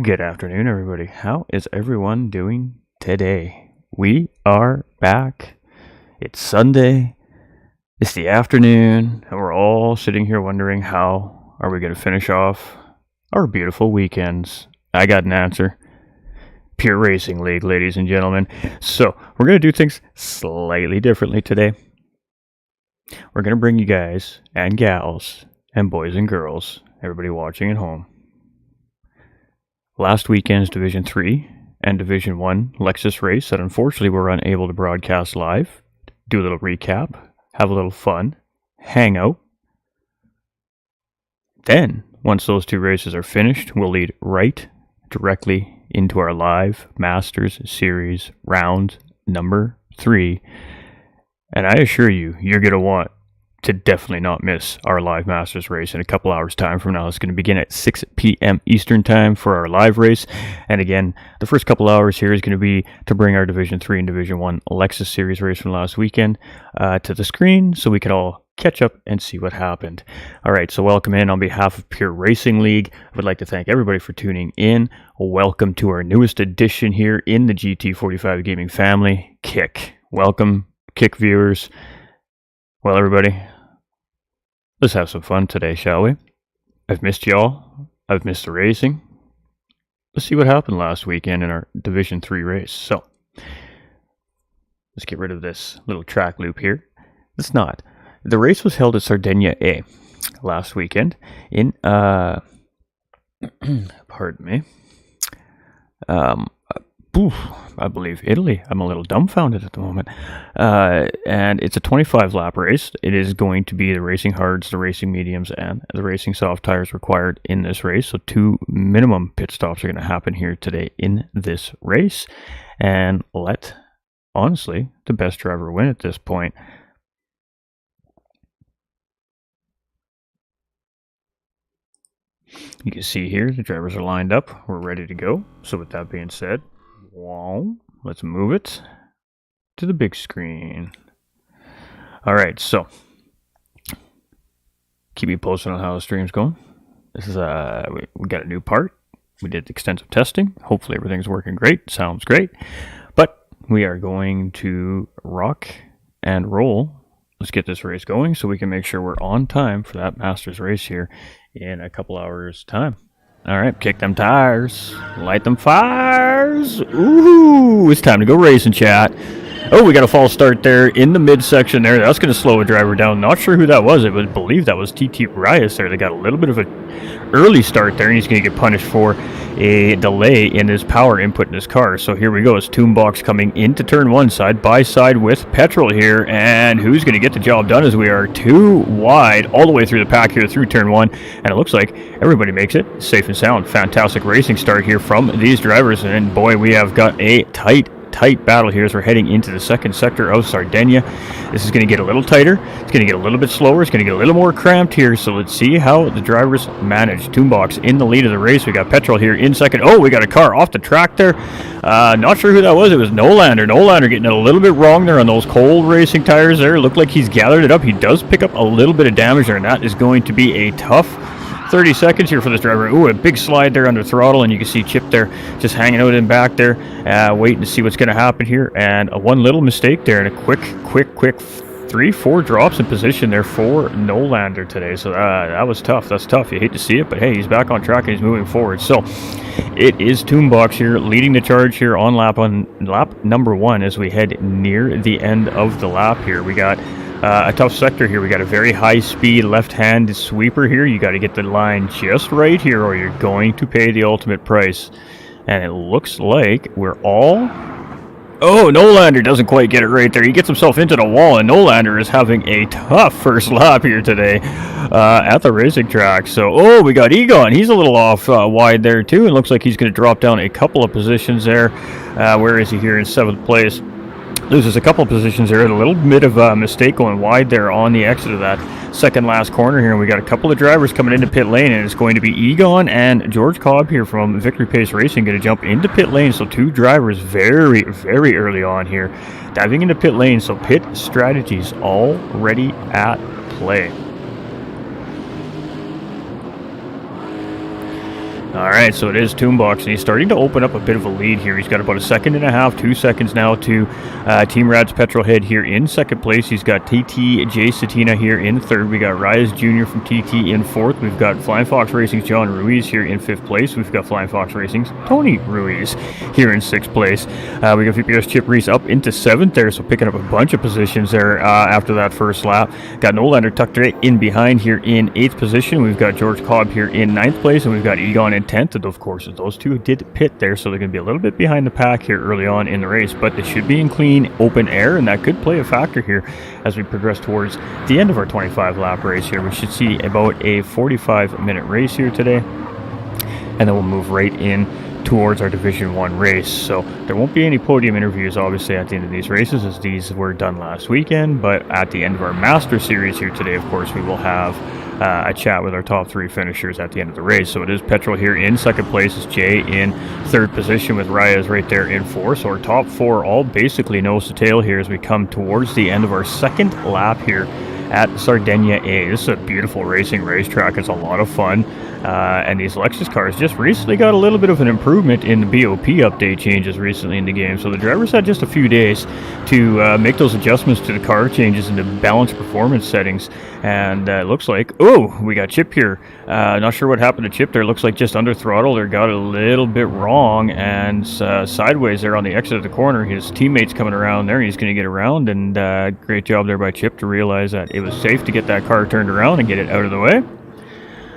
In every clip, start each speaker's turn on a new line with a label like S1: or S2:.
S1: Good afternoon, everybody. How is everyone doing today? We are back. It's Sunday. It's the afternoon, and we're all sitting here wondering how are we going to finish off our beautiful weekends. I got an answer. Pure Racing League, ladies and gentlemen. So, we're going to do things slightly differently today. We're going to bring you guys and gals and boys and girls, everybody watching at home, last weekend's Division 3 and Division 1 Lexus race that unfortunately we're unable to broadcast live. Do a little recap, have a little fun, hang out. Then, once those two races are finished, we'll lead right directly into our live Masters Series round number 3. And I assure you, you're going to want to definitely not miss our live Masters race in a couple hours time from now. It's going to begin at 6 p.m. Eastern time for our live race. And again, the first couple hours here is going to be to bring our Division 3 and Division 1 Lexus Series race from last weekend to the screen so we can all catch up and see what happened. All right, so welcome in on behalf of Pure Racing League. I would like to thank everybody for tuning in. Welcome to our newest edition here in the GT45 gaming family, Kick. Welcome, Kick viewers. Well, everybody, let's have some fun today, shall we? I've missed y'all. I've missed the racing. Let's see what happened last weekend in our Division 3 race. So, let's get rid of this little track loop here. It's not. The race was held at Sardinia A last weekend in, pardon me, I believe Italy. I'm a little dumbfounded at the moment. And it's a 25 lap race. It is going to be the racing hards, the racing mediums, and the racing soft tires required in this race. So 2 minimum pit stops are going to happen here today in this race. And honestly, the best driver win at this point. You can see here the drivers are lined up. We're ready to go. So with that being said, let's move it to the big screen. All right, so keep me posted on how the stream's going. This is we got a new part. We did extensive testing. Hopefully everything's working great. Sounds great. But we are going to rock and roll. Let's get this race going so we can make sure we're on time for that Masters race here in a couple hours' time. All right, kick them tires, light them fires. Ooh, it's time to go racing, chat. Oh, we got a false start there in the midsection there. That's going to slow a driver down. Not sure who that was. I would believe that was TT Rias there. They got a little bit of an early start there, and he's going to get punished for a delay in his power input in his car. So here we go. It's Toonbox coming into turn 1 side by side with Petrol here. And who's going to get the job done as we are 2 wide all the way through the pack here through turn 1. And it looks like everybody makes it safe and sound. Fantastic racing start here from these drivers. And boy, we have got a tight battle here as we're heading into the second sector of Sardinia. This is going to get a little tighter. It's going to get a little bit slower. It's going to get a little more cramped here. So let's see how the drivers manage. Toonbox in the lead of the race. We got Petrol here in second. Oh, we got a car off the track there. Not sure who that was. It was Nolander. Nolander getting it a little bit wrong there on those cold racing tires there. Looked like he's gathered it up. He does pick up a little bit of damage there, and that is going to be a tough 30 seconds here for this driver. Ooh, a big slide there under throttle, and you can see Chip there just hanging out in back there, waiting to see what's going to happen here. And one little mistake there, and a quick 3-4 drops in position there for Nolander today. So that was tough. That's tough. You hate to see it, but hey, he's back on track and he's moving forward. So it is Toonbox here leading the charge here on lap number 1 as we head near the end of the lap here. We got a tough sector here. We got a very high-speed left-hand sweeper here. You got to get the line just right here or you're going to pay the ultimate price. And it looks like we're all... Oh, Nolander doesn't quite get it right there. He gets himself into the wall, and Nolander is having a tough first lap here today at the racing track. So, we got Egon. He's a little off wide there, too. It looks like he's going to drop down a couple of positions there. Where is he here in 7th place? Loses a couple of positions there. A little bit of a mistake going wide there on the exit of that second last corner here. And we got a couple of drivers coming into pit lane, and it's going to be Egon and George Cobb here from Victory Pace Racing going to jump into pit lane. So 2 drivers very, very early on here diving into pit lane. So pit strategies already at play. All right, so it is Toonbox, and he's starting to open up a bit of a lead here. He's got about a second and a half, 2 seconds now to Team Rad's Petrolhead here in second place. He's got TT J Satina here in third. We got Rise Jr. from TT in fourth. We've got Flying Fox Racing's John Ruiz here in fifth place. We've got Flying Fox Racing's Tony Ruiz here in sixth place. We got VPS Chip Reese up into seventh there, so picking up a bunch of positions there after that first lap. Got Nolander tucked right in behind here in eighth position. We've got George Cobb here in ninth place, and we've got Egon in 10th, and of course those two did pit there, so they're going to be a little bit behind the pack here early on in the race, but they should be in clean open air, and that could play a factor here as we progress towards the end of our 25 lap race here. We should see about a 45-minute race here today, and then we'll move right in towards our Division 1 race. So there won't be any podium interviews obviously at the end of these races, as these were done last weekend, but at the end of our Master Series here today, of course, we will have a chat with our top 3 finishers at the end of the race. So it is Petrol here in second place, is Jay in third position, with Reyes right there in fourth. So our top 4 all basically nose to tail here as we come towards the end of our second lap here at Sardinia A. This is a beautiful racing racetrack. It's a lot of fun. And these Lexus cars just recently got a little bit of an improvement in the BOP update changes recently in the game. So the drivers had just a few days to make those adjustments to the car changes and the balance performance settings. And it looks like, oh, we got Chip here. Not sure what happened to Chip there. Looks like just under throttle or got a little bit wrong, and sideways there on the exit of the corner. His teammates coming around there. He's going to get around, and great job there by Chip to realize that it was safe to get that car turned around and get it out of the way.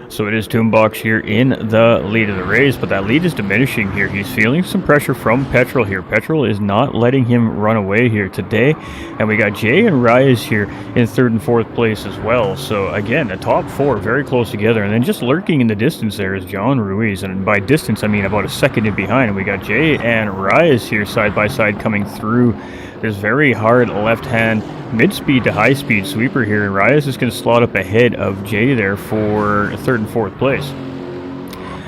S1: So it is Toonbox here in the lead of the race, but that lead is diminishing here. He's feeling some pressure from Petrol here. Petrol is not letting him run away here today. And we got Jay and Rise here in third and fourth place as well. So again, the top 4 very close together. And then just lurking in the distance there is John Ruiz. And by distance, I mean about a second in behind. And we got Jay and Rise here side by side coming through this very hard left-hand mid-speed to high-speed sweeper here, and Reyes is going to slot up ahead of Jay there for third and fourth place.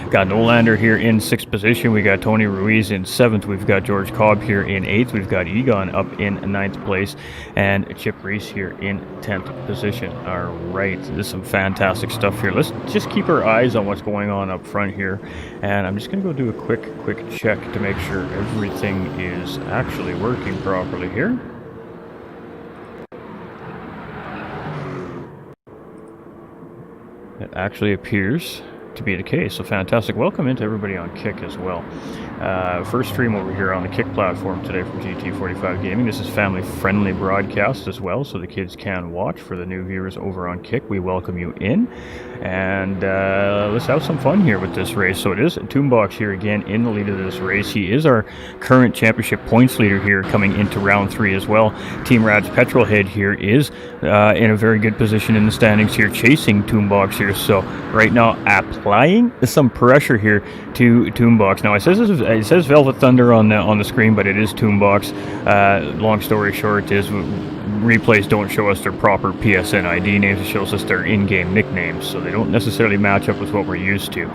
S1: Got Nolander here in sixth position. We got Tony Ruiz in seventh. We've got George Cobb here in eighth. We've got Egon up in ninth place, and Chip Reese here in 10th position. All right, there's some fantastic stuff here. Let's just keep our eyes on what's going on up front here, and I'm just going to go do a quick check to make sure everything is actually working properly here. It actually appears to be the case, so fantastic. Welcome into everybody on Kick as well. First stream over here on the Kick platform today from GT45 Gaming. This is family-friendly broadcast as well, so the kids can watch. For the new viewers over on Kick, we welcome you in, and let's have some fun here with this race. So it is Toonbox here again in the lead of this race. He is our current championship points leader here coming into round 3 as well. Team Rad's Petrolhead here is in a very good position in the standings here, chasing Toonbox here. So right now, applying some pressure here to Toonbox. Now it says Velvet Thunder on the screen, but it is Toonbox. Long story short is replays don't show us their proper PSN ID names. It shows us their in-game nicknames, so they don't necessarily match up with what we're used to.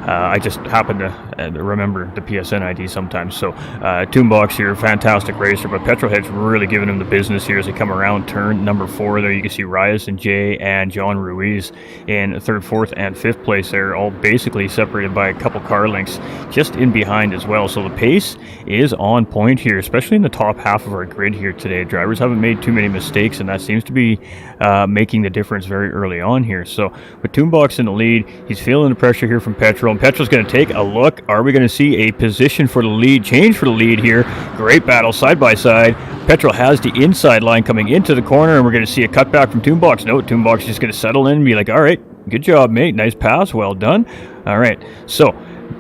S1: I just happen to remember the PSN ID sometimes. So Toonbox here, fantastic racer, but Petrolhead's really giving him the business here as they come around turn number 4 there. You can see Reyes and Jay and John Ruiz in third, fourth, and fifth place there, all basically separated by a couple car lengths just in behind as well. So the pace is on point here, especially in the top half of our grid here today. Drivers haven't made too many mistakes, and that seems to be making the difference very early on here. So with Toonbox in the lead, he's feeling the pressure here from Petrol, and Petrol's going to take a look. Are we going to see a position for the lead, change for the lead here? Great battle side by side. Petrol has the inside line coming into the corner, and we're going to see a cutback from Toonbox. No, Toonbox is just going to settle in and be like, all right, good job, mate. Nice pass. Well done. All right. So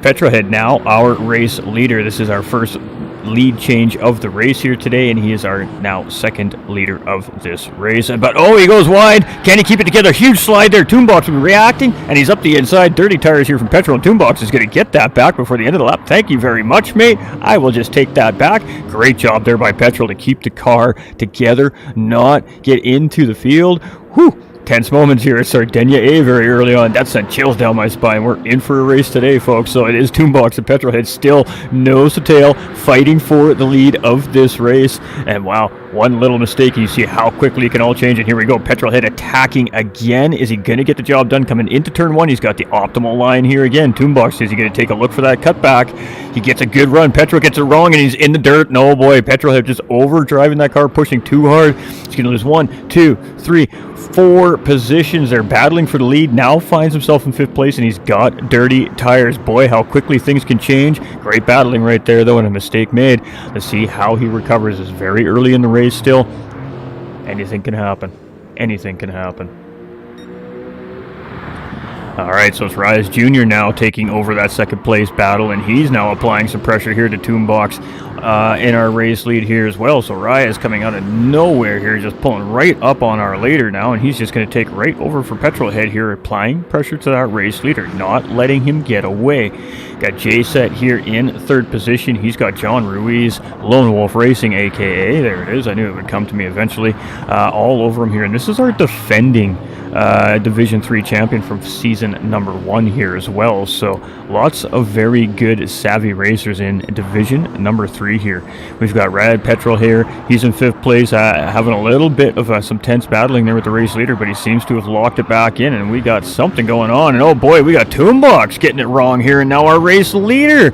S1: Petrolhead now our race leader. This is our first lead change of the race here today, and he is our now second leader of this race. But oh, he goes wide. Can he keep it together? Huge slide there. Toonbox reacting, and he's up the inside. Dirty tires here from Petrol, and Toonbox is going to get that back before the end of the lap. Thank you very much, mate. I will just take that back. Great job there by Petrol to keep the car together, not get into the field. Whew. Tense moments here at Sardinia A very early on. That sent chills down my spine. We're in for a race today, folks. So it is Toonbox and Petrolhead still nose to tail fighting for the lead of this race. And wow, One little mistake, and you see how quickly it can all change. And here we go. Petrolhead attacking again. Is he going to get the job done coming into turn 1? He's got the optimal line here again. Toonbox, is he going to take a look for that cutback? He gets a good run. Petro gets it wrong, and he's in the dirt. No, boy. Petrolhead just overdriving that car, pushing too hard. He's going to lose 1, 2, 3, 4 positions. They're battling for the lead. Now finds himself in 5th place, and he's got dirty tires. Boy, how quickly things can change. Great battling right there, though, and a mistake made. Let's see how he recovers. It's very early in the race still. Anything can happen. Anything can happen. All right, so it's Rise Jr. now taking over that 2nd place battle, and he's now applying some pressure here to Toonbox in our race lead here as well. So Raya is coming out of nowhere here, just pulling right up on our leader now, and he's just going to take right over for Petrolhead here, applying pressure to that race leader, not letting him get away. Got Jay Set here in 3rd position. He's got John Ruiz, Lone Wolf Racing, a.k.a. There it is. I knew it would come to me eventually. All over him here, and this is our defending Division 3 champion from season number 1 here as well. So lots of very good savvy racers in Division number 3 here. We've got Rad Petrol here. He's in 5th place, having a little bit of some tense battling there with the race leader, but he seems to have locked it back in, and we got something going on. And oh boy, we got Toonbox getting it wrong here, and now our race leader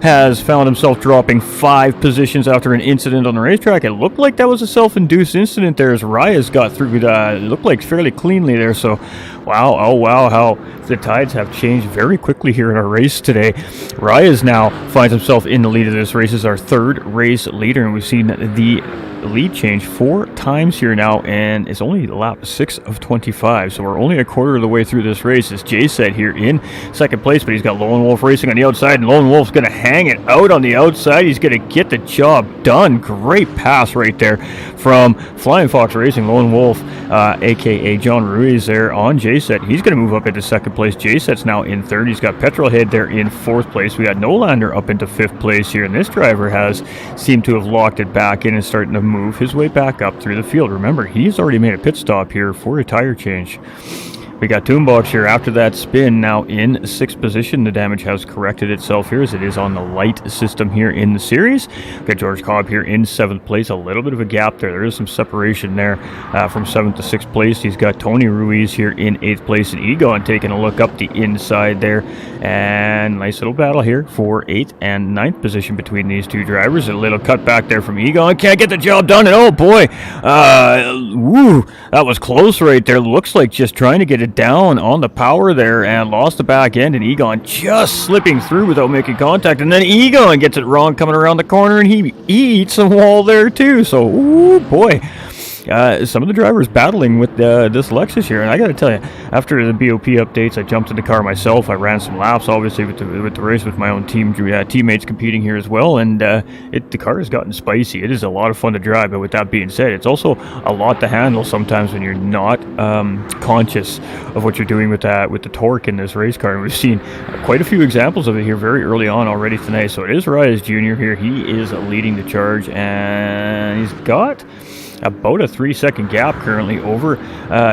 S1: has found himself dropping 5 positions after an incident on the racetrack. It looked like that was a self-induced incident there as Raya's got through it looked like fairly cleanly there. So wow, oh wow, how the tides have changed very quickly here in our race today. Raya's now finds himself in the lead of this race as our 3rd race leader, and we've seen the lead change 4 times here now, and it's only lap 6 of 25, so we're only a quarter of the way through this race. As Jay said here in 2nd place, but he's got Lone Wolf Racing on the outside, and Lone Wolf's going to hang it out on the outside. He's going to get the job done. Great pass right there from Flying Fox Racing. Lone Wolf, aka John Ruiz there on Jay Set. He's going to move up into 2nd place. Jay Set's now in 3rd. He's got Petrolhead there in 4th place. We got Nolander up into 5th place here, and this driver has seemed to have locked it back in and starting to move his way back up through the field. Remember, he's already made a pit stop here for a tire change. We got Toonbox here after that spin, now in 6th position. The damage has corrected itself here as it is on the light system here in the series. We got George Cobb here in 7th place. A little bit of a gap there. There is some separation there from 7th to 6th place. He's got Tony Ruiz here in 8th place, and Egon taking a look up the inside there. And nice little battle here for 8th and 9th position between these two drivers. A little cut back there from Egon. Can't get the job done, and oh boy, woo, that was close right there. Looks like just trying to get it down on the power there and lost the back end, and Egon just slipping through without making contact, and then Egon gets it wrong coming around the corner, and he eats some wall there too. So ooh boy, some of the drivers battling with this Lexus here, and I got to tell you, after the BOP updates, I jumped in the car myself. I ran some laps, obviously, with the race with my own teammates competing here as well, and the car has gotten spicy. It is a lot of fun to drive, but with that being said, it's also a lot to handle sometimes when you're not conscious of what you're doing with the torque in this race car. And we've seen quite a few examples of it here very early on already tonight. So it is Rise Jr. here. He is leading the charge, and he's got about a 3-second gap currently over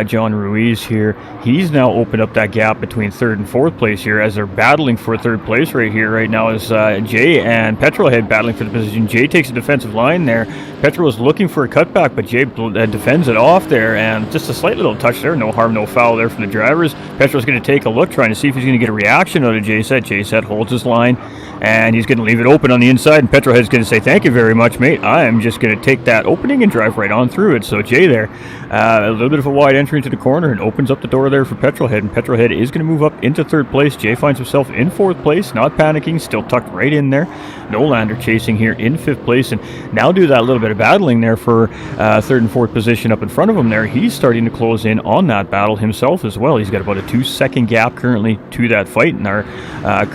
S1: John Ruiz here. He's now opened up that gap between 3rd and 4th place here as they're battling for 3rd place right here. Right now is Jay and Petrolhead battling for the position. Jay takes a defensive line there. Petrol is looking for a cutback, but Jay defends it off there, and just a slight little touch there. No harm, no foul there from the drivers. Petrol's going to take a look, trying to see if he's going to get a reaction out of Jay Set. Jay Set holds his line, and he's going to leave it open on the inside, and Petrolhead's going to say, "Thank you very much, mate. I am just going to take that opening and drive right on through it." So Jay there, a little bit of a wide entry into the corner, and opens up the door there for Petrolhead, and Petrolhead is going to move up into 3rd place. Jay finds himself in 4th place, not panicking, still tucked right in there. Nolander chasing here in 5th place, and now do that little bit of battling there for 3rd and 4th position up in front of him there. He's starting to close in on that battle himself as well. He's got about a 2-second gap currently to that fight, and our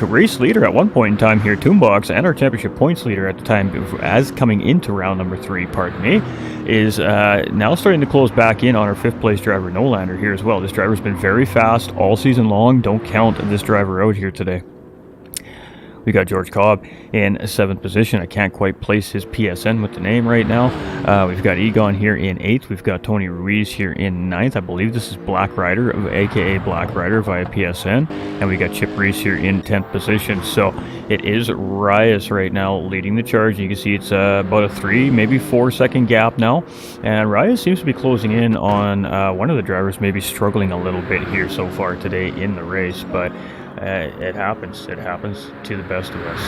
S1: race leader at one point in time here, Toonbox, and our championship points leader at the time, as coming into round number 3, pardon me, is now starting to close back in on our 5th place driver, Nolander, here as well. This driver's been very fast all season long. Don't count this driver out here today. We got George Cobb in 7th position. I can't quite place his PSN with the name right now. We've got Egon here in 8th. We've got Tony Ruiz here in 9th. I believe this is Black Rider, aka Black Rider via PSN. And we got Chip Reese here in 10th position. So it is Rias right now leading the charge. You can see it's about a 3, maybe 4 second gap now. And Rias seems to be closing in on one of the drivers, maybe struggling a little bit here so far today in the race. But it happens. It happens to the best of us.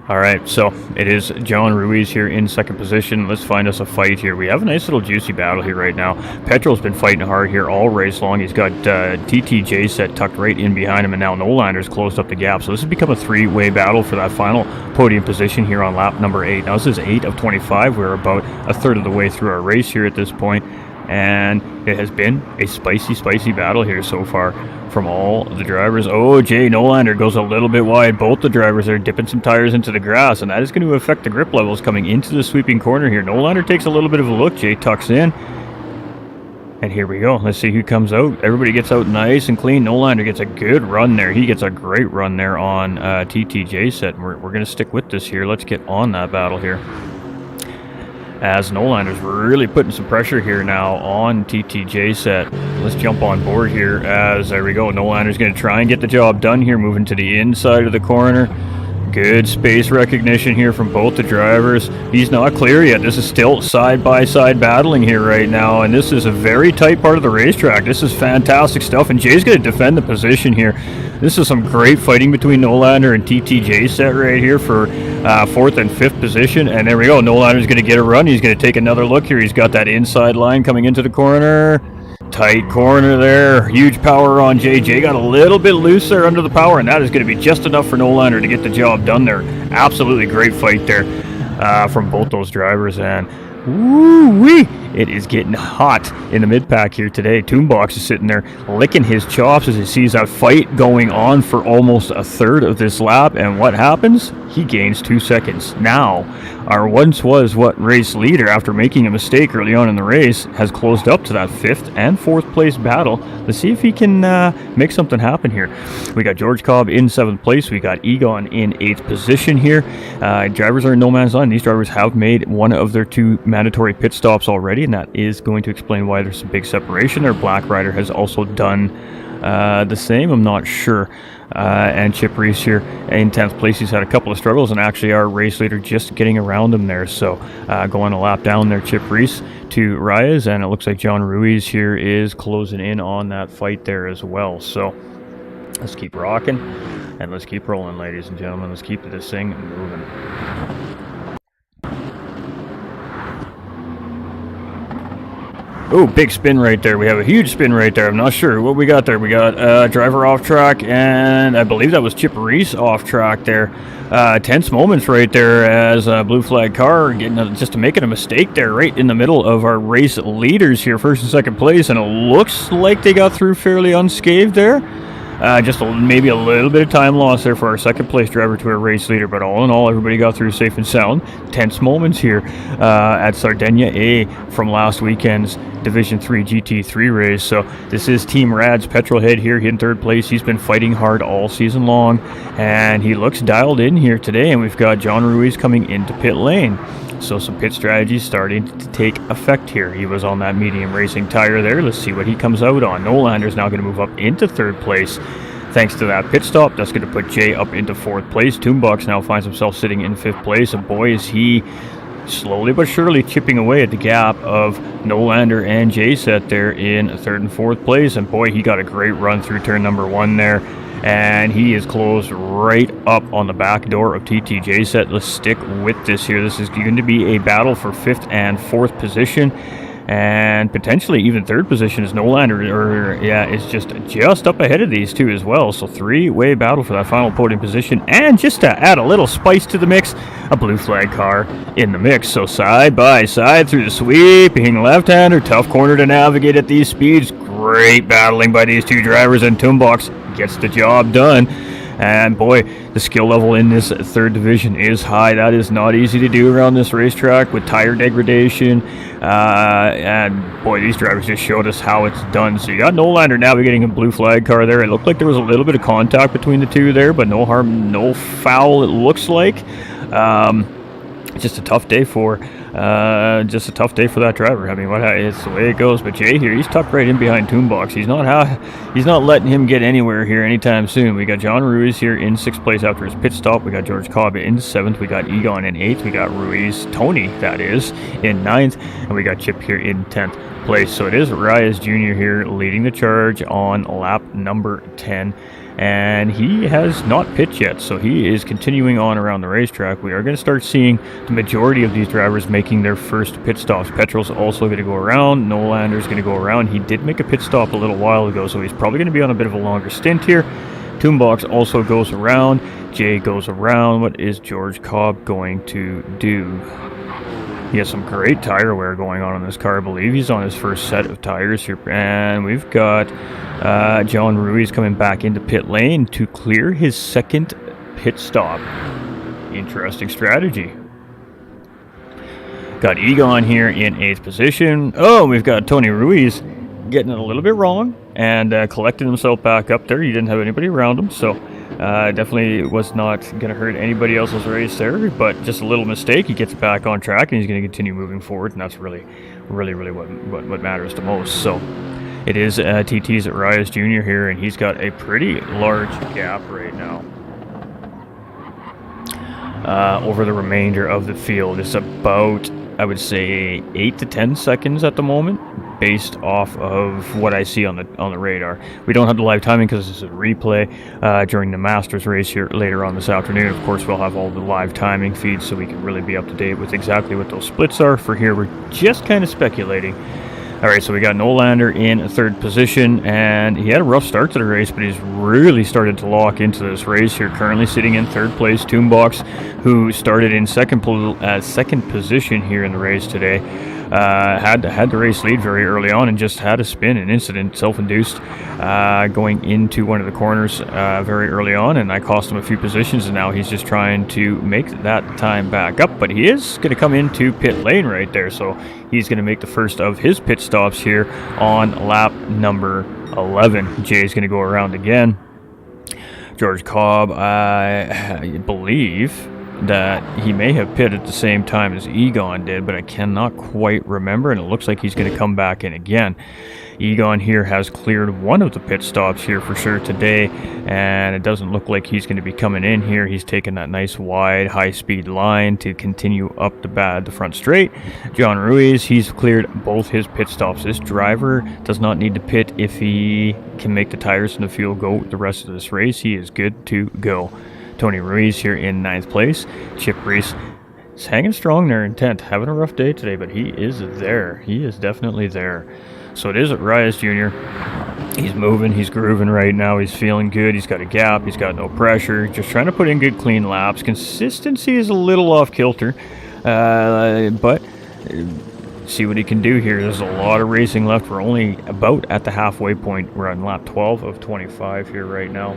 S1: All right, so it is John Ruiz here in 2nd position. Let's find us a fight here. We have a nice little juicy battle here right now. Petrol's been fighting hard here all race long. He's got TTJ set tucked right in behind him, and now Nolander's closed up the gap. So this has become a 3-way battle for that final podium position here on lap number 8. Now this is 8 of 25. We're about a third of the way through our race here at this point, and it has been a spicy battle here so far from all the drivers. Oh, Jay Nolander goes a little bit wide. Both the drivers are dipping some tires into the grass, and that is going to affect the grip levels coming into the sweeping corner here. Nolander takes a little bit of a look. Jay tucks in, and here we go. Let's see who comes out. Everybody gets out nice and clean. Nolander gets a good run there. He gets a great run there on TTJ set. We're going to stick with this here. Let's get on that battle here, as Nolander's really putting some pressure here now on TTJ set. Let's jump on board here, as there we go. Nolander's going to try and get the job done here, moving to the inside of the corner. Good space recognition here from both the drivers. He's not clear yet. This is still side-by-side battling here right now, and this is a very tight part of the racetrack. This is fantastic stuff, and Jay's going to defend the position here. This is some great fighting between Nolander and TTJ set right here for 4th and 5th position, and there we go. Nolander's going to get a run. He's going to take another look here. He's got that inside line coming into the corner. Tight corner there. Huge power on Jay. Jay got a little bit loose there under the power, and that is going to be just enough for Nolander to get the job done there. Absolutely great fight there from both those drivers, and woo-wee, it is getting hot in the mid-pack here today. Toonbox is sitting there licking his chops as he sees that fight going on for almost a third of this lap, and what happens? He gains 2 seconds. Now, our once was race leader, after making a mistake early on in the race, has closed up to that 5th and 4th place battle. Let's see if he can make something happen here. We got George Cobb in 7th place. We got Egon in 8th position here. Drivers are in no man's land. These drivers have made one of their 2 mandatory pit stops already, and that is going to explain why there's some big separation there. Black Rider has also done the same. I'm not sure. And Chip Reese here in 10th place. He's had a couple of struggles, and actually our race leader just getting around him there. So going a lap down there, Chip Reese to Reyes, and it looks like John Ruiz here is closing in on that fight there as well. So let's keep rocking, and let's keep rolling, ladies and gentlemen. Let's keep this thing moving. Oh, big spin right there. We have a huge spin right there. I'm not sure what we got there. We got driver off track, and I believe that was Chip Reese off track there. Tense moments right there as a blue flag car just making a mistake there right in the middle of our race leaders here, 1st and 2nd place, and it looks like they got through fairly unscathed there. Just maybe a little bit of time loss there for our 2nd place driver to our race leader, but all in all, everybody got through safe and sound. Tense moments here at Sardinia A from last weekend's Division 3 GT3 race. So this is Team Rad's Petrolhead here in 3rd place. He's been fighting hard all season long, and he looks dialed in here today, and we've got John Ruiz coming into pit lane. So some pit strategies starting to take effect here. He was on that medium racing tire there. Let's see what he comes out on. Nolander's now going to move up into 3rd place thanks to that pit stop. That's going to put Jay up into 4th place. Toonbox now finds himself sitting in 5th place, and boy, is he slowly but surely chipping away at the gap of Nolander and Jay set there in 3rd and 4th place. And boy, he got a great run through turn number 1 there, and he is closed right up on the back door of TTJ set. Let's stick with this here. This is going to be a battle for 5th and 4th position, and potentially even 3rd position is Nolander, is just up ahead of these two as well. So 3-way battle for that final podium position, and just to add a little spice to the mix, a blue flag car in the mix. So side by side through the sweeping left-hander, tough corner to navigate at these speeds. Great battling by these two drivers, and Toonbox gets the job done And boy, the skill level in this third division is high. That is not easy to do around this racetrack with tire degradation. And boy, these drivers just showed us how it's done. So you got Nolander navigating a blue flag car there. It looked like there was a little bit of contact between the two there, but no harm, no foul, it looks like. Just a tough day for that driver. I mean, it's the way it goes. But Jay here, he's tucked right in behind Toonbox. He's not letting him get anywhere here anytime soon. We got John Ruiz here in 6th place after his pit stop. We got George Cobb in 7th. We got Egon in 8th. We got Tony, that is, in 9th. And we got Chip here in 10th place. So it is Reyes Jr. here leading the charge on lap number 10. And he has not pitched yet, so he is continuing on around the racetrack. We are going to start seeing the majority of these drivers making their first pit stops. Petrol's also going to go around. Nolander's going to go around. He did make a pit stop a little while ago, so he's probably going to be on a bit of a longer stint here. Toonbox also goes around. Jay goes around. What is George Cobb going to do? He has some great tire wear going on this car. I believe he's on his first set of tires here. And we've got John Ruiz coming back into pit lane to clear his second pit stop. Interesting strategy. Got Egon here in 8th position. Oh, we've got Tony Ruiz getting it a little bit wrong and collecting himself back up there. He didn't have anybody around him, so definitely was not going to hurt anybody else's race there, but just a little mistake. He gets back on track and he's going to continue moving forward, and that's really what matters the most. So it is TT's at Reyes Jr. here, and he's got a pretty large gap right now over the remainder of the field. It's about, I would say, 8 to 10 seconds at the moment, based off of what I see on the radar. We don't have the live timing because this is a replay during the Masters race here later on this afternoon. Of course, we'll have all the live timing feeds so we can really be up to date with exactly what those splits are. For here, we're just kind of speculating. All right, so we got Nolander in 3rd position, and he had a rough start to the race, but he's really started to lock into this race here. Currently sitting in 3rd place, Toonbox, who started in second position here in the race today. Had the race lead very early on and just had a spin, an incident, self-induced, going into one of the corners very early on, and I cost him a few positions, and now he's just trying to make that time back up. But he is going to come into pit lane right there, so he's going to make the first of his pit stops here on lap number 11. Jay's going to go around again. George Cobb, I believe that he may have pitted at the same time as Egon did, but I cannot quite remember, and it looks like he's going to come back in again. Egon here has cleared one of the pit stops here for sure today, and it doesn't look like he's going to be coming in here. He's taking that nice wide high-speed line to continue up the front straight. John Ruiz, he's cleared both his pit stops. This driver does not need to pit if he can make the tires and the fuel go the rest of this race. He is good to go. Tony Ruiz here in 9th place. Chip Reese is hanging strong there in 10th. Having a rough day today, but he is there. He is definitely there. So it is at Reyes Jr. He's moving. He's grooving right now. He's feeling good. He's got a gap. He's got no pressure. Just trying to put in good, clean laps. Consistency is a little off kilter, but see what he can do here. There's a lot of racing left. We're only about at the halfway point. We're on lap 12 of 25 here right now.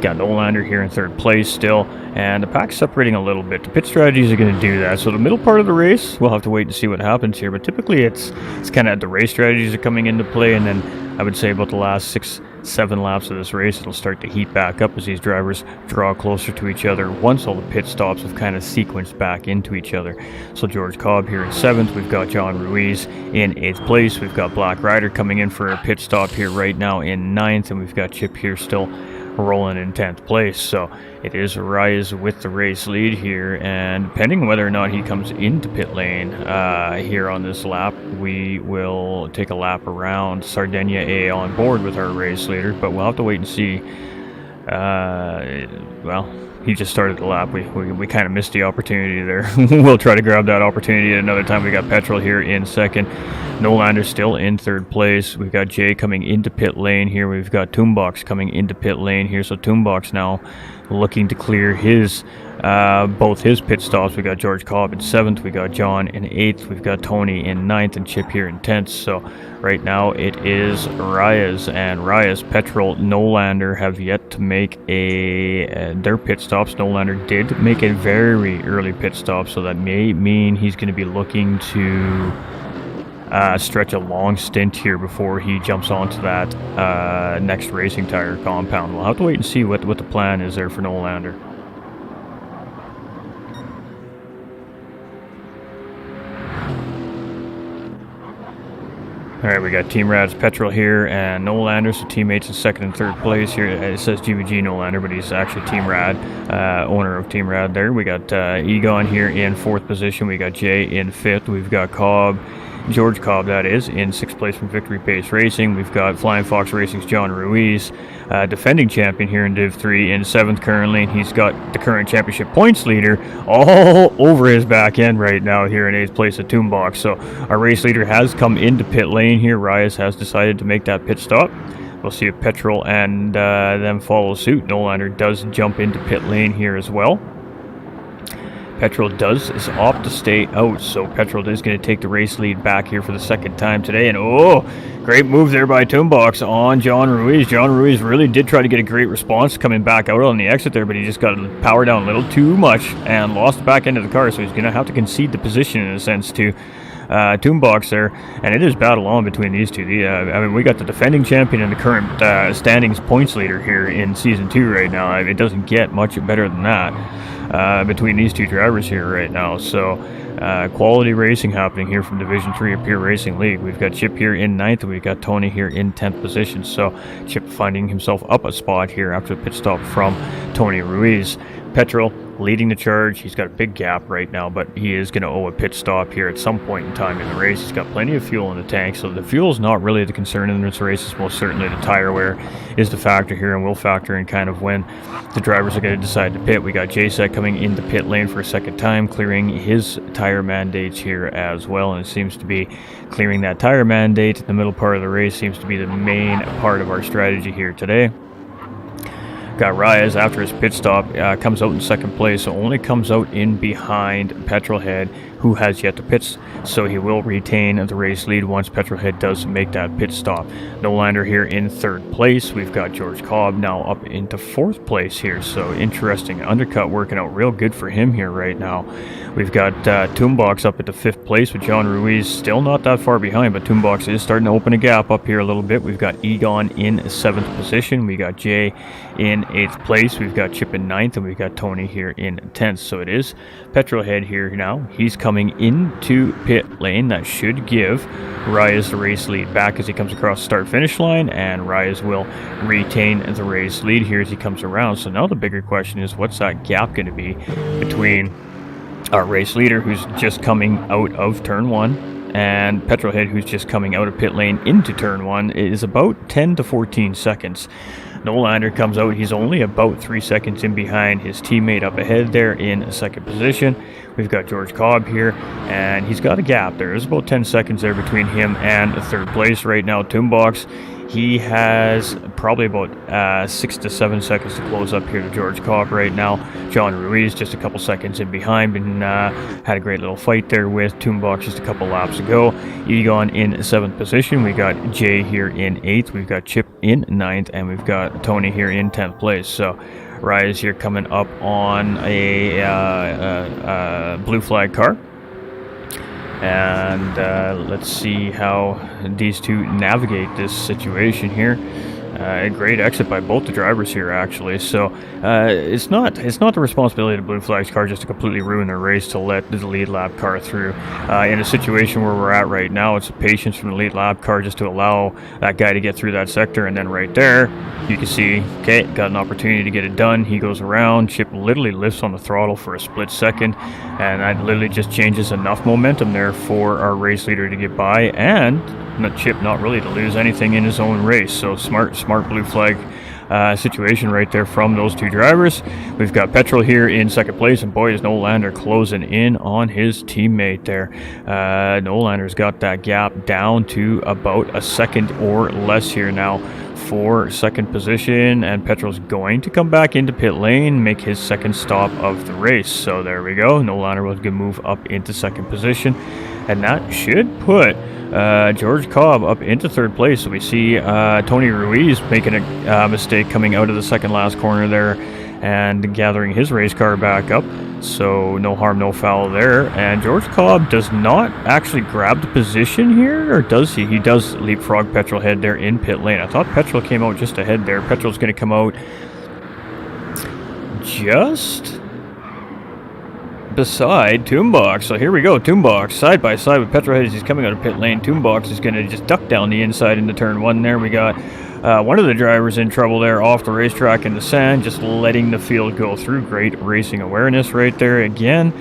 S1: Got Nolander here in 3rd place still, and the pack's separating a little bit. The pit strategies are going to do that. So the middle part of the race, we'll have to wait and see what happens here. But typically it's kind of the race strategies are coming into play, and then I would say about the last 6-7 laps of this race, it'll start to heat back up as these drivers draw closer to each other once all the pit stops have kind of sequenced back into each other. So George Cobb here in 7th. We've got John Ruiz in 8th place. We've got Black Rider coming in for a pit stop here right now in 9th, and we've got Chip here still rolling in 10th place. So it is Reyes with the race lead here, and depending on whether or not he comes into pit lane here on this lap, we will take a lap around Sardinia A on board with our race leader, but we'll have to wait and see. Well, he just started the lap. We kind of missed the opportunity there. We'll try to grab that opportunity at another time. We got Petrol here in 2nd. Nolander still in 3rd place. We've got Jay coming into pit lane here. We've got Toonbox coming into pit lane here. So Toonbox now looking to clear his both his pit stops. We got George Cobb in 7th, we got John in 8th, we've got Tony in 9th, and Chip here in 10th. So right now it is Reyes, and Reyes, Petrol, Nolander have yet to make their pit stops. Nolander did make a very early pit stop, so that may mean he's going to be looking to stretch a long stint here before he jumps onto that next racing tire compound. We'll have to wait and see what the plan is there for Nolander. All right, we got Team Rad's Petrol here and Nolander, so teammates in 2nd and 3rd place here. It says GVG Nolander, but he's actually Team Rad, owner of Team Rad there. We got Egon here in 4th position. We got Jay in 5th. We've got Cobb, George Cobb, that is, in 6th place from Victory Pace Racing. We've got Flying Fox Racing's John Ruiz, defending champion here in Div 3, in 7th currently. And he's got the current championship points leader all over his back end right now here in 8th place at Toonbox. So our race leader has come into pit lane here. Reyes has decided to make that pit stop. We'll see if Petrol and them follow suit. Nolander does jump into pit lane here as well. Petrol does opt to stay out, so Petrol is going to take the race lead back here for the 2nd time today. And great move there by Toonbox on John Ruiz. John Ruiz really did try to get a great response coming back out on the exit there, but he just got power down a little too much and lost the back end of the car, so he's going to have to concede the position in a sense to Toonbox there, and it is battle on between these two. I mean, we got the defending champion and the current standings points leader here in Season 2 right now. I mean, it doesn't get much better than that between these two drivers here right now. So quality racing happening here from Division 3 of Pure Racing League. We've got Chip here in 9th, and we've got Tony here in 10th position. So Chip finding himself up a spot here after a pit stop from Tony Ruiz. Petrol leading the charge. He's got a big gap right now, but he is going to owe a pit stop here at some point in time in the race. He's got plenty of fuel in the tank, so the fuel is not really the concern in this race. It's most certainly the tire wear is the factor here, and will factor in kind of when the drivers are going to decide to pit. We got JSEC coming into pit lane for a 2nd time, clearing his tire mandates here as well, and it seems to be clearing that tire mandate in the middle part of the race seems to be the main part of our strategy here today. Got Reyes after his pit stop, comes out in 2nd place, so only comes out in behind Petrolhead, who has yet to pit, so he will retain the race lead once Petrolhead does make that pit stop. Nolander here in 3rd place. We've got George Cobb now up into 4th place here, so interesting. Undercut working out real good for him here right now. We've got Toonbox up into 5th place with John Ruiz still not that far behind, but Toonbox is starting to open a gap up here a little bit. We've got Egon in 7th position. We got Jay in 8th place. We've got Chip in 9th, and we've got Tony here in 10th. So it is Petrolhead here now. He's coming into pit lane. That should give Reyes the race lead back as he comes across the start-finish line, and Reyes will retain the race lead here as he comes around. So now the bigger question is, what's that gap going to be between our race leader, who's just coming out of turn 1, and Petrolhead, who's just coming out of pit lane into turn 1, is about 10 to 14 seconds. Nolander comes out. He's only about 3 seconds in behind his teammate up ahead there in 2nd position. We've got George Cobb here, and he's got a gap there. There's about 10 seconds there between him and 3rd place right now. Toonbox, he has probably about 6 to 7 seconds to close up here to George Cobb right now. John Ruiz just a couple seconds in behind, and had a great little fight there with Toonbox just a couple laps ago. Egon in 7th position. We got Jay here in 8th. We've got Chip in 9th, and we've got Tony here in 10th place. So Reyes here coming up on a blue flag car. And let's see how these two navigate this situation here. A great exit by both the drivers here, actually. So it's not the responsibility of the Blue Flags car just to completely ruin their race to let the lead lap car through. In a situation where we're at right now, it's patience from the lead lap car just to allow that guy to get through that sector. And then right there, you can see, okay, got an opportunity to get it done. He goes around. Chip literally lifts on the throttle for a split second, and that literally just changes enough momentum there for our race leader to get by, and Chip not really to lose anything in his own race. So smart blue flag situation right there from those two drivers. We've got Petrol here in 2nd place, and boy is Nolander closing in on his teammate there. Nolander's got that gap down to about a second or less here now for second position, and Petrol's going to come back into pit lane, make his second stop of the race. So there we go. Nolander was going to move up into second position, and that should put George Cobb up into third place. So we see Tony Ruiz making a mistake coming out of the second last corner there and gathering his race car back up. So no harm, no foul there. And George Cobb does not actually grab the position here, or does he? He does leapfrog Petrol head there in pit lane. I thought Petrol came out just ahead there. Petrol's going to come out just beside Toombox. So here we go. Toombox side by side with Petrol head as he's coming out of pit lane. Toombox is going to just duck down the inside into turn one there. We got one of the drivers in trouble there off the racetrack in the sand, just letting the field go through. Great racing awareness right there again.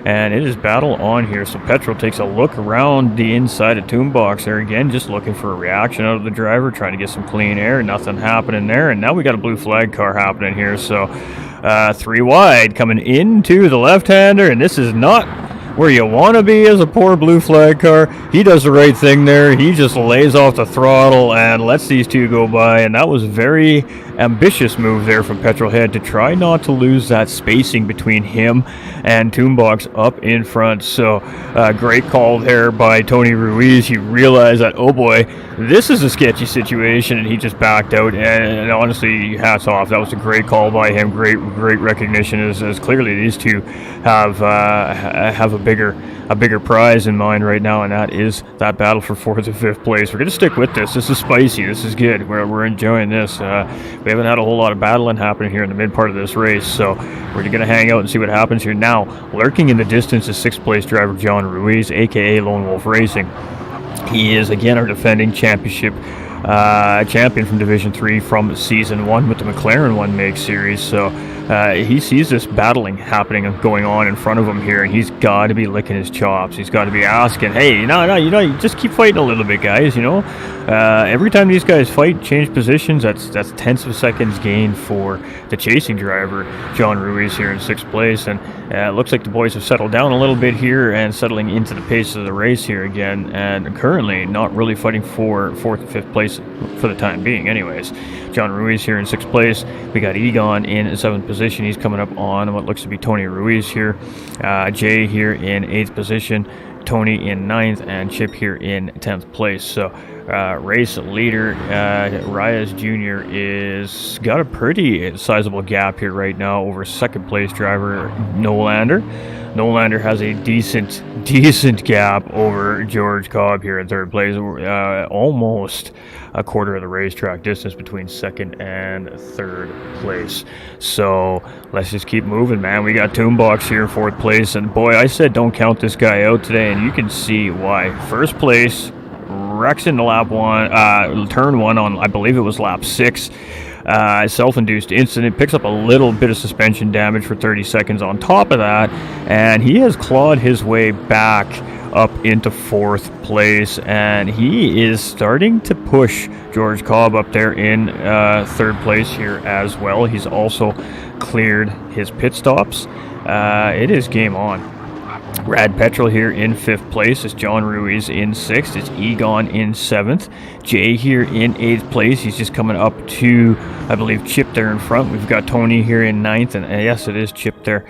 S1: And it is battle on here. So Petrol takes a look around the inside of Toombox there again, just looking for a reaction out of the driver, trying to get some clean air. Nothing happening there. And now we got a blue flag car happening here. So 3 wide coming into the left-hander, and this is not where you want to be as a poor blue flag car. He does the right thing there. He just lays off the throttle and lets these two go by, and that was a very ambitious move there from Petrolhead to try not to lose that spacing between him and Toombox up in front. So great call there by Tony Ruiz. He realized that, oh boy, this is a sketchy situation, and he just backed out. And honestly, hats off. That was a great call by him. Great recognition, as clearly these two have a bigger prize in mind right now, and that is that battle for 4th and 5th place. We're going to stick with this. This is spicy. This is good. We're enjoying this. We haven't had a whole lot of battling happening here in the mid part of this race, so we're going to hang out and see what happens here. Now, lurking in the distance is 6th place driver John Ruiz, aka Lone Wolf Racing. He is again our defending championship champion from Division 3 from Season 1 with the McLaren 1 Make Series. So he sees this battling happening and going on in front of him here, and he's got to be licking his chops. He's got to be asking, hey, no, you just keep fighting a little bit, guys, every time these guys fight, change positions, that's tenths of seconds gained for the chasing driver, John Ruiz, here in 6th place. And it looks like the boys have settled down a little bit here and settling into the pace of the race here again, and currently not really fighting for 4th and 5th place for the time being anyways. John Ruiz here in 6th place. We got Egon in 7th position. He's coming up on what looks to be Tony Ruiz here. Jay here in 8th position. Tony in 9th, and Chip here in 10th place. So race leader Reyes Jr. is got a pretty sizable gap here right now over 2nd place driver Nolander. Nolander has a decent gap over George Cobb here in 3rd place. Almost a quarter of the racetrack distance between 2nd and 3rd place. So let's just keep moving, man. We got Toombox here in 4th place, and boy, I said don't count this guy out today, and you can see why. 1st place, wrecks into lap 1, turn 1 on, I believe it was lap 6. Self-induced incident, picks up a little bit of suspension damage for 30 seconds on top of that, and he has clawed his way back up into 4th place, and he is starting to push George Cobb up there in 3rd place here as well. He's also cleared his pit stops. It is game on. Rad Petrol here in 5th place. It's John Ruiz in 6th. It's Egon in 7th. Jay here in 8th place. He's just coming up to, I believe, Chip there in front. We've got Tony here in 9th. And yes, it is Chip there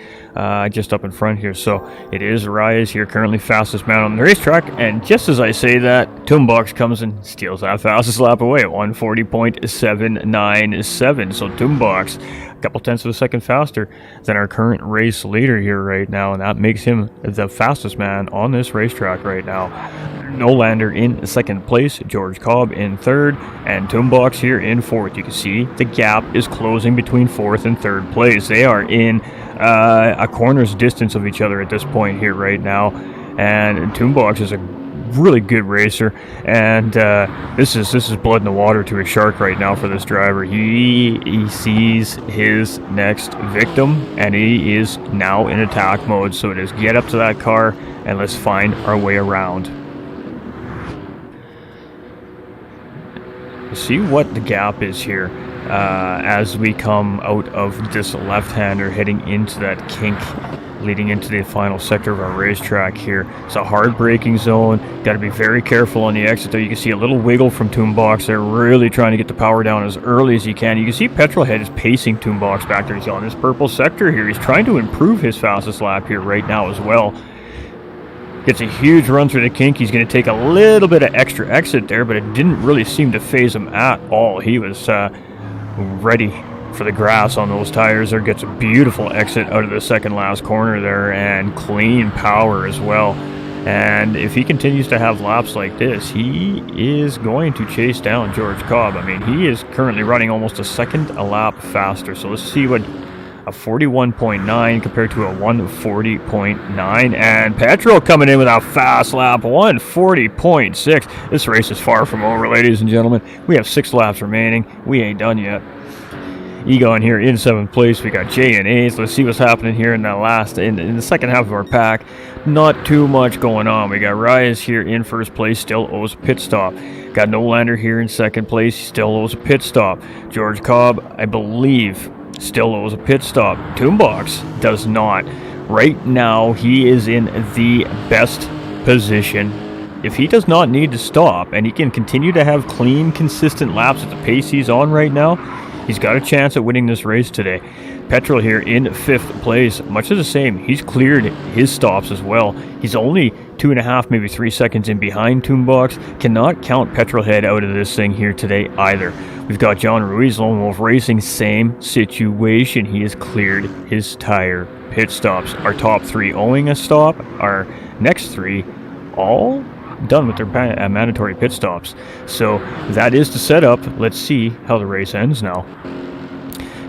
S1: just up in front here. So it is Reyes here, currently fastest man on the racetrack. And just as I say that, Toombox comes and steals that fastest lap away at 140.797. So Toombox, couple tenths of a second faster than our current race leader here right now, and that makes him the fastest man on this racetrack right now. Nolander in 2nd place, George Cobb in 3rd, and Toombox here in 4th. You can see the gap is closing between 4th and 3rd place. They are in a corner's distance of each other at this point here right now, and Toombox is a really good racer, and this is blood in the water to a shark right now for this driver. He sees his next victim, and he is now in attack mode. So it is get up to that car and let's find our way around. See what the gap is here as we come out of this left-hander heading into that kink leading into the final sector of our racetrack here. It's a hard braking zone. Got to be very careful on the exit there. You can see a little wiggle from Toonbox. They're really trying to get the power down as early as you can. You can see Petrolhead is pacing Toonbox back there. He's on this purple sector here. He's trying to improve his fastest lap here right now as well. Gets a huge run through the kink. He's going to take a little bit of extra exit there, but it didn't really seem to phase him at all. He was ready for the grass on those tires there. Gets a beautiful exit out of the second last corner there, and clean power as well. And if he continues to have laps like this, he is going to chase down George Cobb. I mean, he is currently running almost a second a lap faster. So let's see what a 41.9 compared to a 140.9, and Petrol coming in with a fast lap, 140.6. This race is far from over, ladies and gentlemen. We have 6 laps remaining. We ain't done yet. Egon here in 7th place. We got Jay in 8th. Let's see what's happening here in the second half of our pack. Not too much going on. We got Reyes here in 1st place, still owes a pit stop. Got Nolander here in 2nd place, he still owes a pit stop. George Cobb, I believe, still owes a pit stop. Toonbox does not. Right now, he is in the best position. If he does not need to stop, and he can continue to have clean, consistent laps at the pace he's on right now, he's got a chance at winning this race today. Petrol here in 5th place, much of the same. He's cleared his stops as well. He's only 2.5, maybe 3 seconds in behind Toonbox. Cannot count Petrolhead out of this thing here today either. We've got John Ruiz, Lone Wolf Racing, same situation. He has cleared his tire pit stops. Our top 3 owing a stop. Our next 3 all done with their mandatory pit stops. So that is the setup. Let's see how the race ends now.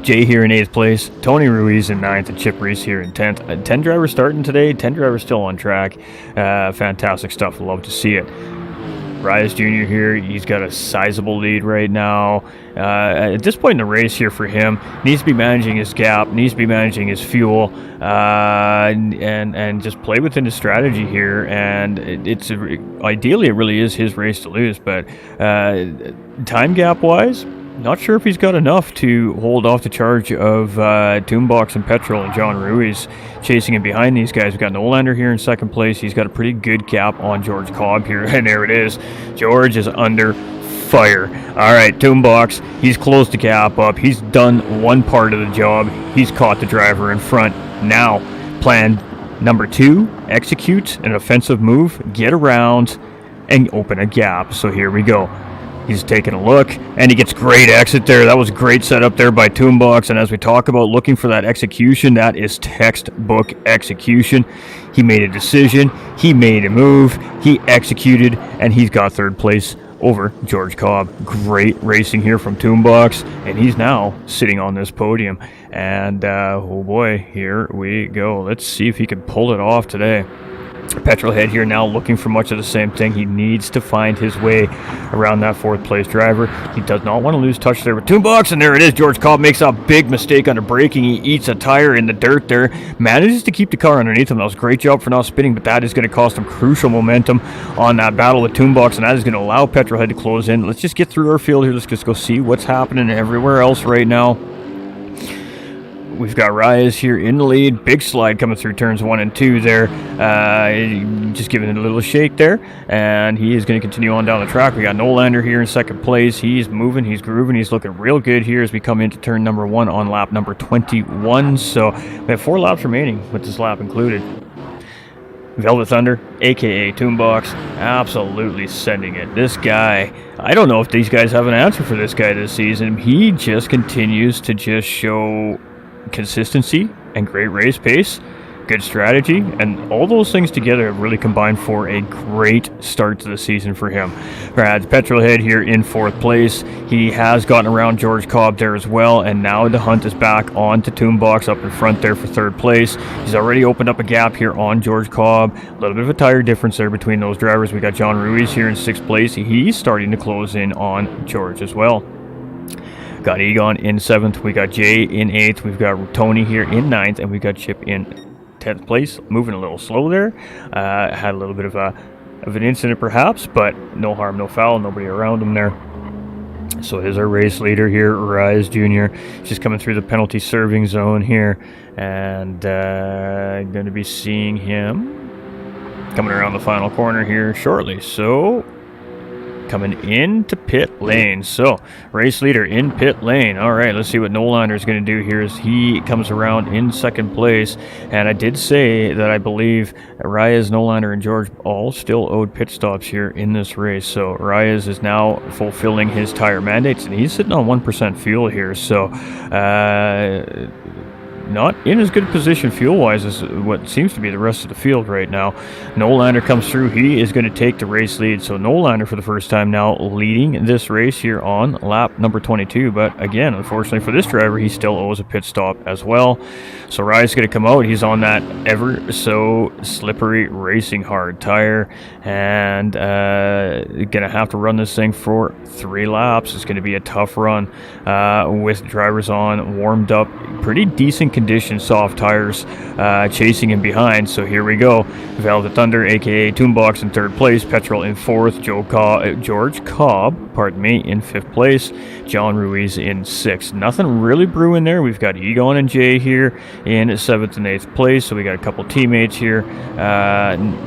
S1: Jay here in 8th place, Tony Ruiz in 9th, and Chip Reese here in 10th. 10 drivers starting today, 10 drivers still on track. Fantastic stuff, love to see it. Reyes Jr. here, he's got a sizable lead right now. At this point in the race here for him, needs to be managing his gap, needs to be managing his fuel, and just play within his strategy here. And ideally it really is his race to lose, but time gap wise, not sure if he's got enough to hold off the charge of Toonbox and Petrol and John Ruiz chasing him behind these guys. We've got Nolander here in 2nd place. He's got a pretty good gap on George Cobb here, and there it is. George is under fire. All right, Toonbox, he's closed the gap up. He's done one part of the job. He's caught the driver in front. Now, plan number 2, execute an offensive move, get around, and open a gap. So here we go. He's taking a look, and he gets great exit there. That was a great setup there by Toonbox, and as we talk about looking for that execution, that is textbook execution. He made a decision, he made a move, he executed, and he's got 3rd place over George Cobb. Great racing here from Toonbox, and he's now sitting on this podium. And, oh boy, here we go. Let's see if he can pull it off today. Petrolhead here now looking for much of the same thing. He needs to find his way around that 4th place driver. He does not want to lose touch there with Toonbox, and there it is. George Cobb makes a big mistake under braking. He eats a tire in the dirt there. Manages to keep the car underneath him. That was a great job for not spinning, but that is going to cost him crucial momentum on that battle with Toonbox, and that is going to allow Petrolhead to close in. Let's just get through our field here. Let's just go see what's happening everywhere else right now. We've got Reyes here in the lead. Big slide coming through turns 1 and 2 there. Just giving it a little shake there. And he is going to continue on down the track. We got Nolander here in 2nd place. He's moving. He's grooving. He's looking real good here as we come into turn number 1 on lap number 21. So we have 4 laps remaining with this lap included. Velvet Thunder, a.k.a. Toonbox, absolutely sending it. This guy, I don't know if these guys have an answer for this guy this season. He just continues to just show consistency and great race pace, good strategy, and all those things together have really combined for a great start to the season for him. Brad Petrolhead here in 4th place. He has gotten around George Cobb there as well, and now the hunt is back on to Toonbox up in front there for 3rd place. He's already opened up a gap here on George Cobb. A little bit of a tire difference there between those drivers. We got John Ruiz here in 6th place. He's starting to close in on George as well. Got Egon in 7th. We got Jay in 8th. We've got Tony here in 9th. And we got Chip in 10th place. Moving a little slow there. Had a little bit of an incident perhaps, but no harm, no foul. Nobody around him there. So here's our race leader here, Rise Jr. She's coming through the penalty serving zone here, and going to be seeing him coming around the final corner here shortly. So coming into pit lane. So race leader in pit lane. All right, let's see what Nolander is going to do here as he comes around in second place. And I did say that I believe Reyes, Nolander, and George all still owed pit stops here in this race. So Reyes is now fulfilling his tire mandates, and he's sitting on 1% fuel here. So not in as good a position fuel-wise as what seems to be the rest of the field right now. Nolander comes through. He is going to take the race lead. So Nolander for the first time now leading this race here on lap number 22. But again, unfortunately for this driver, he still owes a pit stop as well. So Rye's going to come out. He's on that ever so slippery racing hard tire, and going to have to run this thing for 3 laps. It's going to be a tough run with drivers on warmed up, pretty decent condition, soft tires chasing him behind. So here we go. Velvet Thunder, aka Toonbox, in 3rd place. Petrol in 4th. George Cobb, in 5th place. John Ruiz in 6th. Nothing really brewing there. We've got Egon and Jay here in 7th and 8th place. So we got a couple teammates here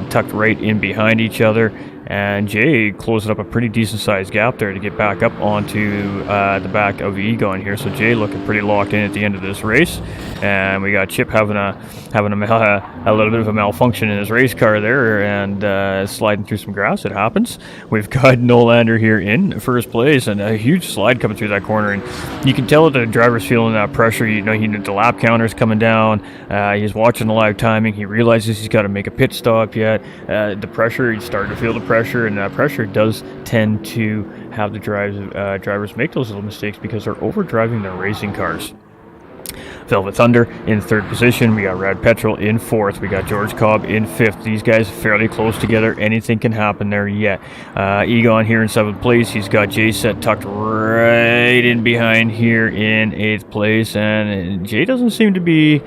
S1: tucked right in behind each other. And Jay closing up a pretty decent sized gap there to get back up onto the back of Egon here. So Jay looking pretty locked in at the end of this race. And we got Chip having a little bit of a malfunction in his race car there, and sliding through some grass. It happens. We've got Nolander here in 1st place, and a huge slide coming through that corner. And you can tell that the driver's feeling that pressure. You know, the lap counter's coming down. He's watching the live timing. He realizes he's got to make a pit stop yet. The pressure, he's starting to feel the pressure, and that pressure does tend to have the drivers make those little mistakes because they're overdriving their racing cars. Velvet Thunder in 3rd position. We got Rad Petrol in 4th. We got George Cobb in 5th. These guys fairly close together. Anything can happen there yet. Egon here in 7th place. He's got Jay Set tucked right in behind here in 8th place. And Jay doesn't seem to be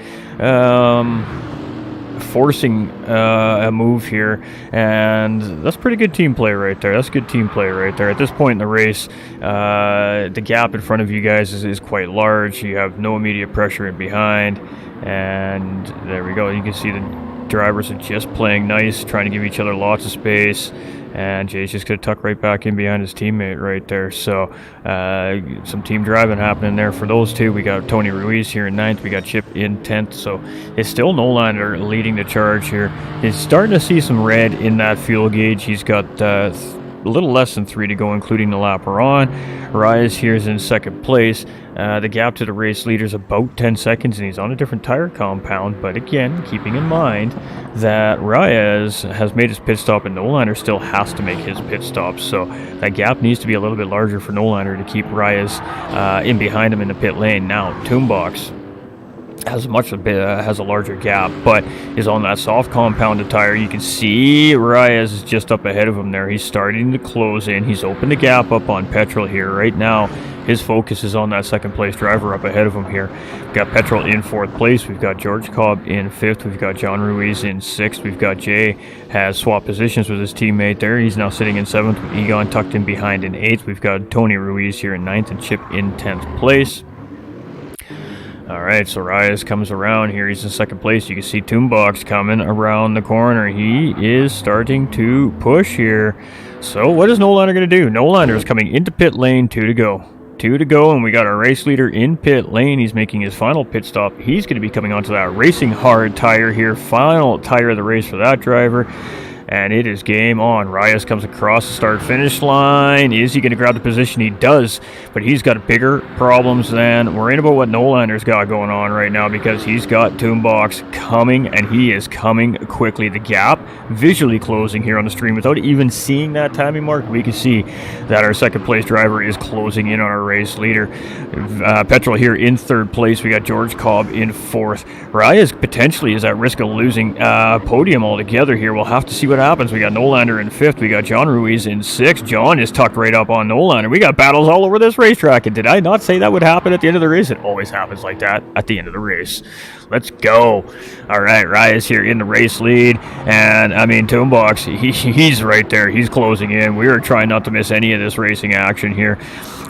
S1: forcing a move here, and that's pretty good team play right there. That's good team play right there. At this point in the race, the gap in front of you guys is quite large. You have no immediate pressure in behind, and there we go. You can see the drivers are just playing nice, trying to give each other lots of space, and Jay's just going to tuck right back in behind his teammate right there. So some team driving happening there for those two. We got Tony Ruiz here in 9th. We got Chip in 10th. So it's still Nolander leading the charge here. He's starting to see some red in that fuel gauge. He's got a little less than 3 to go, including the lap we're on. Reyes here is in 2nd place. The gap to the race leader is about 10 seconds, and he's on a different tire compound. But again, keeping in mind that Reyes has made his pit stop and Nolander still has to make his pit stop. So that gap needs to be a little bit larger for Nolander to keep Reyes in behind him in the pit lane. Now, Toonbox has a larger gap, but is on that soft compounded tire. You can see Reyes is just up ahead of him there. He's starting to close in. He's opened the gap up on Petrol here. Right now, his focus is on that 2nd place driver up ahead of him here. We've got Petrol in 4th place. We've got George Cobb in 5th. We've got John Ruiz in 6th. We've got Jay has swapped positions with his teammate there. He's now sitting in 7th with Egon tucked in behind in 8th. We've got Tony Ruiz here in 9th and Chip in 10th place. All right, so Reyes comes around here. He's in 2nd place. You can see Toonbox coming around the corner. He is starting to push here. So what is Nolander going to do? Nolander is coming into pit lane. 2 to go. 2 to go, and we got our race leader in pit lane. He's making his final pit stop. He's going to be coming onto that racing hard tire here. Final tire of the race for that driver. And it is game on. Reyes comes across the start-finish line. Is he going to grab the position? He does, but he's got bigger problems than worrying about what Nolander's got going on right now, because he's got Toonbox coming, and he is coming quickly. The gap visually closing here on the stream without even seeing that timing mark. We can see that our 2nd place driver is closing in on our race leader. Petrol here in 3rd place. We got George Cobb in 4th. Reyes potentially is at risk of losing podium altogether here. We'll have to see what what happens. We got Nolander in 5th. We got John Ruiz in 6th. John is tucked right up on Nolander. We got battles all over this racetrack. And did I not say that would happen at the end of the race? It always happens like that at the end of the race. Let's go. All right, Reyes here in the race lead. And, I mean, Toonbox, he's right there. He's closing in. We are trying not to miss any of this racing action here.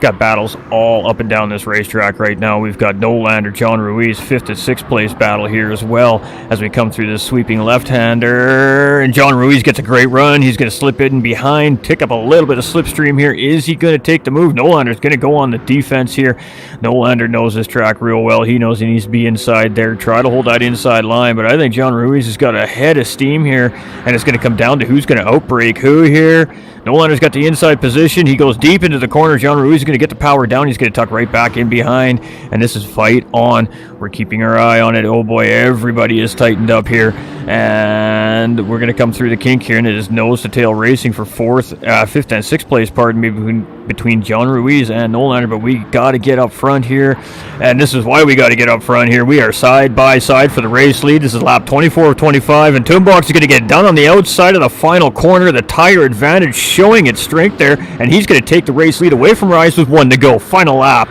S1: Got battles all up and down this racetrack right now. We've got Nolander, John Ruiz, 5th and 6th place battle here as well as we come through this sweeping left-hander. And John Ruiz gets a great run. He's going to slip in behind, pick up a little bit of slipstream here. Is he going to take the move? Nolander's going to go on the defense here. Nolander knows this track real well. He knows he needs to be inside there. Try to hold that inside line, but I think John Ruiz has got a head of steam here, and it's going to come down to who's going to outbreak who here. Nolander's got the inside position. He goes deep into the corner. John Ruiz is going to get the power down. He's going to tuck right back in behind. And this is fight on. We're keeping our eye on it. Oh boy, everybody is tightened up here. And we're going to come through the kink here. And it is nose to tail racing for 5th and 6th place, pardon me, between John Ruiz and Nolander. But we got to get up front here. And this is why we got to get up front here. We are side by side for the race lead. This is lap 24 of 25. And Toonbox is going to get done on the outside of the final corner. The tire advantage showing its strength there, and he's going to take the race lead away from Reyes with 1 to go. Final lap.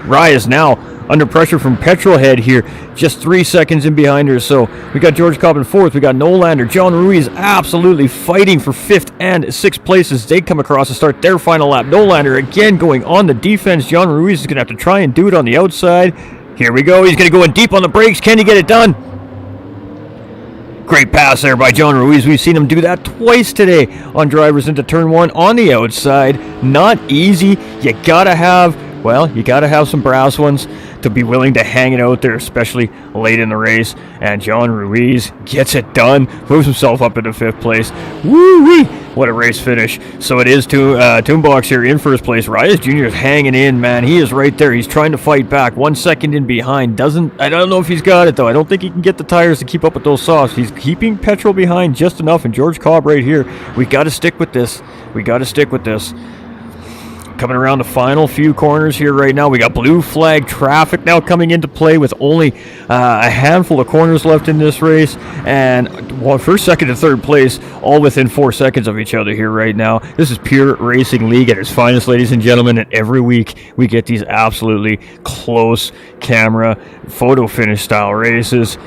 S1: Reyes now under pressure from Petrolhead here, just 3 seconds in behind her. So we got George Cobb in 4th. We got Nolander, John Ruiz absolutely fighting for 5th and 6th places. They come across to start their final lap. Nolander again going on the defense. John Ruiz is going to have to try and do it on the outside. Here we go. He's going to go in deep on the brakes. Can he get it done? Great pass there by John Ruiz. We've seen him do that twice today on drivers into turn 1 on the outside. Not easy. You gotta have some brass ones to be willing to hang it out there, especially late in the race. And John Ruiz gets it done, moves himself up into 5th place. Woo-wee! What a race finish. So it is Toonbox here in 1st place. Reyes Jr. is hanging in, man. He is right there. He's trying to fight back. 1 second in behind. I don't know if he's got it, though. I don't think he can get the tires to keep up with those softs. He's keeping Petrol behind just enough. And George Cobb right here. We got to stick with this. Coming around the final few corners here right now. We got blue flag traffic now coming into play with only a handful of corners left in this race. And 1st, 2nd, and 3rd place all within 4 seconds of each other here right now. This is pure racing league at its finest, ladies and gentlemen. And every week we get these absolutely close camera photo finish style races.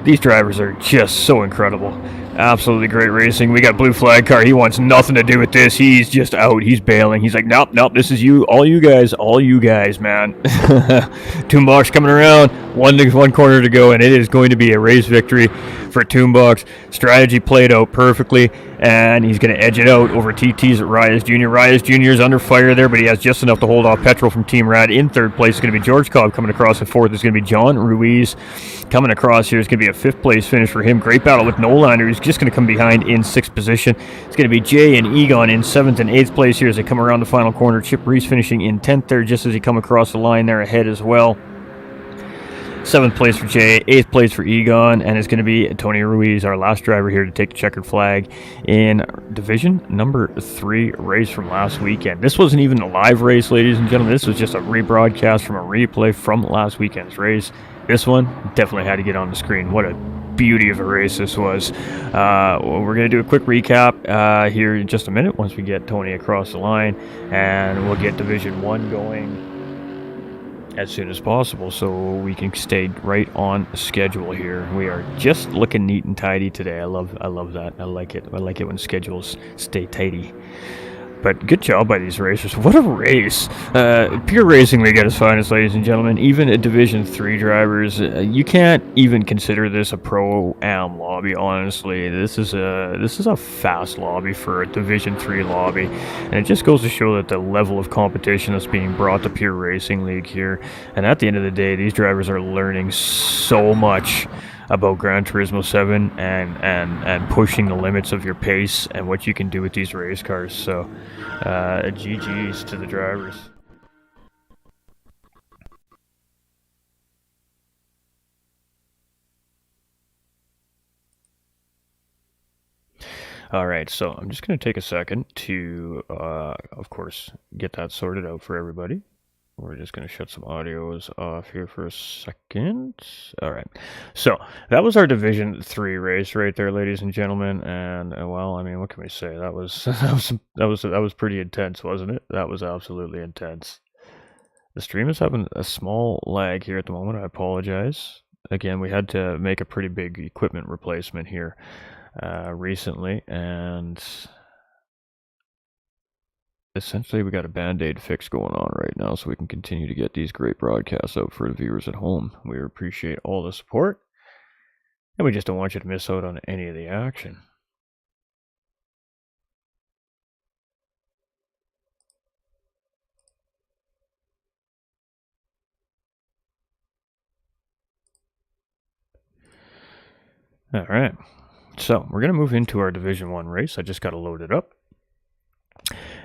S1: These drivers are just so incredible. Absolutely great racing. We got blue flag car. He wants nothing to do with this. He's just out. He's bailing. He's like, nope, this is you. All you guys, man. Toonbox coming around. One corner to go, and it is going to be a race victory for Toonbox. Strategy played out perfectly, and he's going to edge it out over TT's Reyes Jr. Reyes Jr. is under fire there, but he has just enough to hold off Petrol from Team Rad. In 3rd place is going to be George Cobb coming across in 4th. It's going to be John Ruiz coming across here. It's going to be a 5th place finish for him. Great battle with Nolander. He's just going to come behind in 6th position. It's going to be Jay and Egon in 7th and 8th place here as they come around the final corner. Chip Reese finishing in 10th there just as he come across the line there ahead as well. 7th place for Jay, 8th place for Egon, and it's going to be Tony Ruiz, our last driver here to take the checkered flag in division number 3 race from last weekend. This wasn't even a live race, ladies and gentlemen. This was just a rebroadcast from a replay from last weekend's race. This one definitely had to get on the screen. What a beauty of a race this was. We're going to do a quick recap here in just a minute once we get Tony across the line, and we'll get Division 1 going as soon as possible so we can stay right on schedule here. We are just looking neat and tidy today. I love that. I like it. I like it when schedules stay tidy. But good job by these racers. What a race. Pure racing league at its finest, ladies and gentlemen. Even at Division 3 drivers, you can't even consider this a pro-am lobby, honestly. This is a fast lobby for a Division 3 lobby. And it just goes to show that the level of competition that's being brought to pure racing league here. And at the end of the day, these drivers are learning so much about Gran Turismo 7 and pushing the limits of your pace and what you can do with these race cars. So GG's to the drivers. All right, so I'm just going to take a second to, of course, get that sorted out for everybody. We're just going to shut some audios off here for a second. All right. So that was our Division 3 race right there, ladies and gentlemen. And well, I mean, what can we say? That was that was pretty intense, wasn't it? That was absolutely intense. The stream is having a small lag here at the moment. I apologize. Again, we had to make a pretty big equipment replacement here recently, and essentially we got a band-aid fix going on right now so we can continue to get these great broadcasts out for the viewers at home. We appreciate all the support, and we just don't want you to miss out on any of the action. All right, so we're going to move into our Division 1 race. I just got to load it up.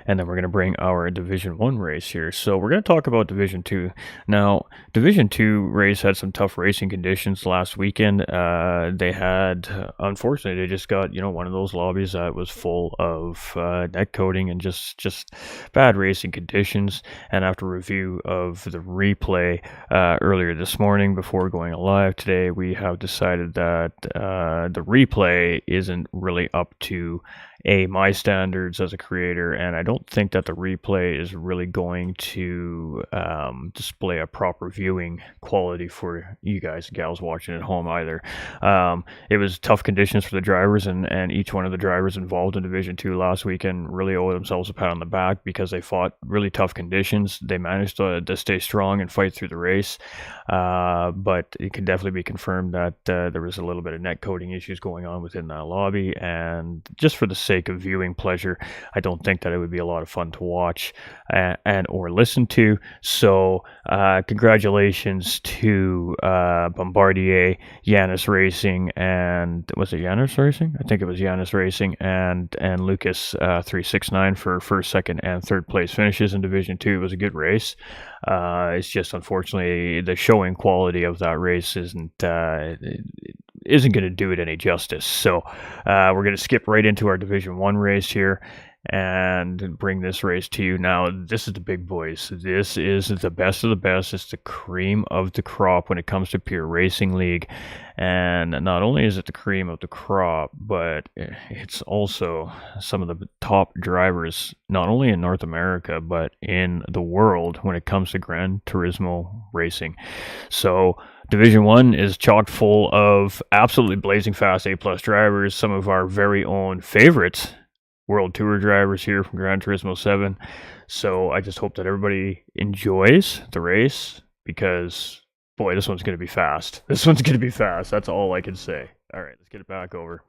S1: And then we're going to bring our Division 1 race here. So we're going to talk about Division 2. Now, Division 2 race had some tough racing conditions last weekend. They had, unfortunately, they just got, one of those lobbies that was full of net coating and just bad racing conditions. And after review of the replay earlier this morning before going live today, we have decided that the replay isn't really up to my standards as a creator, and I don't think that the replay is really going to display a proper viewing quality for you guys and gals watching at home either. It was tough conditions for the drivers, and each one of the drivers involved in Division 2 last weekend really owe themselves a pat on the back because they fought really tough conditions. They managed to stay strong and fight through the race, but it can definitely be confirmed that there was a little bit of net coating issues going on within that lobby, and just for the sake of viewing pleasure, I don't think that it would be a lot of fun to watch and or listen to. So congratulations to Bombardier, Yanis Racing, and was it Yanis Racing? I think it was Yanis Racing and Lucas 369 for first, second, and third place finishes in Division 2. It was a good race. It's just unfortunately the showing quality of that race isn't going to do it any justice. So we're going to skip right into our Division 1 race here and bring this race to you. Now, this is the big boys. This is the best of the best. It's the cream of the crop when it comes to pure racing league. And not only is it the cream of the crop, but it's also some of the top drivers, not only in North America, but in the world when it comes to Gran Turismo racing. So Division 1 is chock full of absolutely blazing fast A-plus drivers, some of our very own favorites, World Tour drivers here from Gran Turismo 7. So I just hope that everybody enjoys the race because, boy, this one's going to be fast. This one's going to be fast. That's all I can say. All right, let's get it back over.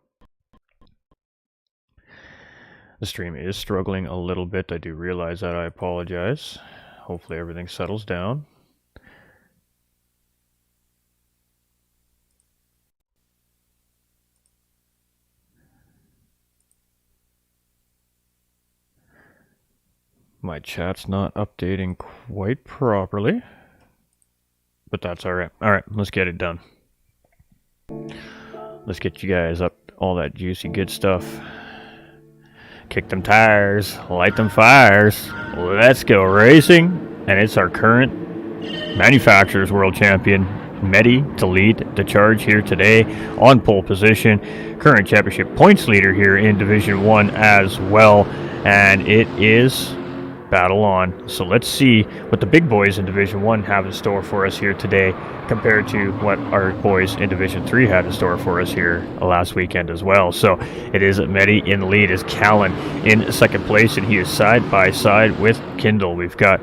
S1: The stream is struggling a little bit. I do realize that. I apologize. Hopefully everything settles down. My chat's not updating quite properly, but that's all right. All right, let's get it done. Let's get you guys up all that juicy good stuff. Kick them tires, light them fires. Let's go racing. And it's our current manufacturer's world champion, Mehdi, to lead the charge here today on pole position. Current championship points leader here in Division 1 as well. And it is battle on. So let's see what the big boys in Division 1 have in store for us here today compared to what our boys in Division 3 had in store for us here last weekend as well. So it is Mehdi in the lead, is Callan in second place, and he is side by side with Kindle. We've got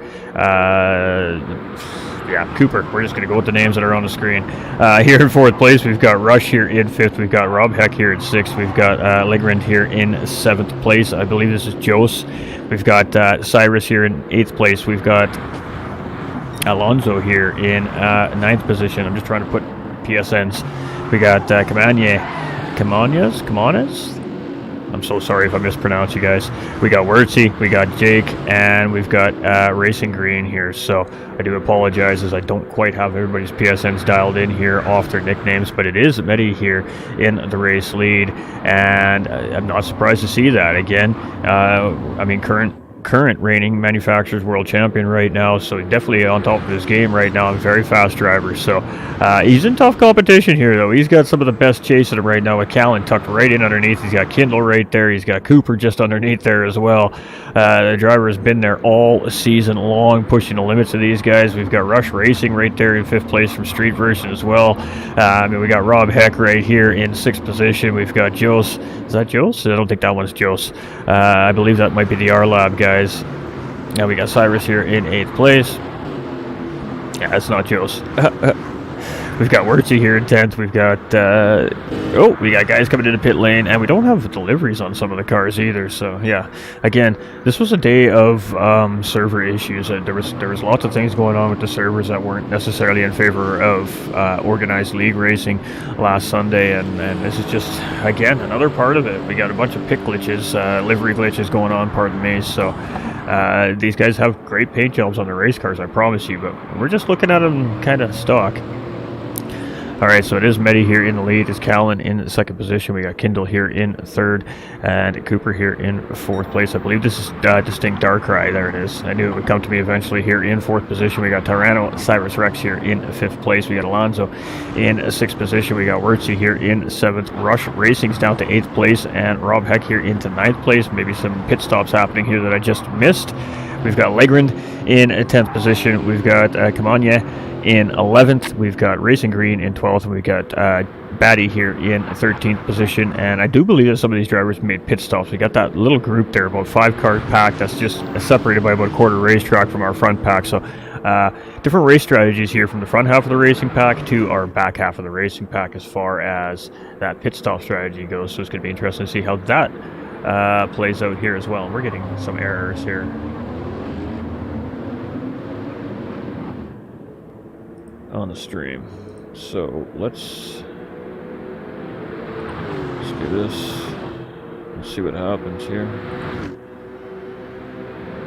S1: Cooper. We're just going to go with the names that are on the screen. Here in fourth place, we've got Rush here in fifth. We've got Rob Heck here in sixth. We've got Legrand here in seventh place. I believe this is Jose. We've got Cyrus here in eighth place. We've got Alonso here in ninth position. I'm just trying to put PSNs. We got Camanes. I'm so sorry if I mispronounce you guys. We got Wurtzy, we got Jake, and we've got Racing Green here. So I do apologize as I don't quite have everybody's PSNs dialed in here off their nicknames, but it is Mehdi here in the race lead, and I'm not surprised to see that again. Current current reigning manufacturers world champion right now, so definitely on top of his game right now. A very fast driver, so he's in tough competition here, though. He's got some of the best chasing him right now with Callan tucked right in underneath. He's got Kindle right there. He's got Cooper just underneath there as well. The driver has been there all season long, pushing the limits of these guys. We've got Rush Racing right there in 5th place from Street Version as well. We got Rob Heck right here in 6th position. We've got Jos. Is that Jos? I don't think that one's Jos. I believe that might be the R-Lab guys. Now we got Cyrus here in 8th place. Yeah, that's not Jos. We've got Wurtzy here in 10th. We've got, we got guys coming into pit lane, and we don't have deliveries on some of the cars either. So, yeah, again, this was a day of server issues. There was lots of things going on with the servers that weren't necessarily in favor of organized league racing last Sunday, and this is just, again, another part of it. We got a bunch of pit glitches, livery glitches going on, pardon me, so... these guys have great paint jobs on their race cars, I promise you, but we're just looking at them kind of stock. Alright, so it is Medi here in the lead. It's Callan in 2nd position. We got Kindle here in 3rd, and Cooper here in 4th place. I believe this is Distinct Darkrai. There it is. I knew it would come to me eventually here in 4th position. We got Tyranno Cyrus Rex here in 5th place. We got Alonso in 6th position. We got Wurtzy here in 7th. Rush Racing's down to 8th place, and Rob Heck here into 9th place. Maybe some pit stops happening here that I just missed. We've got Legrand in 10th position. We've got Kamanya in 11th. We've got Racing Green in 12th, and we've got Batty here in 13th position. And I do believe that some of these drivers made pit stops. We got that little group there, about 5-car pack that's just separated by about a quarter racetrack from our front pack. So different race strategies here from the front half of the racing pack to our back half of the racing pack as far as that pit stop strategy goes. So it's going to be interesting to see how that plays out here as well. And we're getting some errors here. On the stream, so let's do this and see what happens here.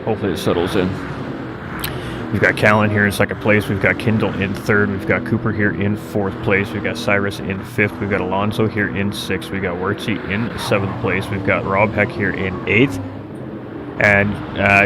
S1: Hopefully it settles in. We've got Callan here in 2nd place. We've got Kindle in 3rd. We've got Cooper here in 4th place. We've got Cyrus in 5th. We've got Alonso here in 6th. We've got Wurtzy in 7th place. We've got Rob Heck here in 8th. And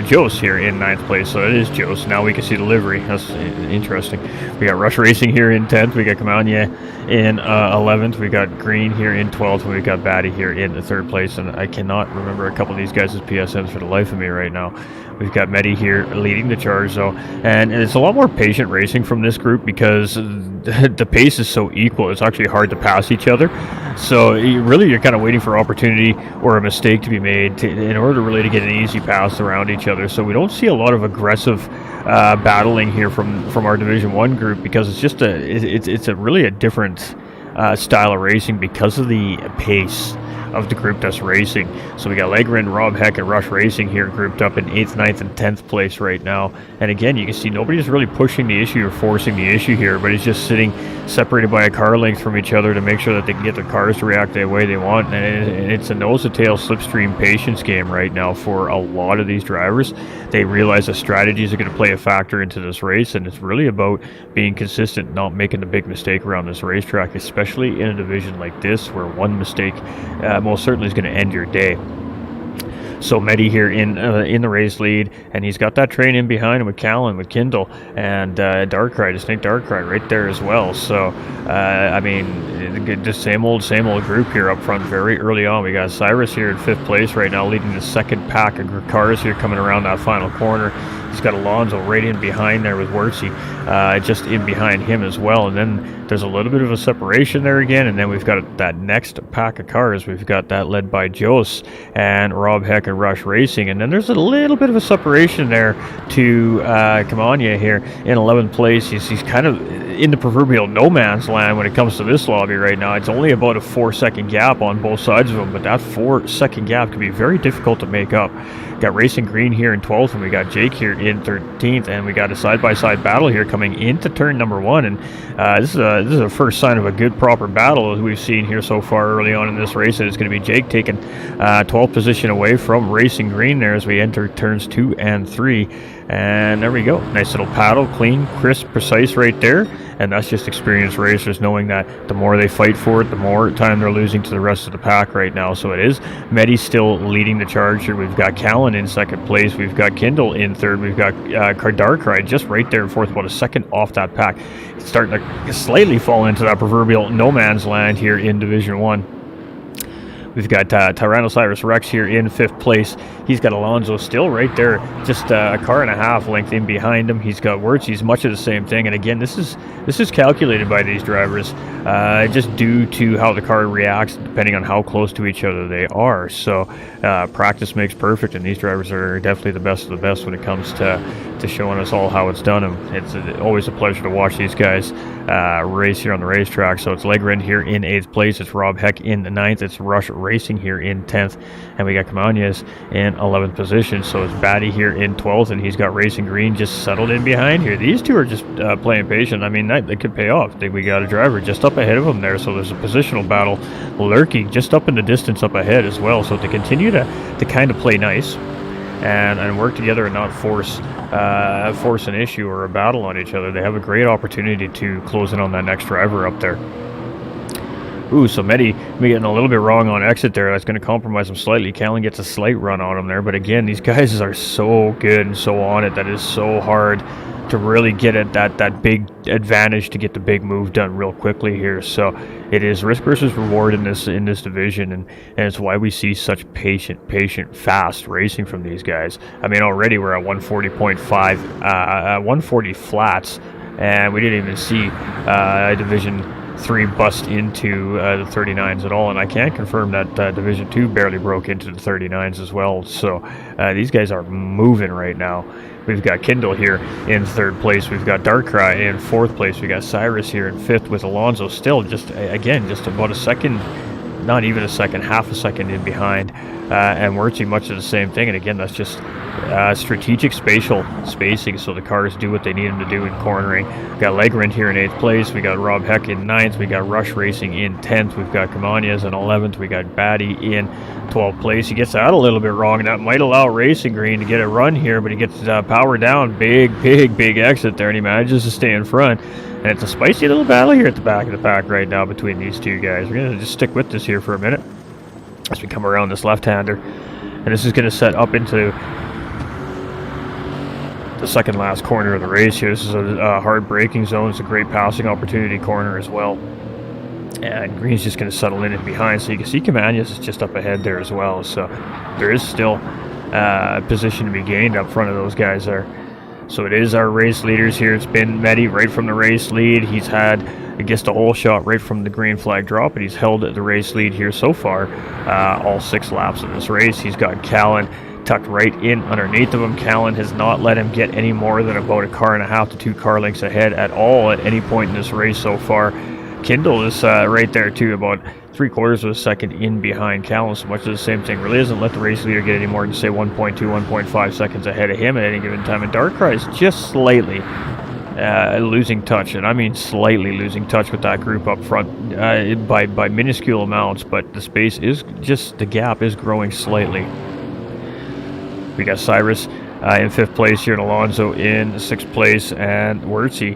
S1: Jos here in 9th place, so it is Jos. Now we can see the livery. That's interesting. We got Rush Racing here in 10th. We got Kamanya in 11th. We got Green here in 12th. And we got Batty here in 3rd place. And I cannot remember a couple of these guys' PSNs for the life of me right now. We've got Medi here leading the charge, though. And it's a lot more patient racing from this group because the pace is so equal. It's actually hard to pass each other. So you're kind of waiting for opportunity or a mistake to be made in order really to get an easy pass around each other. So we don't see a lot of aggressive battling here from our Division 1 group because it's just it's really a different style of racing because of the pace of the group that's racing. So we got Legrand, Rob Heck, and Rush Racing here grouped up in 8th, 9th, and 10th place right now. And again, you can see nobody's really pushing the issue or forcing the issue here, but it's just sitting separated by a car length from each other to make sure that they can get their cars to react the way they want. And it's a nose-to-tail slipstream patience game right now for a lot of these drivers. They realize the strategies are going to play a factor into this race, and it's really about being consistent, not making a big mistake around this racetrack, especially in a division like this where one mistake most certainly is going to end your day. So Medi here in the race lead, and he's got that train in behind him with Callan, with Kindle, and Darkrai, Distinct Darkrai right there as well. So, I mean, the same old group here up front very early on. We got Cyrus here in 5th place right now, leading the second pack of cars here coming around that final corner. He's got Alonso right in behind there with Wurtzy, just in behind him as well. And then there's a little bit of a separation there again, and then we've got that next pack of cars. We've got that led by Jos and Rob Heck and Rush Racing, and then there's a little bit of a separation there to Kamanya here in 11th place. He's kind of in the proverbial no man's land when it comes to this lobby right now. It's only about a 4-second gap on both sides of him, but that 4-second gap can be very difficult to make up. Got Racing Green here in 12th, and we got Jake here in 13th, and we got a side-by-side battle here coming into turn number 1, and this is a first sign of a good proper battle as we've seen here so far early on in this race. And it's going to be Jake taking 12th position away from Racing Green there as we enter turns 2 and 3. And there we go. Nice little paddle, clean, crisp, precise right there. and that's just experienced racers knowing that the more they fight for it, the more time they're losing to the rest of the pack right now. So it is Medi still leading the charge here. We've got Callan in second place. We've got Kindle in third. We've got Darkrai just right there in fourth, about a second off that pack. It's starting to slightly fall into that proverbial no man's land here in Division 1. We've got Tyrannosaurus Rex here in fifth place. He's got Alonso still right there, just a car and a half length in behind him. He's got Wirtz. He's much of the same thing. And again, this is calculated by these drivers, just due to how the car reacts depending on how close to each other they are. So practice makes perfect, and these drivers are definitely the best of the best when it comes to showing us all how it's done. And it's always a pleasure to watch these guys race here on the racetrack. So it's Legren here in 8th place. It's Rob Heck in the 9th. It's Rush Racing here in 10th. And we got Camanez in 11th position. So it's Batty here in 12th, and he's got Racing Green just settled in behind here. These two are just playing patient. I mean, that could pay off. We got a driver just up ahead of them there. So there's a positional battle lurking just up in the distance up ahead as well. So to continue to kind of play nice and work together and not force an issue or a battle on each other, they have a great opportunity to close in on that next driver up there. Ooh, so Medi getting a little bit wrong on exit there. That's going to compromise him slightly. Callan gets a slight run on him there, but again, these guys are so good and so on it that is so hard to really get at that big advantage to get the big move done real quickly here. So it is risk versus reward in this division, and it's why we see such patient, fast racing from these guys. I mean, already we're at 140.5, 140 flats, and we didn't even see Division 3 bust into the 39s at all, and I can confirm that Division 2 barely broke into the 39s as well. So these guys are moving right now. We've got Kindle here in third place. We've got Darkrai in fourth place. We got Cyrus here in fifth, with Alonso still just about a second, not even a second, half a second in behind, and Wirtzy much of the same thing. And again, that's just strategic spacing, so the cars do what they need them to do in cornering. We got Legren here in 8th place. We got Rob Heck in 9th. We got Rush Racing in 10th. We've got Camanez in 11th. We got Batty in 12th place. He gets out a little bit wrong, and that might allow Racing Green to get a run here, but he gets power down. Big exit there, and he manages to stay in front. And it's a spicy little battle here at the back of the pack right now between these two guys. We're going to just stick with this here for a minute as we come around this left-hander. And this is going to set up into the second last corner of the race here. This is a hard braking zone. It's a great passing opportunity corner as well. And Green's just going to settle in and behind. So you can see Camanez is just up ahead there as well. So there is still position to be gained up front of those guys there. So it is our race leaders here. It's been Medi right from the race lead. He's had, I guess, the whole shot right from the green flag drop, and he's held the race lead here so far, all 6 laps of this race. He's got Callan tucked right in underneath of him. Callan has not let him get any more than about a car and a half to 2 car lengths ahead at all at any point in this race so far. Kindle is right there too, about 3/4 of a second in behind Callan. So much of the same thing. Really doesn't let the race leader get any more than, say, 1.2, 1.5 seconds ahead of him at any given time. And Darkrai is just slightly losing touch, and I mean slightly losing touch with that group up front by minuscule amounts, but the space is just, the gap is growing slightly. We got Cyrus in 5th place here, and Alonso in 6th place, and Wirtzy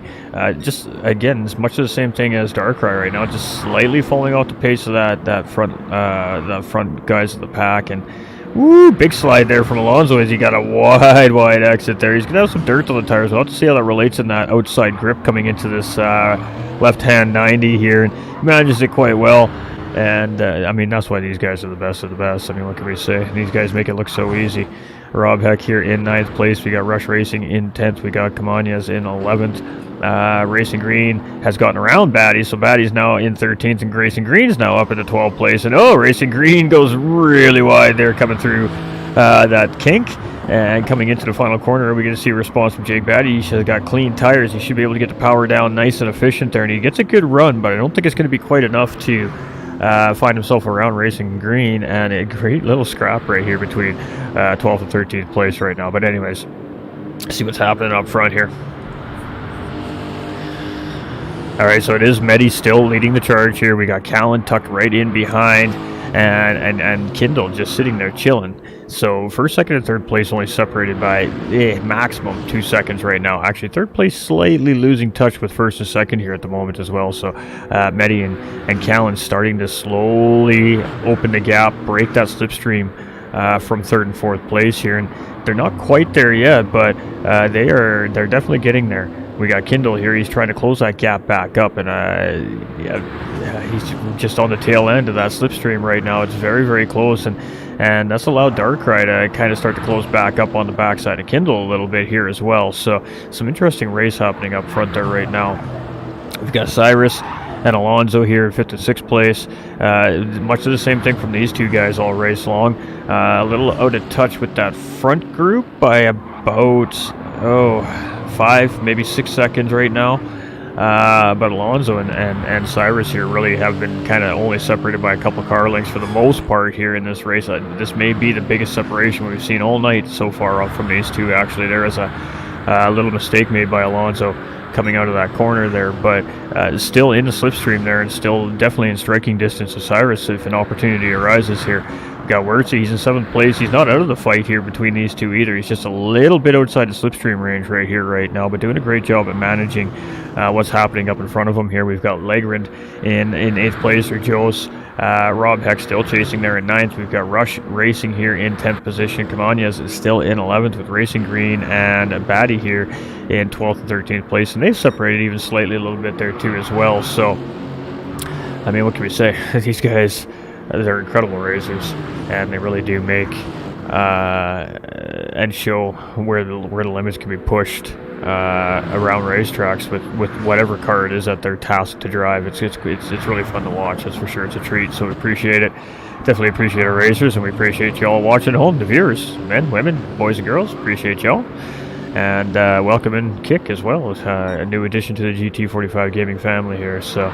S1: just, again, as much of the same thing as Darkrai right now, just slightly falling off the pace of that front guys of the pack. And woo, big slide there from Alonso as he got a wide exit there. He's going to have some dirt on the tires. We'll have to see how that relates in that outside grip coming into this left-hand 90 here, and he manages it quite well. And I mean, that's why these guys are the best of the best. I mean, what can we say? These guys make it look so easy. Rob Heck here in 9th place. We got Rush Racing in 10th. We got Camanez in 11th. Racing Green has gotten around Batty, so Batty's now in 13th, and Racing Green's now up in the 12th place. And Racing Green goes really wide there, coming through that kink. And coming into the final corner, we're going to see a response from Jake Batty. He's got clean tires. He should be able to get the power down nice and efficient there, and he gets a good run, but I don't think it's going to be quite enough to find himself around Racing Green, and a great little scrap right here between 12th and 13th place right now. But anyways, see what's happening up front here. All right, so it is Medi still leading the charge here. We got Callan tucked right in behind, and Kindle just sitting there chilling. So first, second, and third place only separated by maximum 2 seconds right now. Actually, third place slightly losing touch with first and second here at the moment as well. So Medi and Callan starting to slowly open the gap, break that slipstream from third and fourth place here. And they're not quite there yet, but they're definitely getting there. We got Kindle here. He's trying to close that gap back up, and he's just on the tail end of that slipstream right now. It's very, very close, and that's allowed Darkrai to kind of start to close back up on the backside of Kindle a little bit here as well. So some interesting race happening up front there right now. We've got Cyrus and Alonso here in 5th and 6th place. Much of the same thing from these two guys all race long. A little out of touch with that front group by about 5, maybe 6 seconds right now. But Alonso and Cyrus here really have been kind of only separated by a couple car lengths for the most part here in this race. This may be the biggest separation we've seen all night so far from these two. Actually, there is a little mistake made by Alonso coming out of that corner there, but still in the slipstream there, and still definitely in striking distance of Cyrus if an opportunity arises here. We got Wurtzy, he's in 7th place. He's not out of the fight here between these two either. He's just a little bit outside the slipstream range right here right now, but doing a great job at managing what's happening up in front of him here. We've got Legrand in 8th place, or Joes. Rob Heck still chasing there in 9th. We've got Rush Racing here in 10th position. Camanez is still in 11th with Racing Green, and Batty here in 12th and 13th place. And they've separated even slightly a little bit there too as well. So, I mean, what can we say? These guys, they're incredible racers, and they really do make and show where the limits can be pushed around racetracks with whatever car it is that they're tasked to drive. It's really fun to watch, that's for sure. It's a treat, so we appreciate it. Definitely appreciate our racers, and we appreciate y'all watching at home, the viewers, men, women, boys and girls. Appreciate y'all. And welcome in Kick as well, a new addition to the GT45 gaming family here. So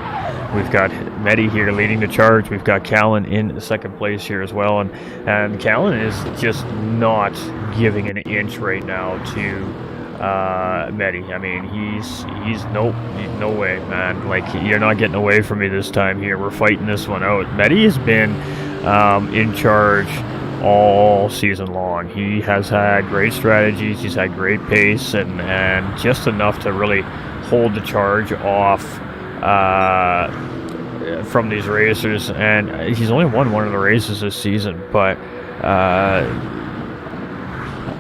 S1: we've got Medi here leading the charge. We've got Callan in 2nd place here as well, and Callan is just not giving an inch right now to Medi. I mean, he's no way, man. Like, you're not getting away from me this time here. We're fighting this one out. Medi has been in charge all season long. He has had great strategies. He's had great pace, and just enough to really hold the charge off from these racers. And he's only won one of the races this season, but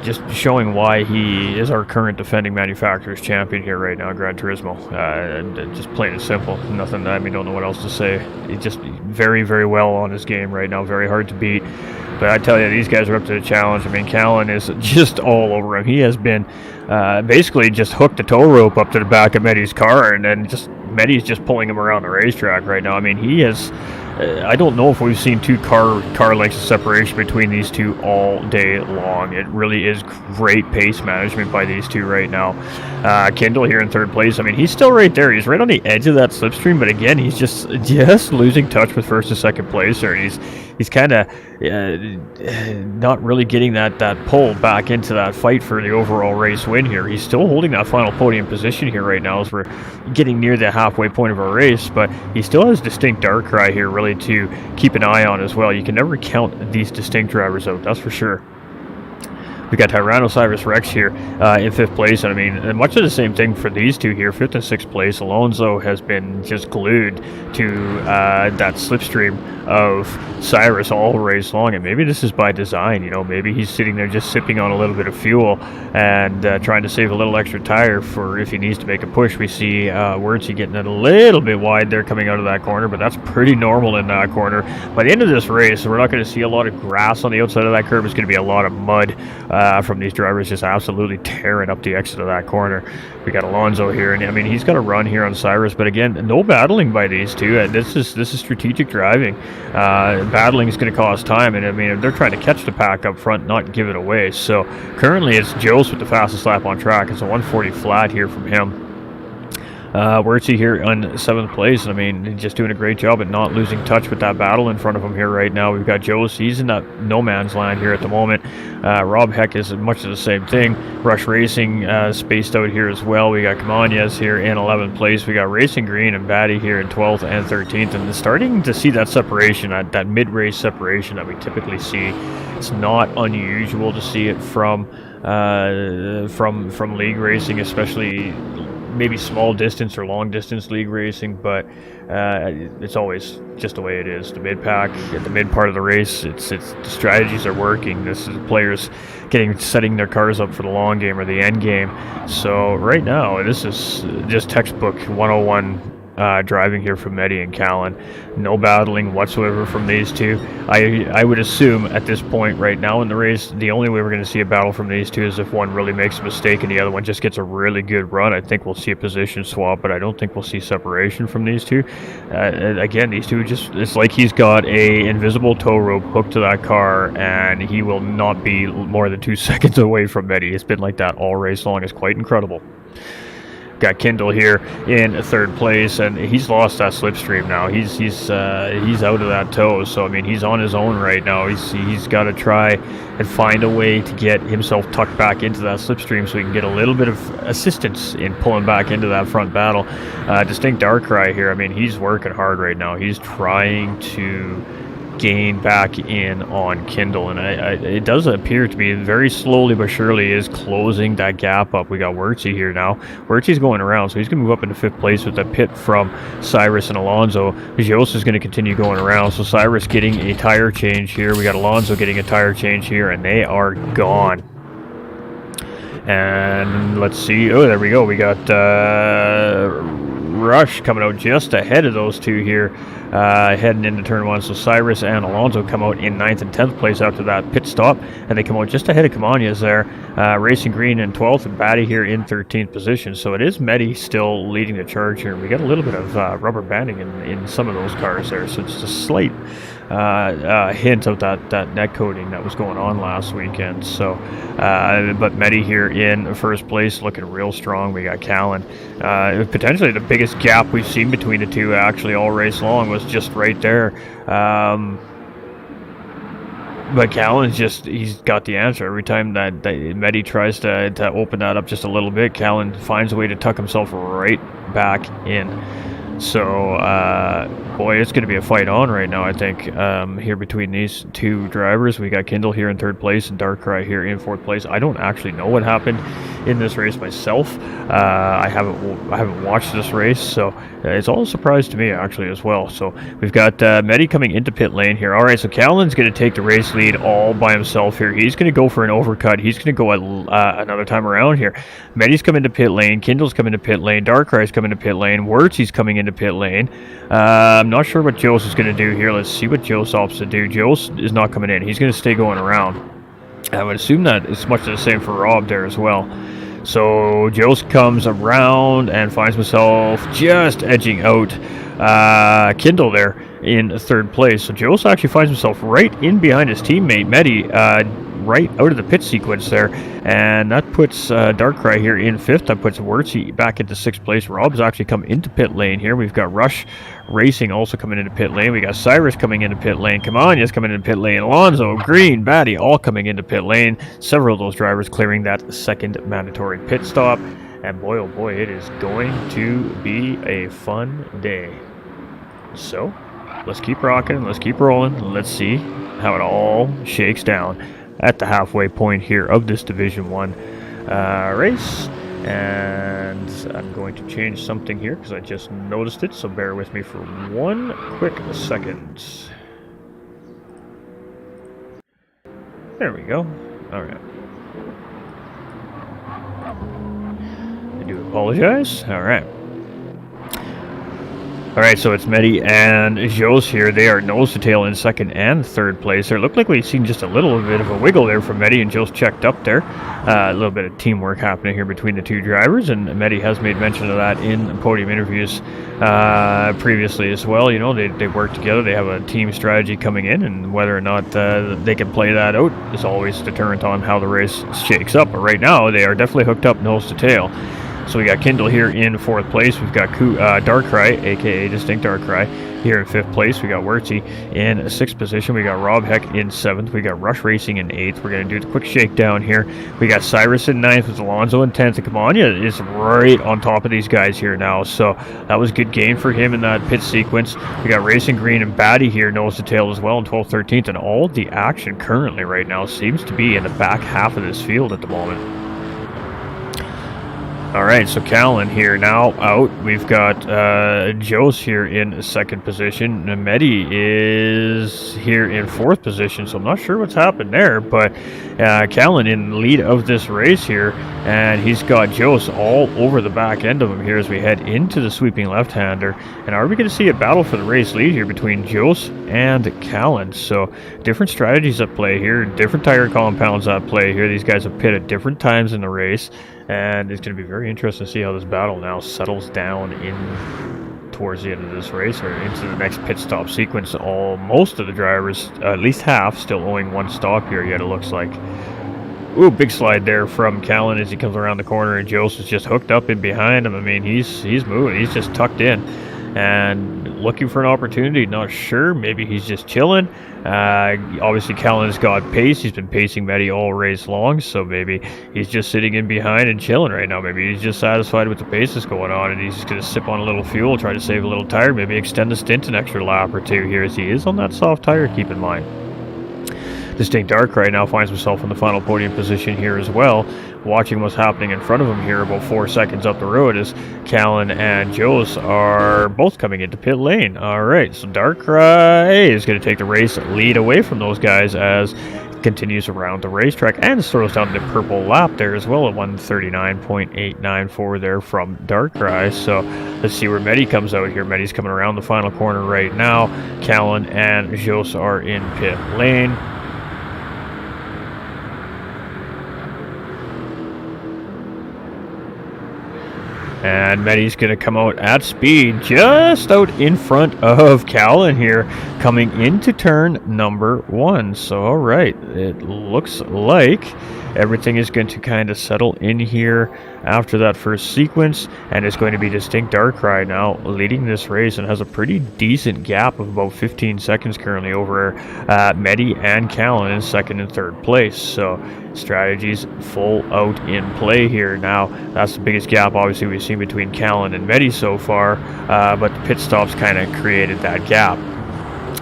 S1: just showing why he is our current defending manufacturer's champion here right now, Gran Turismo. Just plain and simple. Nothing, I mean, don't know what else to say. He's just very, very well on his game right now. Very hard to beat. But I tell you, these guys are up to the challenge. I mean, Callan is just all over him. He has been basically just hooked the tow rope up to the back of Medi's car, and then Medi's just pulling him around the racetrack right now. I mean, he has... I don't know if we've seen two car lengths of separation between these two all day long. It really is great pace management by these two right now. Kindle here in 3rd place. I mean, he's still right there. He's right on the edge of that slipstream, but again, he's just losing touch with 1st and 2nd place there. He's kind of not really getting that pull back into that fight for the overall race win here. He's still holding that final podium position here right now as we're getting near the halfway point of our race, but he still has distinct Darkrai here really to keep an eye on as well. You can never count these distinct drivers out, that's for sure. We got Tyrannosaurus Rex here in 5th place, and I mean, much of the same thing for these two here, 5th and 6th place. Alonso has been just glued to that slipstream of Cyrus all race long, and maybe this is by design. You know, maybe he's sitting there just sipping on a little bit of fuel and trying to save a little extra tire for if he needs to make a push. We see Wurtzy getting it a little bit wide there coming out of that corner, but that's pretty normal in that corner. By the end of this race, we're not going to see a lot of grass on the outside of that curb. It's going to be a lot of mud from these drivers just absolutely tearing up the exit of that corner. We got Alonso here, and I mean, he's got a run here on Cyrus, but again, no battling by these two. This is strategic driving. Battling is going to cost time, and I mean, they're trying to catch the pack up front, not give it away. So currently it's Joe's with the fastest lap on track. It's a 140 flat here from him. Wurtzy here on 7th place. I mean, just doing a great job at not losing touch with that battle in front of him here right now. We've got Joe's. He's in that no man's land here at the moment. Rob Heck is much of the same thing. Rush Racing spaced out here as well. We got Kamanyas here in 11th place. We got Racing Green and Batty here in 12th and 13th. And starting to see that separation, that mid-race separation that we typically see. It's not unusual to see it from league racing, especially maybe small distance or long distance league racing, but it's always just the way it is. The mid pack at the mid part of the race, it's the strategies are working. This is players setting their cars up for the long game or the end game. So right now, this is just textbook 101 driving here from Eddie and Callan. No battling whatsoever from these two. I would assume at this point right now in the race, the only way we're going to see a battle from these two is if one really makes a mistake and the other one just gets a really good run. I think we'll see a position swap, but I don't think we'll see separation from these two. Again, these two it's like he's got a invisible tow rope hooked to that car and he will not be more than 2 seconds away from Eddie. It's been like that all race long. It's quite incredible. Got Kindle here in 3rd place, and he's lost that slipstream now. He's out of that tow, so I mean he's on his own right now. He's got to try and find a way to get himself tucked back into that slipstream so he can get a little bit of assistance in pulling back into that front battle. Distinct Darkrai here. I mean he's working hard right now. He's trying to gain back in on Kindle, and it does appear to be very slowly but surely is closing that gap up. We got Wurtzy here now. Wurtzy's going around, so he's going to move up into 5th place with a pit from Cyrus and Alonso. Gios is going to continue going around, so Cyrus getting a tire change here. We got Alonso getting a tire change here, and they are gone. And let's see. Oh, there we go. We got Rush coming out just ahead of those two here, heading into turn 1. So Cyrus and Alonso come out in 9th and 10th place after that pit stop, and they come out just ahead of Kamanyas there. Racing Green in 12th and Batty here in 13th position. So it is Medi still leading the charge here. We got a little bit of rubber banding in some of those cars there, so it's a slight hint of that net coating that was going on last weekend. So, but Medi here in 1st place, looking real strong. We got Callan. Potentially the biggest gap we've seen between the two actually all race long was just right there. But Callan's he's got the answer. Every time that Medi tries to open that up just a little bit, Callan finds a way to tuck himself right back in. So, boy, it's going to be a fight on right now, I think, here between these two drivers. We got Kindle here in 3rd place and Darkrai here in 4th place. I don't actually know what happened in this race myself. I haven't watched this race, so it's all a surprise to me, actually, as well. So we've got Medi coming into pit lane here. All right, so Callan's going to take the race lead all by himself here. He's going to go for an overcut. He's going to go another time around here. Medi's coming to pit lane. Kindle's coming to pit lane. Darkrai's coming to pit lane. Wurtzy's coming into pit lane. I'm not sure what Jose is going to do here. Let's see what Jose opts to do. Jose is not coming in. He's going to stay going around. I would assume that it's much the same for Rob there as well. So Jose comes around and finds himself just edging out Kindle there in 3rd place. So Jose actually finds himself right in behind his teammate Medi, right out of the pit sequence there, and that puts Darkrai here in 5th. That puts Wurtzy back into 6th place. Rob's actually come into pit lane here. We've got Rush Racing also coming into pit lane. We got Cyrus coming into pit lane. Kamanyas coming into pit lane. Alonso, Green, Batty all coming into pit lane. Several of those drivers clearing that 2nd mandatory pit stop. And boy, oh boy, it is going to be a fun day. So, let's keep rocking. Let's keep rolling. Let's see how it all shakes down at the halfway point here of this Division 1 race. And I'm going to change something here because I just noticed it, so bear with me for one quick second. There we go. All right. I do apologize. All right. All right, so it's Medi and Jose here. They are nose to tail in 2nd and 3rd place. There looked like we've seen just a little bit of a wiggle there from Medi, and Jose checked up there. A little bit of teamwork happening here between the two drivers, and Medi has made mention of that in podium interviews previously as well. You know, they work together. They have a team strategy coming in, and whether or not they can play that out is always deterrent on how the race shakes up. But right now, they are definitely hooked up nose to tail. So we got Kindle here in 4th place. We've got Darkrai, aka Distinct Darkrai, here in 5th place. We got Wurtzy in 6th position. We got Rob Heck in 7th. We got Rush Racing in 8th. We're going to do the quick shakedown here. We got Cyrus in 9th with Alonso in 10th. And Kamanya is right on top of these guys here now. So that was good gain for him in that pit sequence. We got Racing Green and Batty here nose to tail as well in 12th, 13th. And all the action currently right now seems to be in the back half of this field at the moment. All right, so Callan here now out. We've got Jose here in 2nd position. Medi is here in 4th position, so I'm not sure what's happened there, but Callan in the lead of this race here, and he's got Jose all over the back end of him here as we head into the sweeping left-hander. And are we going to see a battle for the race lead here between Jose and Callan? So different strategies at play here, different tire compounds at play here. These guys have pit at different times in the race. And it's going to be very interesting to see how this battle now settles down in towards the end of this race or into the next pit stop sequence. Most of the drivers, at least half, still owing 1 stop here yet, it looks like. Ooh, big slide there from Callan as he comes around the corner, and Jose is just hooked up in behind him. I mean, he's moving. He's just tucked in and looking for an opportunity. Not sure. Maybe he's just chilling. Obviously, Callan's got pace. He's been pacing Medi all race long, so maybe he's just sitting in behind and chilling right now. Maybe he's just satisfied with the pace that's going on, and he's just going to sip on a little fuel, try to save a little tire, maybe extend the stint an extra lap or 2 here as he is on that soft tire, keep in mind. Distinct Darkrai now finds himself in the final podium position here as well, watching what's happening in front of him here about 4 seconds up the road as Callan and Jose are both coming into pit lane. All right, so Darkrai is going to take the race lead away from those guys as it continues around the racetrack and throws down the purple lap there as well at 139.894 there from Darkrai. So let's see where Medi comes out here. Medi's coming around the final corner right now. Callan and Jose are in pit lane. And Medi's going to come out at speed, just out in front of Callan here, coming into turn number 1. So, all right, it looks like everything is going to kind of settle in here after that first sequence, and it's going to be Distinct Darkrai now leading this race and has a pretty decent gap of about 15 seconds currently over Medi and Callan in 2nd and 3rd place. So strategies full out in play here now. That's the biggest gap obviously we've seen between Callan and Medi so far, but the pit stops kind of created that gap.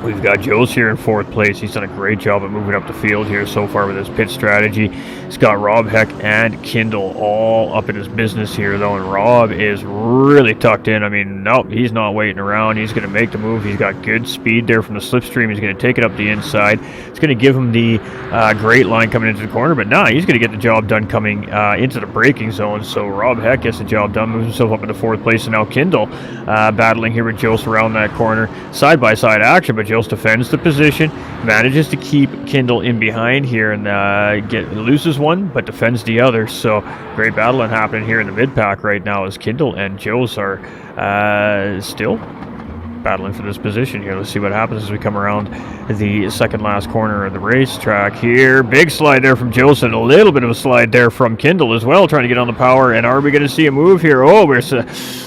S1: We've got Jose here in 4th place. He's done a great job at moving up the field here so far with his pit strategy. He's got Rob Heck and Kindle all up in his business here, though, and Rob is really tucked in. I mean, nope, he's not waiting around. He's going to make the move. He's got good speed there from the slipstream. He's going to take it up the inside. It's going to give him the great line coming into the corner, but nah, he's going to get the job done coming into the braking zone. So Rob Heck gets the job done, moves himself up into 4th place, and now Kindle battling here with Jose around that corner. Side-by-side action, but Jose defends the position, manages to keep Kindle in behind here, and loses one, but defends the other. So great battling happening here in the mid-pack right now as Kindle and Jose are still battling for this position here. Let's see what happens as we come around the second last corner of the racetrack here. Big slide there from Jose and a little bit of a slide there from Kindle as well, trying to get on the power. And are we going to see a move here? Oh, there's a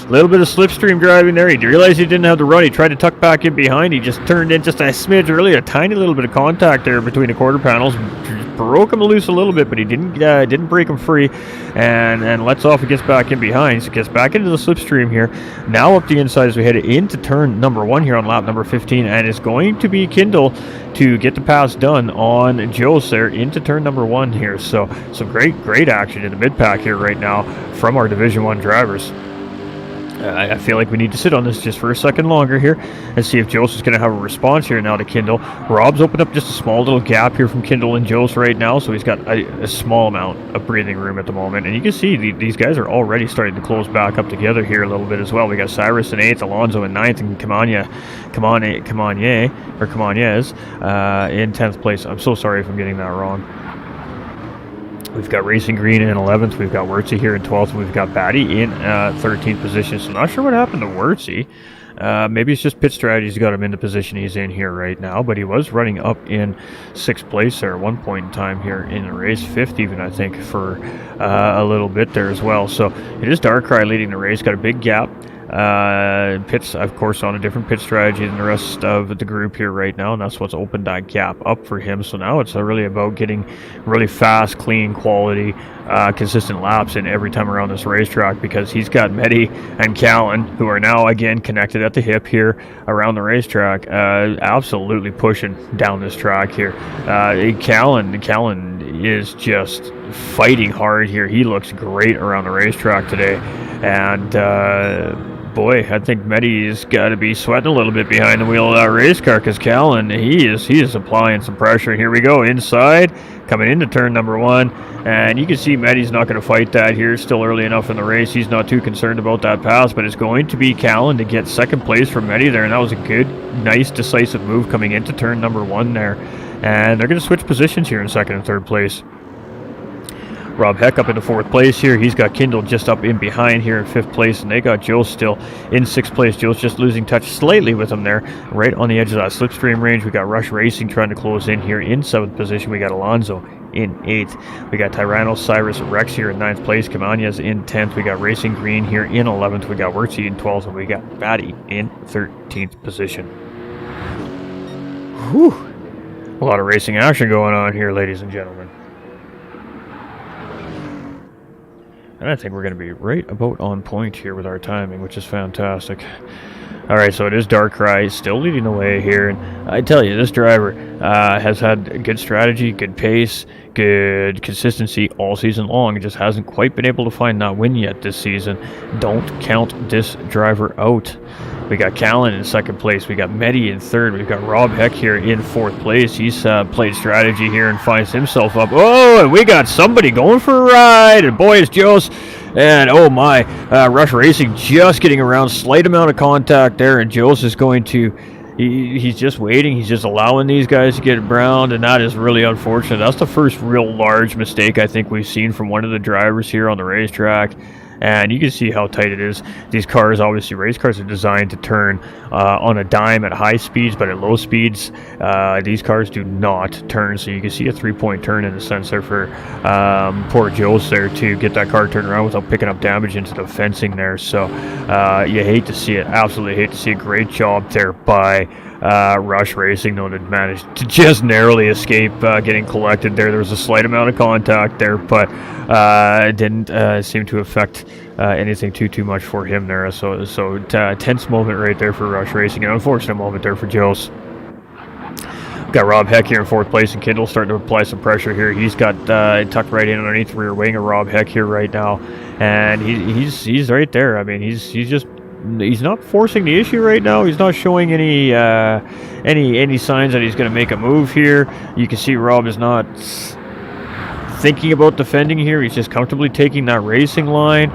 S1: little bit of slipstream driving there. He realized he didn't have the run. He tried to tuck back in behind. He just turned in just a smidge early. A tiny little bit of contact there between the quarter panels. Broke him loose a little bit, but he didn't break him free, and lets off and gets back in behind. So gets back into the slipstream here. Now up the inside as we head into turn number 1 here on lap number 15, and it's going to be Kindle to get the pass done on Jose there into turn number 1 here. So some great action in the mid pack here right now from our Division 1 drivers. I feel like we need to sit on this just for a second longer here and see if Jose's going to have a response here now to Kindle. Rob's opened up just a small little gap here from Kindle and Jose right now, so he's got a small amount of breathing room at the moment. And you can see these guys are already starting to close back up together here a little bit as well. We got Cyrus in 8th, Alonso in 9th, and Kamanyes in 10th place. I'm so sorry if I'm getting that wrong. We've got Racing Green in 11th. We've got Wurtzy here in 12th. We've got Batty in 13th position. So not sure what happened to Wurtzy. Maybe it's just pit strategy's got him in the position he's in here right now, but he was running up in 6th place there at one point in time here in the race, 5th even, I think, for a little bit there as well. So it is Darkrai leading the race, got a big gap. Pitts, of course, on a different pit strategy than the rest of the group here right now, and that's what's opened that gap up for him. So now it's really about getting really fast, clean, quality, consistent laps in every time around this racetrack, because he's got Medi and Callan, who are now again connected at the hip here around the racetrack, absolutely pushing down this track here. Callan is just fighting hard here. He looks great around the racetrack today, and boy, I think Medi's got to be sweating a little bit behind the wheel of that race car, because Callan, he is applying some pressure. Here we go, inside, coming into turn number 1, and you can see Medi's not going to fight that here. Still early enough in the race. He's not too concerned about that pass, but it's going to be Callan to get 2nd place for Medi there, and that was a good, nice, decisive move coming into turn number 1 there. And they're going to switch positions here in 2nd and 3rd place. Rob Heck up into 4th place here. He's got Kindle just up in behind here in 5th place, and they got Joe still in 6th place. Joe's just losing touch slightly with him there, right on the edge of that slipstream range. We got Rush Racing trying to close in here in 7th position. We got Alonso in 8th. We got Tyrannosaurus Rex here in 9th place. Camanya's in 10th. We got Racing Green here in 11th. We got Wurtsy in 12th, and we got Batty in 13th position. Whew. A lot of racing action going on here, ladies and gentlemen. And I think we're going to be right about on point here with our timing, which is fantastic. All right, so it is Darkrai still leading the way here. And I tell you, this driver has had good strategy, good pace, good consistency all season long. It just hasn't quite been able to find that win yet this season. Don't count this driver out. We got Callan in 2nd place. We got Medi in 3rd. We've got Rob Heck here in 4th place. He's played strategy here and finds himself up. Oh, and we got somebody going for a ride. And boy, it's Joe's. And oh my, Rush Racing just getting around. Slight amount of contact there. And Joe's is going to... He's just waiting. He's just allowing these guys to get around, and that is really unfortunate. That's the first real large mistake I think we've seen from one of the drivers here on the racetrack. And you can see how tight it is. These cars, obviously race cars, are designed to turn on a dime at high speeds, but at low speeds, these cars do not turn. So you can see a 3-point turn in a sense there for poor Joe's there to get that car turned around without picking up damage into the fencing there. So you hate to see it, absolutely hate to see it. Great job there by Rush Racing, though, to manage to just narrowly escape getting collected there. There was a slight amount of contact there, but it didn't seem to affect anything too much for him there. So tense moment right there for Rush Racing, an unfortunate moment there for Joe's. Got Rob Heck here in 4th place, and Kindle starting to apply some pressure here. He's got tucked right in underneath the rear wing of Rob Heck here right now, and he's right there. I mean, he's not forcing the issue right now. He's not showing any signs that he's going to make a move here. You can see Rob is not thinking about defending here. He's just comfortably taking that racing line.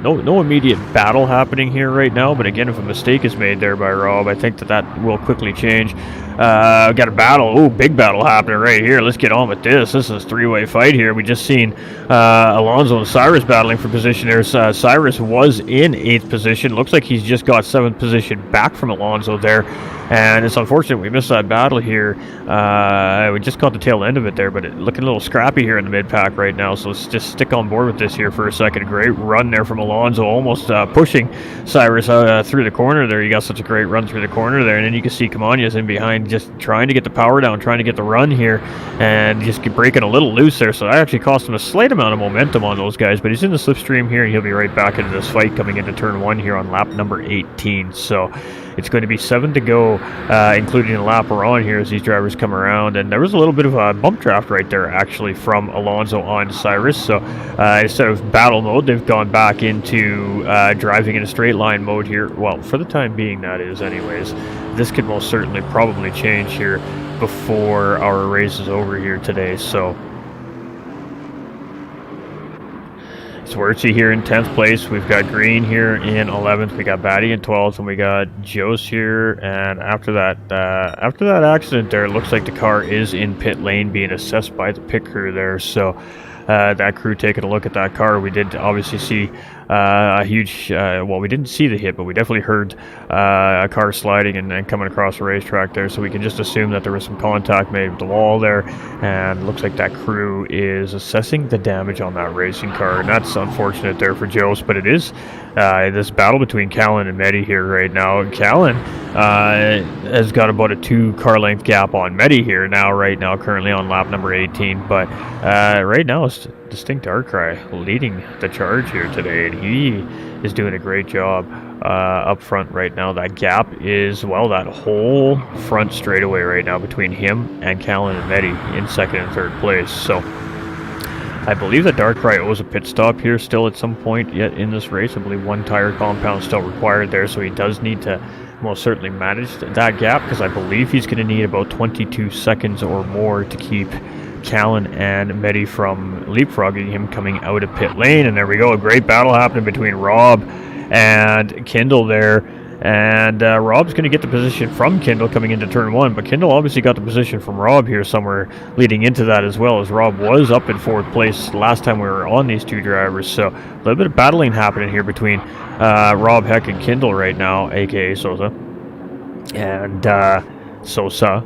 S1: No immediate battle happening here right now. But again, if a mistake is made there by Rob, I think that will quickly change. Got a battle. Ooh, big battle happening right here. Let's get on with this. This is a 3-way fight here. We just seen Alonso and Cyrus battling for position there. Cyrus was in 8th position. Looks like he's just got 7th position back from Alonso there. And it's unfortunate we missed that battle here. We just caught the tail end of it there, but looking a little scrappy here in the mid-pack right now. So let's just stick on board with this here for a second. Great run there from Alonso, almost pushing Cyrus through the corner there. You got such a great run through the corner there. And then you can see Camanya's in behind, just trying to get the power down, trying to get the run here, and just breaking a little loose there. So that actually cost him a slight amount of momentum on those guys, but he's in the slipstream here, and he'll be right back into this fight coming into turn 1 here on lap number 18. So it's going to be 7 to go, including the lap we're on here as these drivers come around. And there was a little bit of a bump draft right there, actually, from Alonso on Cyrus. So instead of battle mode, they've gone back into driving in a straight line mode here. Well, for the time being, that is anyways. This could most certainly probably change here before our race is over here today. So Wurtsy here in 10th place. We've got Green here in 11th. We got Batty in 12th, and we got Joe's here. And after that accident there, it looks like the car is in pit lane being assessed by the pit crew there. So that crew taking a look at that car. We did obviously see a huge, well, we didn't see the hit, but we definitely heard a car sliding and coming across the racetrack there, so we can just assume that there was some contact made with the wall there, and looks like that crew is assessing the damage on that racing car, and that's unfortunate there for Joe's, but it is this battle between Callan and Medi here right now. Callan has got about a 2-car length gap on Medi here right now, currently on lap number 18, but right now it's Distinct Darkrai leading the charge here today, and he is doing a great job up front right now. That gap is, well, that whole front straightaway right now between him and Callan and Medi in second and third place. So I believe that Darkrai owes a pit stop here still at some point yet in this race. I believe 1 tire compound still required there, so he does need to most certainly manage that gap, because I believe he's going to need about 22 seconds or more to keep Callan and Medi from leapfrogging him coming out of pit lane. And there we go, a great battle happening between Rob and Kindle there, and Rob's going to get the position from Kindle coming into turn 1, but Kindle obviously got the position from Rob here somewhere leading into that, as well as Rob was up in 4th place last time we were on these two drivers. So a little bit of battling happening here between Rob Heck and Kindle right now, aka Sosa, and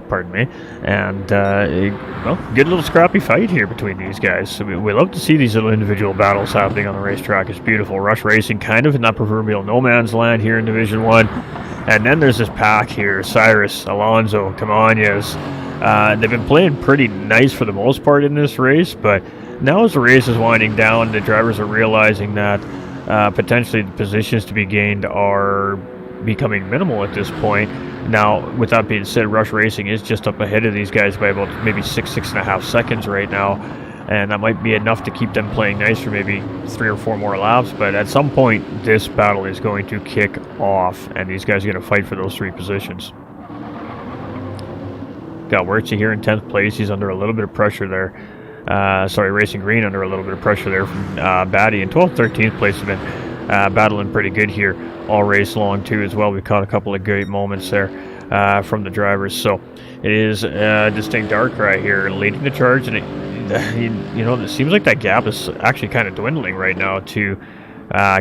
S1: pardon me, and well, good little scrappy fight here between these guys. So we love to see these little individual battles happening on the racetrack. It's beautiful. Rush Racing kind of in that proverbial no man's land here in Division 1, and then there's this pack here: Cyrus, Alonso, Camanhas. They've been playing pretty nice for the most part in this race, but now as the race is winding down, the drivers are realizing that potentially the positions to be gained are becoming minimal at this point. Now, with that being said, Rush Racing is just up ahead of these guys by about maybe 6.5 seconds right now, and that might be enough to keep them playing nice for maybe 3 or 4 more laps, but at some point this battle is going to kick off, and these guys are going to fight for those 3 positions. Got Wertzy here in 10th place. He's under a little bit of pressure there. Racing Green under a little bit of pressure there from Batty. In 12th, 13th place have been battling pretty good here all race long too as well. We caught a couple of great moments there from the drivers. So it is Distinct Darkrai here leading the charge, and it seems like that gap is actually kind of dwindling right now to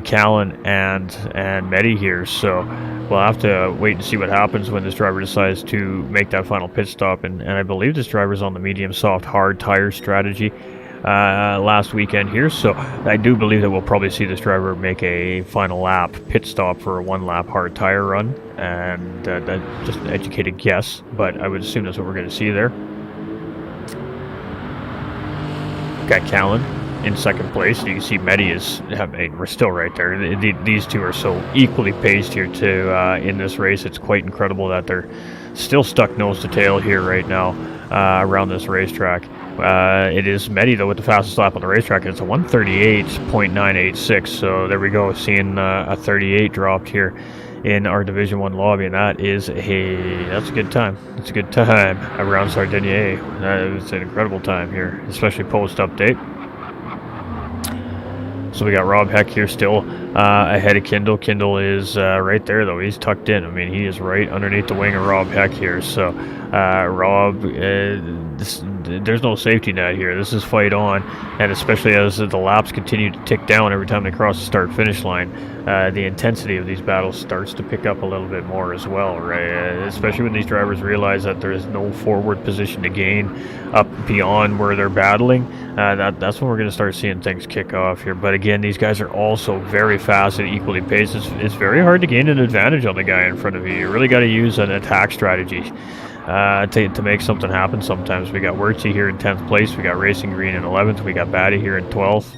S1: Callan and Medi here. So we'll have to wait and see what happens when this driver decides to make that final pit stop. And I believe this driver's on the medium soft hard tire strategy last weekend here, so I do believe that we'll probably see this driver make a final lap pit stop for a 1 lap hard tire run, and that's just an educated guess, but I would assume that's what we're going to see there. Got Callan in 2nd place. You can see Medi we're still right there. These two are so equally paced here in this race. It's quite incredible that they're still stuck nose to tail here right now around this racetrack. It is Medi, though, with the fastest lap on the racetrack, and it's a 1:38.986. So there we go, seeing a 38 dropped here in our Division 1 lobby, and that's a good time. It's a good time around Sardinia. It's an incredible time here, especially post-update. So we got Rob Heck here still ahead of Kindle. Kindle is right there, though. He's tucked in. I mean, he is right underneath the wing of Rob Heck here. So Rob, there's no safety net here. This is fight on, and especially as the laps continue to tick down every time they cross the start-finish line, the intensity of these battles starts to pick up a little bit more as well, right? Especially when these drivers realize that there is no forward position to gain up beyond where they're battling. That's when we're going to start seeing things kick off here. But again, these guys are also very fast and equally paced. It's very hard to gain an advantage on the guy in front of you. You really got to use an attack strategy to make something happen sometimes. We got Wertzy here in 10th place. We got Racing Green in 11th. We got Batty here in 12th.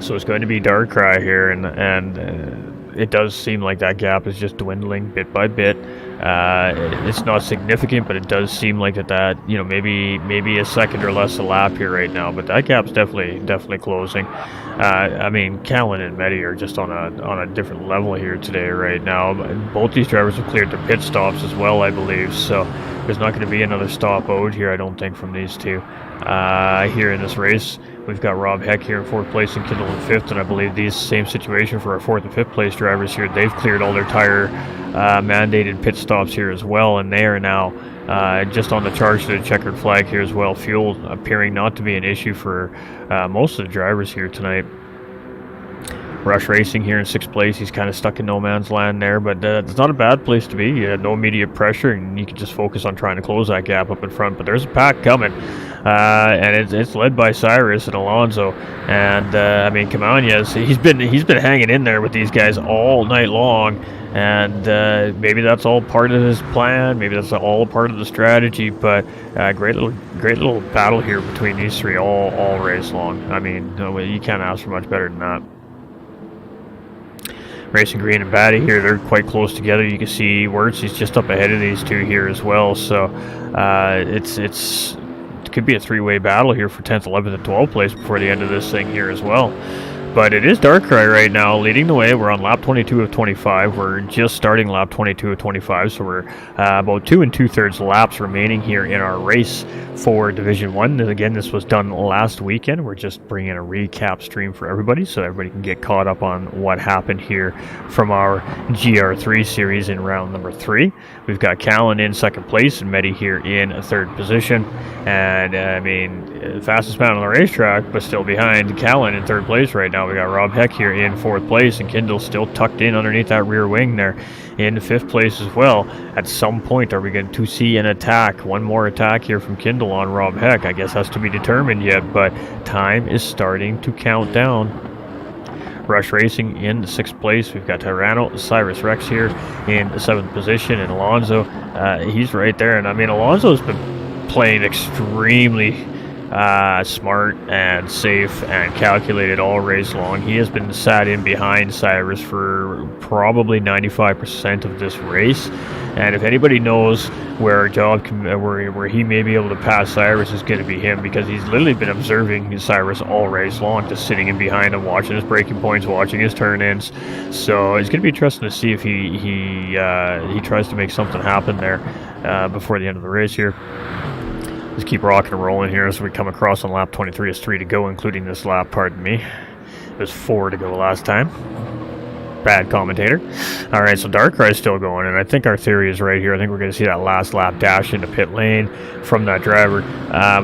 S1: So it's going to be Darkrai here, and it does seem like that gap is just dwindling bit by bit. It's not significant, but it does seem like that maybe a second or less a lap here right now. But that gap's definitely closing. I mean, Callan and Medi are just on a different level here today right now. Both these drivers have cleared their pit stops as well, I believe. So There's not going to be another stop out here, I don't think, from these two here in this race. We've got Rob Heck here in 4th place and Kindle in 5th, and I believe these same situation for our 4th and 5th place drivers here. They've cleared all their tire mandated pit stops here as well, and they are now just on the charge to the checkered flag here as well. Fuel appearing not to be an issue for most of the drivers here tonight. Rush Racing here in 6th place. He's kind of stuck in no man's land there, but it's not a bad place to be. You had no immediate pressure, and you can just focus on trying to close that gap up in front. But there's a pack coming, and it's led by Cyrus and Alonso. And I mean, Camanez, he's been hanging in there with these guys all night long. And maybe that's all part of his plan. Maybe that's all part of the strategy. But great little battle here between these three all race long. I mean, you can't ask for much better than that. Racing Green and Batty here, they're quite close together. You can see Wirtz, he's just up ahead of these two here as well. So it could be a three-way battle here for 10th, 11th, and 12th place before the end of this thing here as well. But it is Darkrai right now leading the way. We're on lap 22 of 25. We're just starting lap 22 of 25, so we're about 2 2/3 laps remaining here in our race for Division 1. And again, this was done last weekend. We're just bringing a recap stream for everybody so everybody can get caught up on what happened here from our GR3 series in round number 3. We've got Callan in 2nd place and Medi here in 3rd position. And I mean, fastest man on the racetrack, but still behind Callan in 3rd place right now. We got Rob Heck here in 4th place, and Kindle still tucked in underneath that rear wing there in 5th place as well. At some point, are we going to see an attack? One more attack here from Kindle on Rob Heck. I guess has to be determined yet, but time is starting to count down. Rush Racing in 6th place. We've got Tyranno, Cyrus Rex here in 7th position, and Alonso, he's right there. And I mean, Alonso's been playing extremely smart and safe and calculated all race long. He has been sat in behind Cyrus for probably 95% of this race, and if anybody knows where a job where he may be able to pass Cyrus, is going to be him, because he's literally been observing Cyrus all race long, just sitting in behind him, watching his braking points, watching his turn-ins. So it's going to be interesting to see if he tries to make something happen there before the end of the race here. Just keep rocking and rolling here as we come across on lap 23. It's 3 to go, including this lap, pardon me. It was 4 to go last time. Bad commentator. All right, so Darkrai is still going, and I think our theory is right here. I think we're going to see that last lap dash into pit lane from that driver.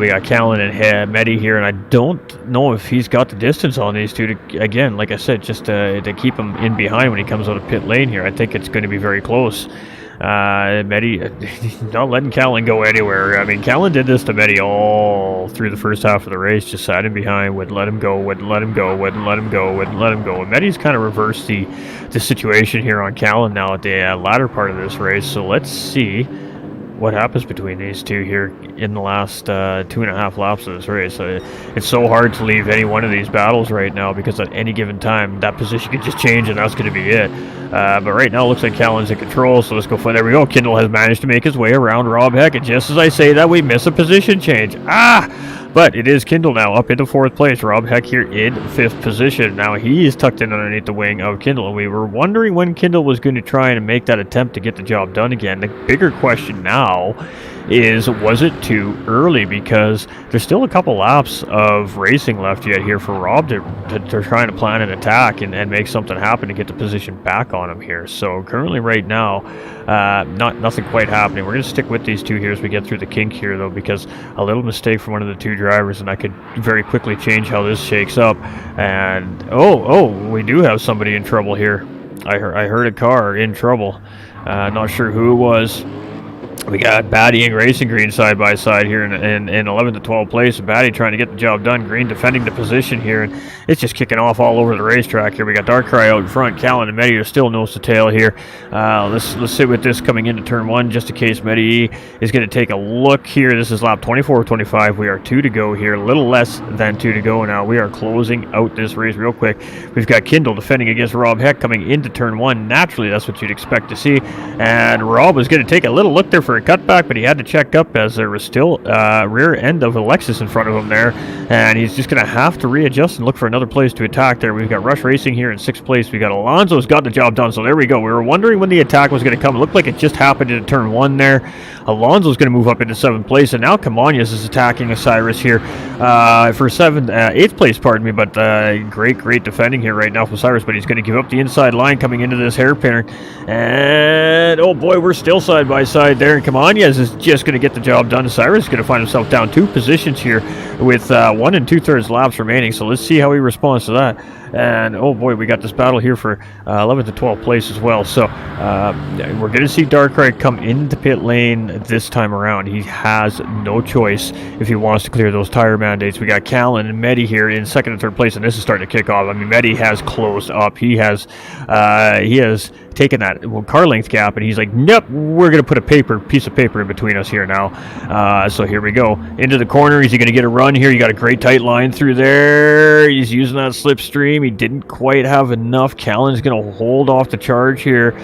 S1: We got Callan and Medi here, and I don't know if he's got the distance on these two to, again, like I said, just to keep him in behind when he comes out of pit lane here. I think it's going to be very close. Medi not letting Callan go anywhere. I mean, Callan did this to Medi all through the first half of the race, just sat in behind, wouldn't let him go, wouldn't let him go, wouldn't let him go, wouldn't let him go. And Medi's kind of reversed the situation here on Callan now at the latter part of this race. So let's see what happens between these two here in the last 2.5 laps of this race. It's so hard to leave any one of these battles right now, because at any given time that position could just change and that's going to be it. But right now it looks like Callan's in control, so let's go for it. There we go. Kindle has managed to make his way around Rob Heck, and just as I say that, we miss a position change. But it is Kindle now up into 4th place. Rob Heck here in 5th position. Now he is tucked in underneath the wing of Kindle, and we were wondering when Kindle was going to try and make that attempt to get the job done again. The bigger question now is, was it too early? Because there's still a couple laps of racing left yet here for Rob to trying to plan an attack and make something happen to get the position back on him here. So currently right now, nothing quite happening. We're going to stick with these two here as we get through the kink here, though, because a little mistake from one of the two drivers and I could very quickly change how this shakes up. And we do have somebody in trouble here. I heard a car in trouble. Not sure who it was. We got Batty and Racing Green side by side here in 11th to 12th place. Batty trying to get the job done. Green defending the position here, and it's just kicking off all over the racetrack here. We got Darkrai out in front. Callan and Medi are still nose to tail here. Let's sit with this coming into turn 1 just in case Medi is going to take a look here. This is lap 24 of 25. We are 2 to go here. A little less than 2 to go now. We are closing out this race real quick. We've got Kindle defending against Rob Heck coming into turn 1. Naturally, that's what you'd expect to see. And Rob is going to take a little look there for for a cutback, but he had to check up as there was still rear end of Alexis in front of him there, and he's just going to have to readjust and look for another place to attack there. We've got Rush Racing here in 6th place. We got Alonso's got the job done, so there we go. We were wondering when the attack was going to come. It looked like it just happened in turn 1 there. Alonso's going to move up into 7th place, and now Camones is attacking Osiris here for 8th place, pardon me, but great defending here right now from Osiris, but he's going to give up the inside line coming into this hairpin, and oh boy, we're still side by side there, and Camones is just going to get the job done. Osiris is going to find himself down 2 positions here with 1 2/3 laps remaining, so let's see how he responds to that. And oh boy, we got this battle here for 11th to 12th place as well. So we're going to see Darkrai come into pit lane this time around. He has no choice if he wants to clear those tire mandates. We got Callan and Medi here in 2nd and 3rd place, and this is starting to kick off. I mean, Medi has closed up. He has taken that car length gap, and he's like, nope, we're going to put a piece of paper in between us here now. So here we go into the corner. Is he going to get a run here? You got a great tight line through there. He's using that slipstream. He didn't quite have enough. Callan's going to hold off the charge here,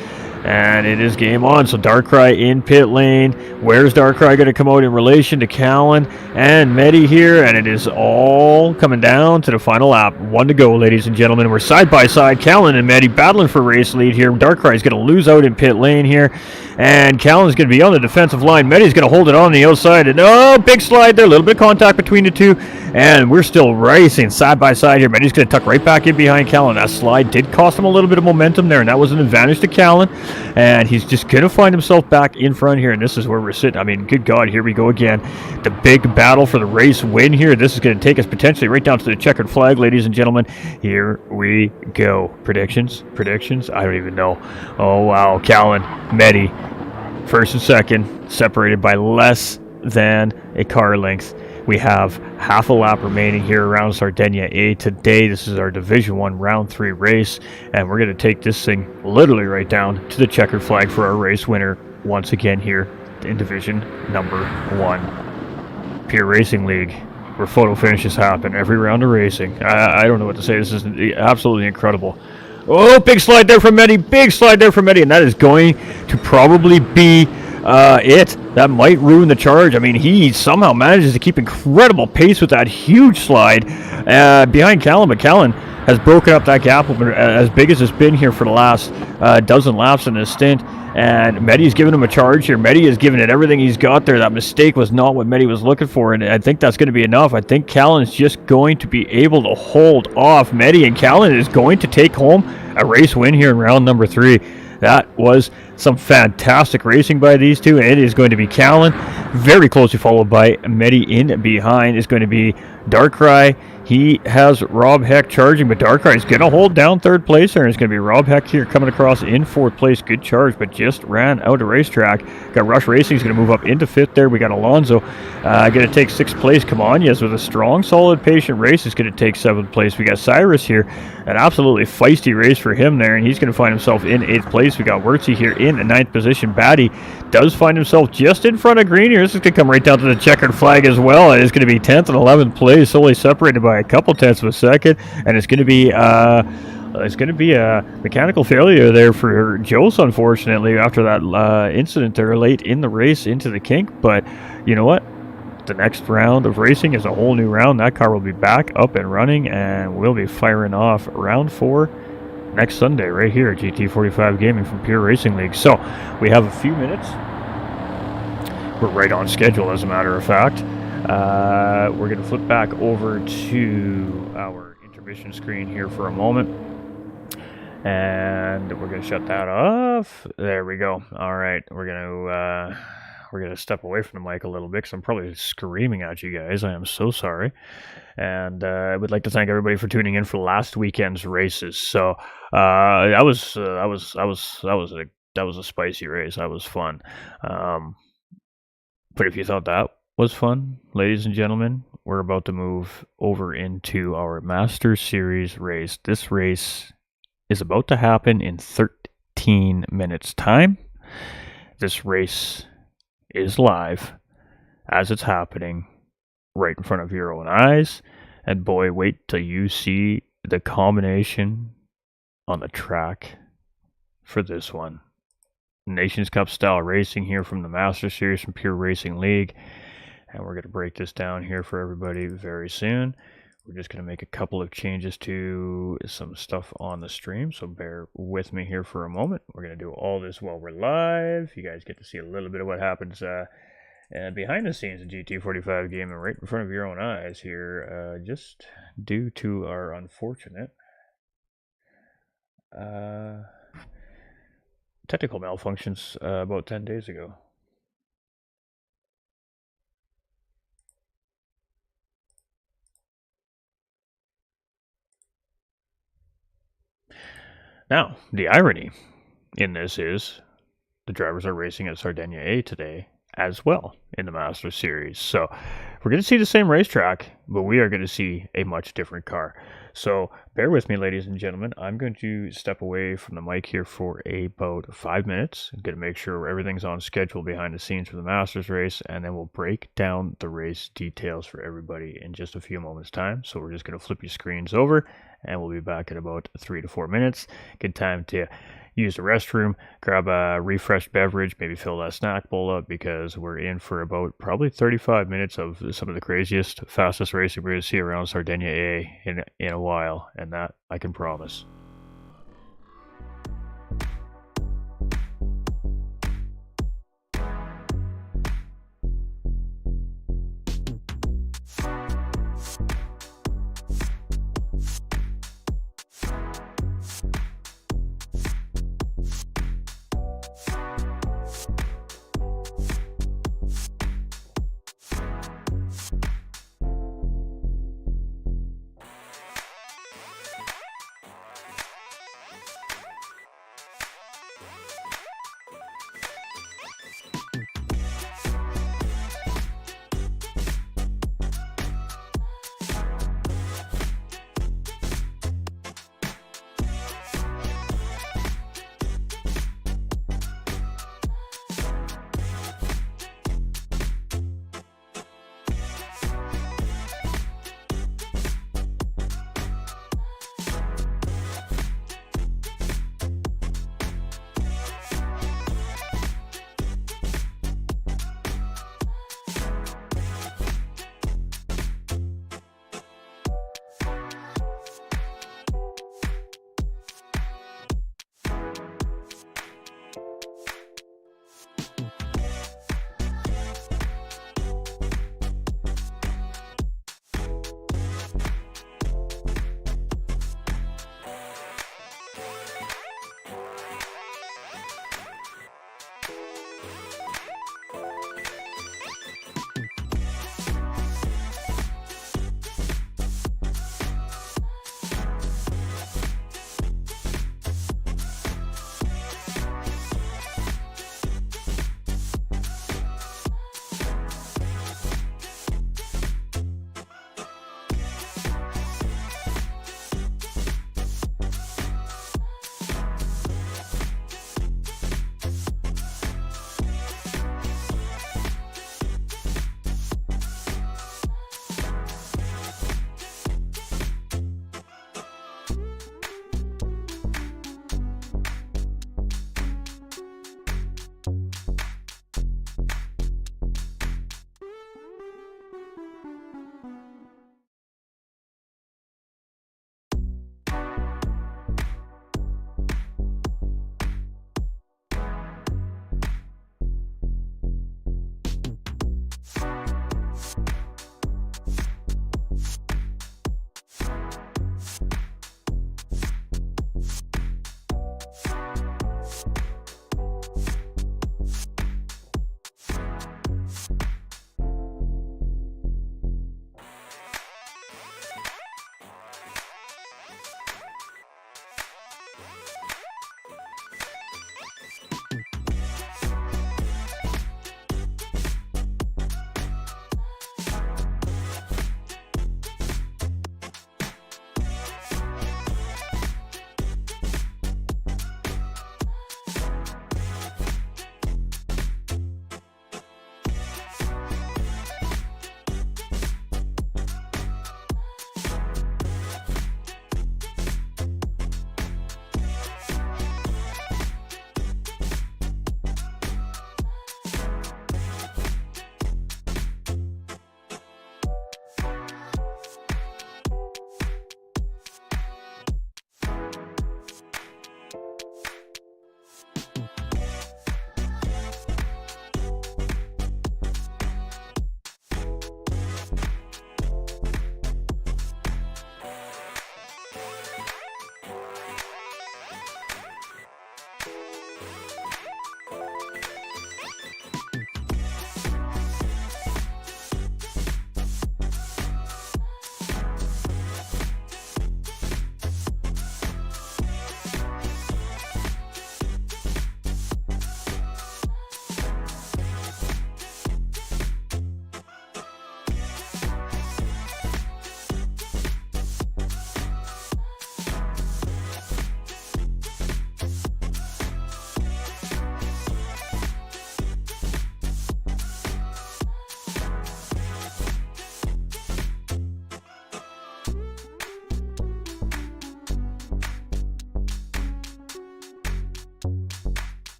S1: and it is game on. So Darkrai in pit lane. Where's Darkrai going to come out in relation to Callan and Medi here? And it is all coming down to the final lap. 1 to go, ladies and gentlemen. We're side by side. Callan and Medi battling for race lead here. Darkrai is going to lose out in pit lane here, and Callan's going to be on the defensive line. Medi's going to hold it on the outside, and oh, big slide there. A little bit of contact between the two, and we're still racing side by side here. Medi's going to tuck right back in behind Callan. That slide did cost him a little bit of momentum there, and that was an advantage to Callan. And he's just going to find himself back in front here, and this is where we're sitting. I mean, good God, here we go again. The big battle for the race win here. This is going to take us potentially right down to the checkered flag, ladies and gentlemen. Here we go. Predictions? I don't even know. Oh, wow. Callan, Medi, 1st and 2nd, separated by less than a car length. We have half a lap remaining here around Sardinia A today. This is our Division 1 Round 3 race, and we're going to take this thing literally right down to the checkered flag for our race winner once again here in Division number 1. Pure Racing League, where photo finishes happen every round of racing. I don't know what to say. This is absolutely incredible. Oh, big slide there from Medi. Big slide there from Medi, and that is going to probably be it. That might ruin the charge. I mean, he somehow manages to keep incredible pace with that huge slide behind Callan, but Callan has broken up that gap as big as it's been here for the last dozen laps in this stint, and Medi's giving him a charge here. Medi is giving it everything he's got there. That mistake was not what Medi was looking for, and I think that's going to be enough. I think Callan is just going to be able to hold off Medi, and Callan is going to take home a race win here in round number 3. That was some fantastic racing by these two, and it is going to be Callan, very closely followed by Medi. In behind is going to be Darkrai. He has Rob Heck charging, but Darkrai is going to hold down 3rd place there, and it's going to be Rob Heck here coming across in 4th place. Good charge, but just ran out of racetrack. Got Rush Racing is going to move up into 5th there. We got Alonso going to take 6th place. Camones with a strong, solid, patient race is going to take 7th place. We got Cyrus here, an absolutely feisty race for him there, and he's going to find himself in 8th place. We got Wurtzy here in 9th position. Batty does find himself just in front of Green here. This is going to come right down to the checkered flag as well. It is going to be 10th and 11th place, only separated by a couple tenths of a second, and it's going to be a mechanical failure there for Jose, unfortunately, after that incident there late in the race into the kink. But you know what? The next round of racing is a whole new round. That car will be back up and running, and we'll be firing off round 4 next Sunday right here at GT45 Gaming from Pure Racing League. So we have a few minutes. We're right on schedule, as a matter of fact. We're going to flip back over to our intermission screen here for a moment, and we're going to shut that off. There we go. All right, we're going to step away from the mic a little bit because I'm probably screaming at you guys. I am so sorry. And I would like to thank everybody for tuning in for last weekend's races. So that was a spicy race. That was fun. But if you thought that was fun, ladies and gentlemen, we're about to move over into our Master Series race. This race is about to happen in 13 minutes time. This race is live as it's happening right in front of your own eyes, and boy, wait till you see the combination on the track for this one. Nations Cup style racing here from the Master Series from Pure Racing League. And we're going to break this down here for everybody very soon. We're just going to make a couple of changes to some stuff on the stream, so bear with me here for a moment. We're going to do all this while we're live. You guys get to see a little bit of what happens behind the scenes of GT45 Gaming right in front of your own eyes here, just due to our unfortunate technical malfunctions about 10 days ago. Now, the irony in this is the drivers are racing at Sardinia A today as well in the Master Series. So we're going to see the same racetrack, but we are going to see a much different car. So bear with me, ladies and gentlemen. I'm going to step away from the mic here for about 5 minutes. I'm going to make sure everything's on schedule behind the scenes for the Masters race, and then we'll break down the race details for everybody in just a few moments' time. So we're just going to flip your screens over, and we'll be back in about 3 to 4 minutes. Good time to use the restroom, grab a refreshed beverage, maybe fill that snack bowl up, because we're in for about probably 35 minutes of some of the craziest, fastest racing we're going to see around Sardinia A in a while, and that I can promise.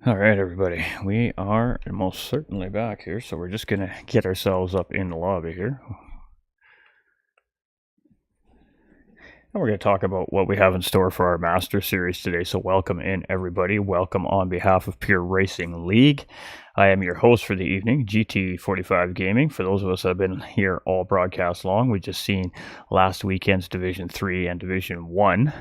S1: All right, everybody. We are most certainly back here, so we're just going to get ourselves up in the lobby here. And we're going to talk about what we have in store for our Master Series today. So welcome in, everybody. Welcome on behalf of Pure Racing League. I am your host for the evening, GT45 Gaming. For those of us that have been here all broadcast long, we've just seen last weekend's Division 3 and Division 1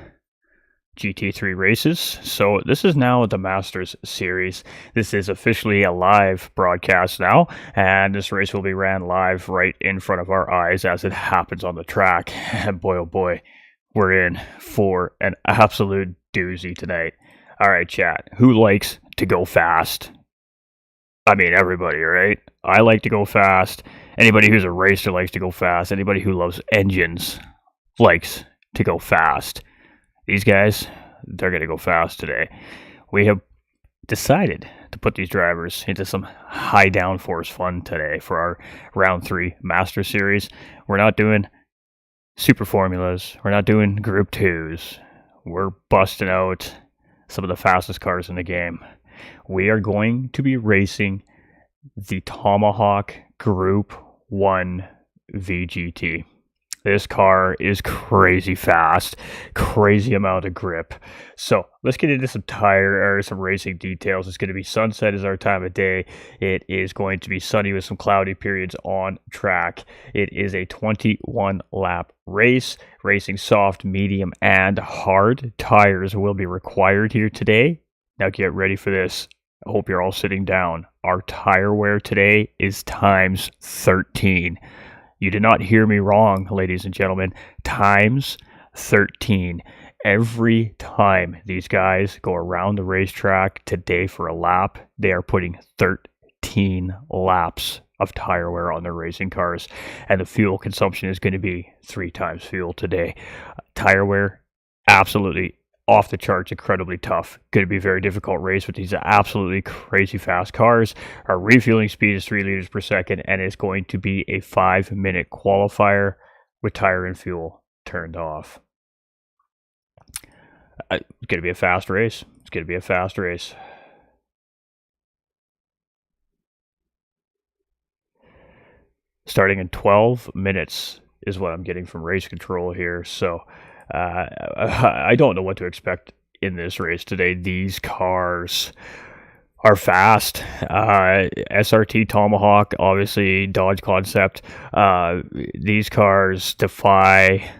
S1: GT3 races. So this is now the Masters Series. This is officially a live broadcast now, and this race will be ran live right in front of our eyes as it happens on the track. And boy, oh boy, we're in for an absolute doozy tonight. All right, chat. Who likes to go fast? I mean, everybody, right? I like to go fast. Anybody who's a racer likes to go fast. Anybody who loves engines likes to go fast. These guys, they're going to go fast today. We have decided to put these drivers into some high downforce fun today for our round 3 Master Series. We're not doing super formulas. We're not doing Group 2s. We're busting out some of the fastest cars in the game. We are going to be racing the Tomahawk Group 1 VGT. This car is crazy fast, crazy amount of grip. So let's get into some some racing details. It's going to be sunset is our time of day. It is going to be sunny with some cloudy periods on track. It is a 21 lap race, racing soft, medium, and hard. Tires will be required here today. Now get ready for this. I hope you're all sitting down. Our tire wear today is times 13. You did not hear me wrong, ladies and gentlemen. Times 13. Every time these guys go around the racetrack today for a lap, they are putting 13 laps of tire wear on their racing cars. And the fuel consumption is going to be 3 times fuel today. Tire wear, absolutely off the charts, incredibly tough. Going to be a very difficult race with these absolutely crazy fast cars. Our refueling speed is 3 liters per second, and it's going to be a 5-minute qualifier with tire and fuel turned off. It's going to be a fast race. It's going to be a fast race. Starting in 12 minutes is what I'm getting from race control here. So I don't know what to expect in this race today. These cars are fast. SRT Tomahawk, obviously Dodge concept. These cars defy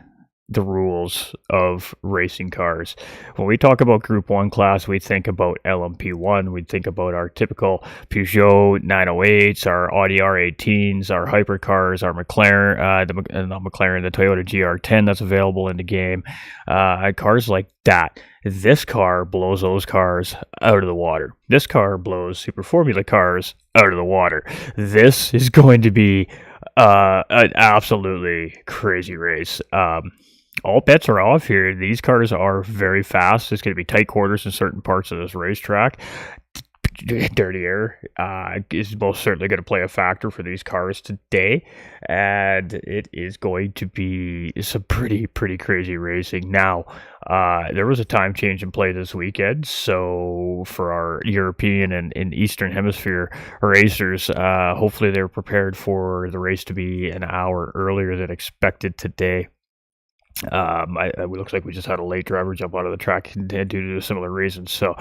S1: the rules of racing cars. When we talk about Group 1 class, we think about LMP1. We think about our typical Peugeot 908s, our Audi R18s, our hypercars, our McLaren, the Toyota GR10 that's available in the game. Cars like that. This car blows those cars out of the water. This car blows Super Formula cars out of the water. This is going to be an absolutely crazy race. All bets are off here. These cars are very fast. It's going to be tight quarters in certain parts of this racetrack. Dirty air is most certainly going to play a factor for these cars today, and it is going to be some pretty crazy racing. Now, there was a time change in play this weekend, so for our European and Eastern Hemisphere racers, hopefully they're prepared for the race to be an hour earlier than expected today. It looks like we just had a late driver jump out of the track due to a similar reason. So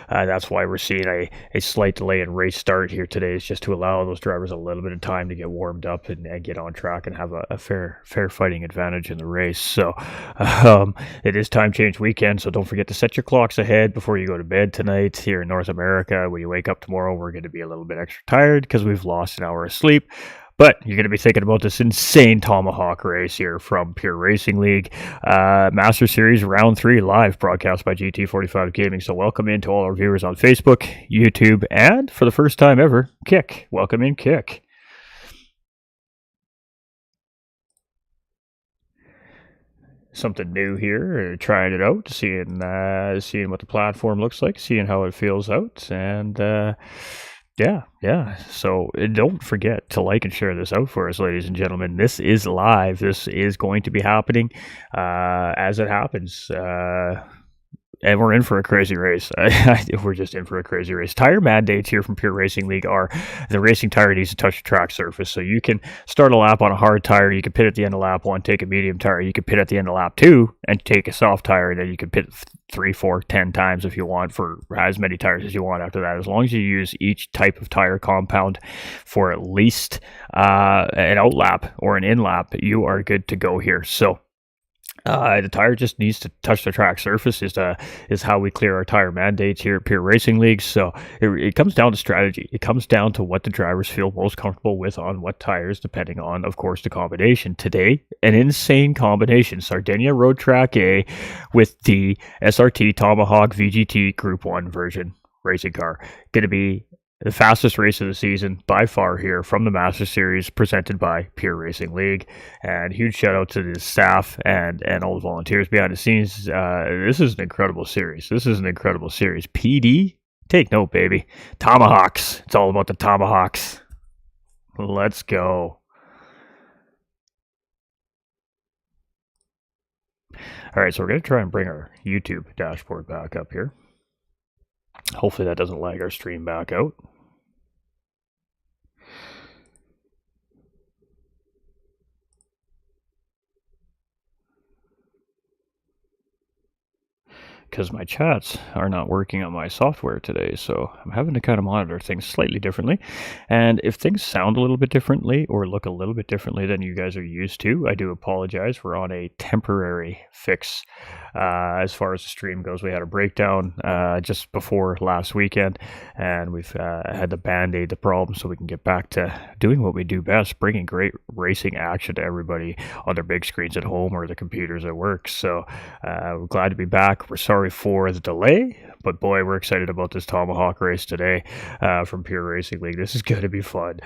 S1: that's why we're seeing a slight delay in race start here today. Is just to allow those drivers a little bit of time to get warmed up and get on track and have a fair fighting advantage in the race. So it is time change weekend, so don't forget to set your clocks ahead before you go to bed tonight. Here in North America, when you wake up tomorrow, we're going to be a little bit extra tired because we've lost an hour of sleep. But you're going to be thinking about this insane Tomahawk race here from Pure Racing League. Master Series Round 3 live broadcast by GT45 Gaming. So welcome in to all our viewers on Facebook, YouTube, and for the first time ever, Kick. Welcome in, Kick. Something new here, trying it out, seeing what the platform looks like, seeing how it feels out, and yeah. So don't forget to like and share this out for us, ladies and gentlemen. This is live. This is going to be happening as it happens. and we're in for a crazy race. We're just in for a crazy race. Tire mandates here from Pure Racing League are the racing tire needs to touch the track surface. So you can start a lap on a hard tire. You can pit at the end of lap 1, take a medium tire. You can pit at the end of lap 2 and take a soft tire. And then you can pit 3, 4, 10 times if you want, for as many tires as you want after that. As long as you use each type of tire compound for at least an out lap or an in lap, you are good to go here. So the tire just needs to touch the track surface is how we clear our tire mandates here at Pure Racing League. So it comes down to strategy. It comes down to what the drivers feel most comfortable with on what tires, depending on, of course, the combination. Today, an insane combination. Sardinia Road Track A with the SRT Tomahawk VGT Group 1 version racing car. Going to be the fastest race of the season by far here from the Master Series, presented by Pure Racing League. And huge shout out to the staff and all the volunteers behind the scenes. This is an incredible series. PD, take note, baby. Tomahawks. It's all about the Tomahawks. Let's go. All right, so we're going to try and bring our YouTube dashboard back up here. Hopefully that doesn't lag our stream back out. Because my chats are not working on my software today, so I'm having to kind of monitor things slightly differently. And if things sound a little bit differently or look a little bit differently than you guys are used to, I do apologize. We're on a temporary fix as far as the stream goes. We had a breakdown just before last weekend, and we've had to band-aid the problem so we can get back to doing what we do best, bringing great racing action to everybody on their big screens at home or their computers at work. So we're glad to be back. We're sorry for the delay, but boy, we're excited about this Tomahawk race today from Pure Racing League. This is going to be fun.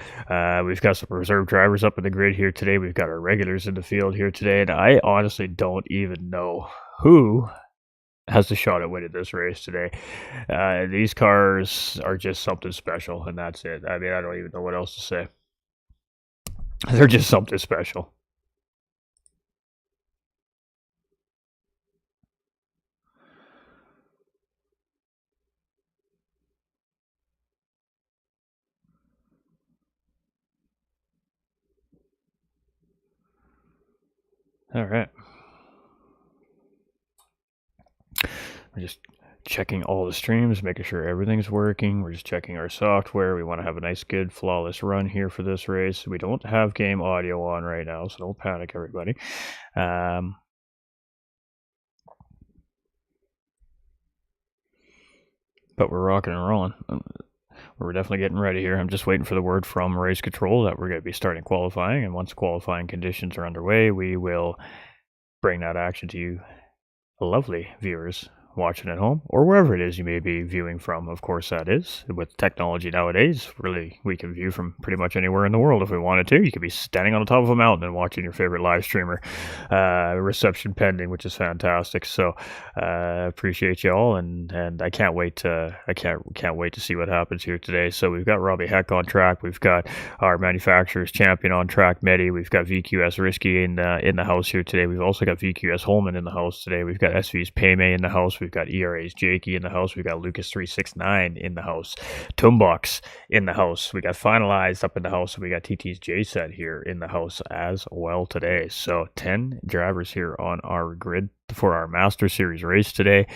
S1: We've got some reserve drivers up in the grid here today. We've got our regulars in the field here today, and I honestly don't even know who has the shot at winning this race today. These cars are just something special, and that's it. I mean, I don't even know what else to say. They're just something special. All right. We're just checking all the streams, making sure everything's working. We're just checking our software. We want to have a nice, good, flawless run here for this race. We don't have game audio on right now, so don't panic, everybody. But we're rocking and rolling. We're definitely getting ready here. I'm just waiting for the word from race control that we're going to be starting qualifying, and once qualifying conditions are underway, we will bring that action to you, lovely viewers watching at home or wherever it is you may be viewing from. Of course, that is with technology nowadays. Really, we can view from pretty much anywhere in the world if we wanted to. You could be standing on the top of a mountain and watching your favorite live streamer. Reception pending, which is fantastic. So appreciate you all, and I can't wait to see what happens here today. So we've got Robbie Heck on track. We've got our manufacturer's champion on track, Medi. We've got VQS Risky in the house here today. We've also got VQS Holman in the house today. We've got SV's Paymay in the house. We've got ERA's Jakey in the house. We've got Lucas 369 in the house. Toombox in the house. We got Finalized up in the house. And we got TT's J-Set here in the house as well today. So 10 drivers here on our grid for our Master Series race today.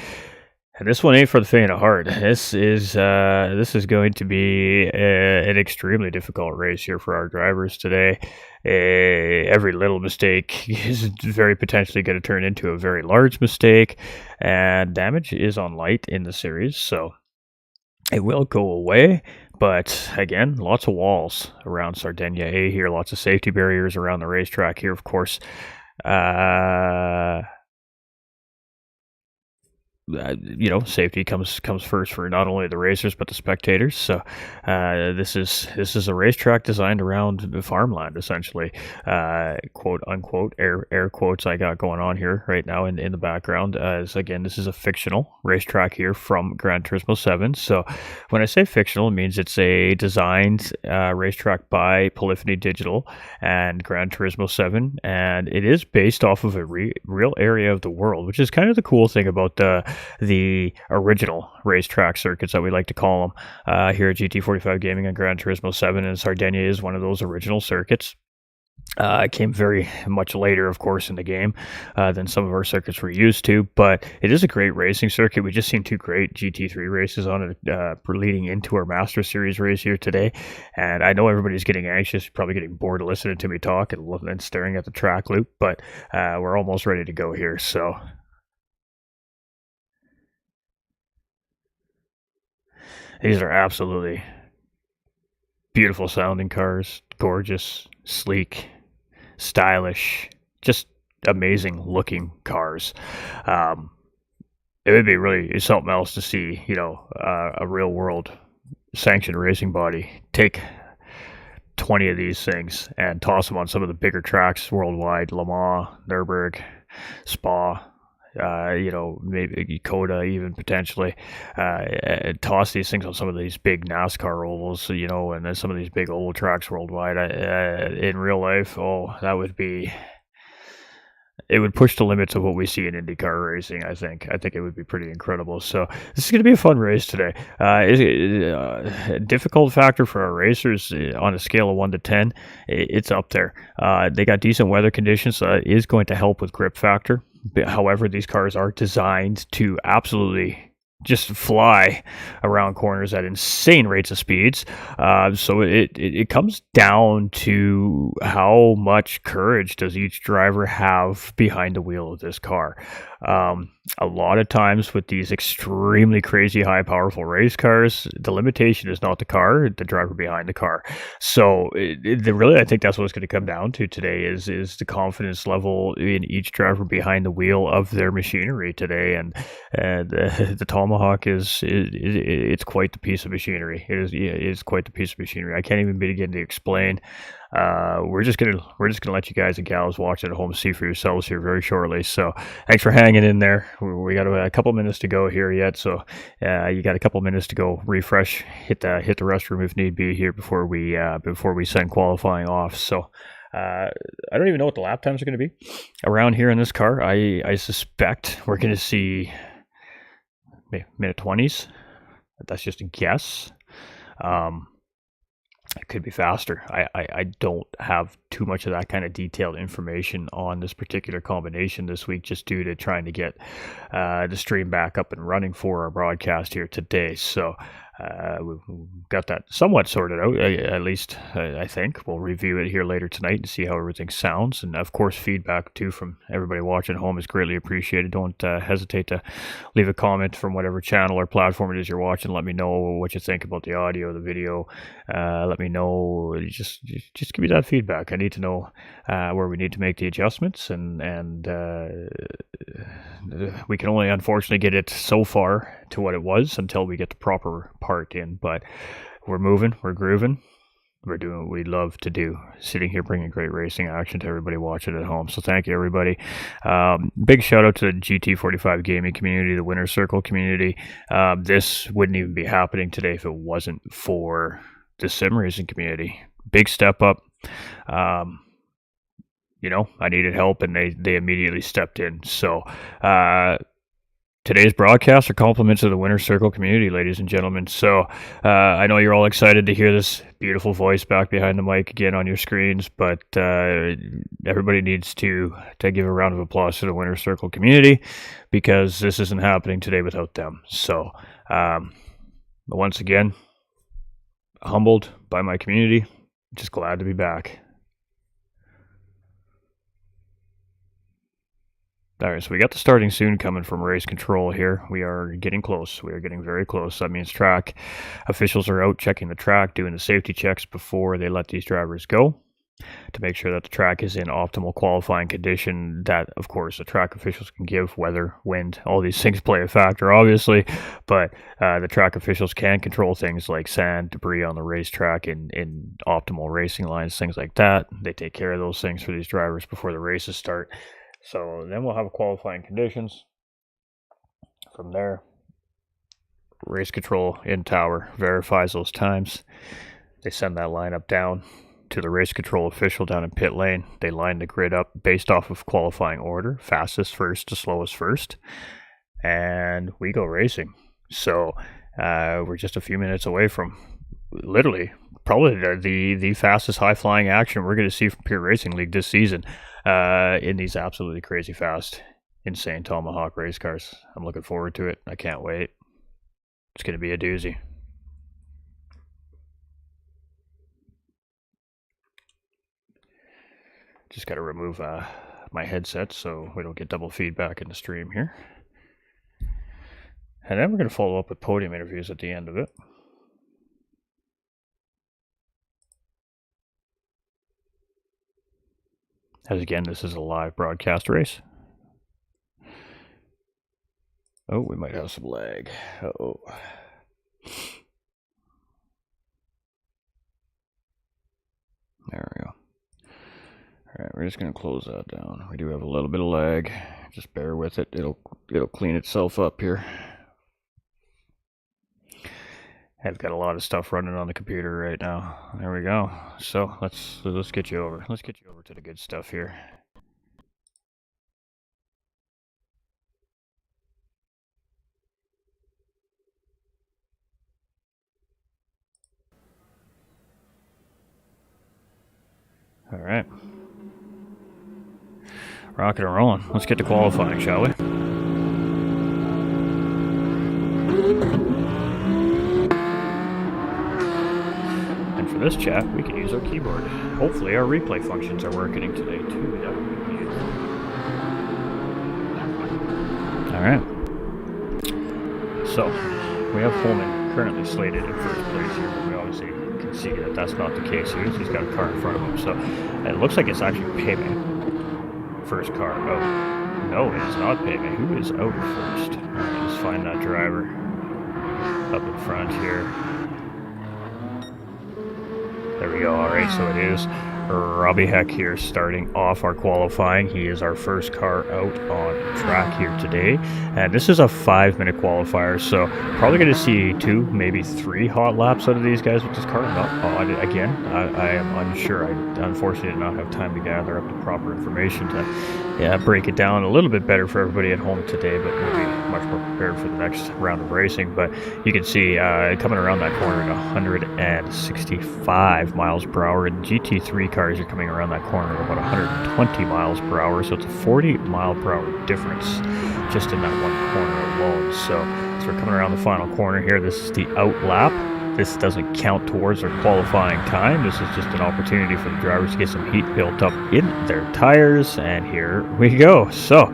S1: And this one ain't for the faint of heart. This is going to be an extremely difficult race here for our drivers today. Every little mistake is very potentially going to turn into a very large mistake, and damage is on light in the series, so it will go away. But again, lots of walls around Sardinia A here, lots of safety barriers around the racetrack here, of course. Safety comes first for not only the racers but the spectators. So this is a racetrack designed around farmland, essentially, quote unquote, air quotes I got going on here right now in the background. As again, this is a fictional racetrack here from Gran Turismo 7. So when I say fictional, it means it's a designed racetrack by Polyphony Digital and Gran Turismo 7, and it is based off of a real area of the world, which is kind of the cool thing about the the original racetrack circuits that we like to call them here at GT45 Gaming and Gran Turismo 7, and Sardinia is one of those original circuits. It came very much later, of course, in the game than some of our circuits we're used to, but it is a great racing circuit. We just seen 2 great GT3 races on it leading into our Master Series race here today, and I know everybody's getting anxious, probably getting bored of listening to me talk and staring at the track loop, but we're almost ready to go here, so... These are absolutely beautiful sounding cars, gorgeous, sleek, stylish, just amazing looking cars. It would be really something else to see, a real world sanctioned racing body take 20 of these things and toss them on some of the bigger tracks worldwide, Le Mans, Nürburgring, Spa, maybe Coda even potentially, toss these things on some of these big NASCAR ovals, and then some of these big oval tracks worldwide. In real life, it would push the limits of what we see in IndyCar racing. I think it would be pretty incredible. So this is going to be a fun race today. Is it a difficult factor for our racers on a scale of 1 to 10? It's up there. They got decent weather conditions, so it is going to help with grip factor. However, these cars are designed to absolutely just fly around corners at insane rates of speeds. So it comes down to how much courage does each driver have behind the wheel of this car. A lot of times with these extremely crazy high powerful race cars, the limitation is not the car, the driver behind the car. So really, I think that's what it's going to come down to today is the confidence level in each driver behind the wheel of their machinery today. And the Tomahawk it's quite the piece of machinery. It is quite the piece of machinery. I can't even begin to explain. We're just gonna let you guys and gals watch it at home, see for yourselves here very shortly. So thanks for hanging in there. We got a couple minutes to go here yet, so you got a couple minutes to go refresh, hit the restroom if need be here before we send qualifying off. So I don't even know what the lap times are going to be around here in this car. I suspect we're going to see minute 20s. That's just a guess. It could be faster. I don't have too much of that kind of detailed information on this particular combination this week, just due to trying to get the stream back up and running for our broadcast here today. So we've got that somewhat sorted out, at least I think. We'll review it here later tonight and see how everything sounds. And of course, feedback too from everybody watching at home is greatly appreciated. Don't hesitate to leave a comment from whatever channel or platform it is you're watching. Let me know what you think about the audio, the video. Let me know. Just give me that feedback. I need to know where we need to make the adjustments, and we can only unfortunately get it so far to what it was until we get the proper part in. But we're moving, we're grooving, we're doing what we love to do, sitting here bringing great racing action to everybody watching at home. So thank you, everybody. Big shout out to the GT45 gaming community, the Winner's Circle community. This wouldn't even be happening today if it wasn't for the sim racing community. Big step up. I needed help, and they immediately stepped in. So today's broadcast are compliments of the Winner's Circle community, ladies and gentlemen. So I know you're all excited to hear this beautiful voice back behind the mic again on your screens, but everybody needs to give a round of applause to the Winner's Circle community, because this isn't happening today without them. So once again, humbled by my community, just glad to be back. All right, so we got the starting soon coming from race control here. We are getting close. We are getting very close. That means track officials are out checking the track, doing the safety checks before they let these drivers go, to make sure that the track is in optimal qualifying condition. That, of course, the track officials can give. Weather, wind, all these things play a factor, obviously, but the track officials can control things like sand, debris on the racetrack, in optimal racing lines, things like that. They take care of those things for these drivers before the races start. So then we'll have qualifying conditions. From there, race control in tower verifies those times. They send that lineup down to the race control official down in pit lane. They line the grid up based off of qualifying order, fastest first to slowest first. and we go racing. So we're just a few minutes away from literally probably the fastest high flying action we're going to see from Pure Racing League this season in these absolutely crazy fast, insane Tomahawk race cars. I'm looking forward to it. I can't wait. It's going to be a doozy. Just got to remove my headset so we don't get double feedback in the stream here. And then we're going to follow up with podium interviews at the end of it. As again, this is a live broadcast race. Oh, we might have some lag. Uh-oh. There we go. Alright, we're just going to close that down. We do have a little bit of lag. Just bear with it. It'll clean itself up here. I've got a lot of stuff running on the computer right now. There we go. So let's get you over. Let's get you over to the good stuff here. All right. Rocking and rolling. Let's get to qualifying, shall we? And for this chat, we can use our keyboard. Hopefully our replay functions are working today too. That would be beautiful. All right. So we have Holman currently slated in first place here, but we obviously can see that that's not the case here. He's got a car in front of him, so it looks like it's actually Payme. First car out. No, it is not Payme. Who is out first? Alright, let's find that driver up in front here. There we go. Alright, so it is Robbie Heck here starting off our qualifying. He is our first car out on track here today. And this is a 5-minute qualifier, so probably going to see 2, maybe 3 hot laps out of these guys with this car. Again, I am unsure. I unfortunately did not have time to gather up the proper information to break it down a little bit better for everybody at home today, but we'll be much more prepared for the next round of racing. But you can see coming around that corner at 165 miles per hour, and GT3 cars are coming around that corner at about 120 miles per hour, so it's a 40 mile per hour difference just in that one corner alone. So we're coming around the final corner here. This is the out lap. This doesn't count towards their qualifying time. This is just an opportunity for the drivers to get some heat built up in their tires, and here we go. So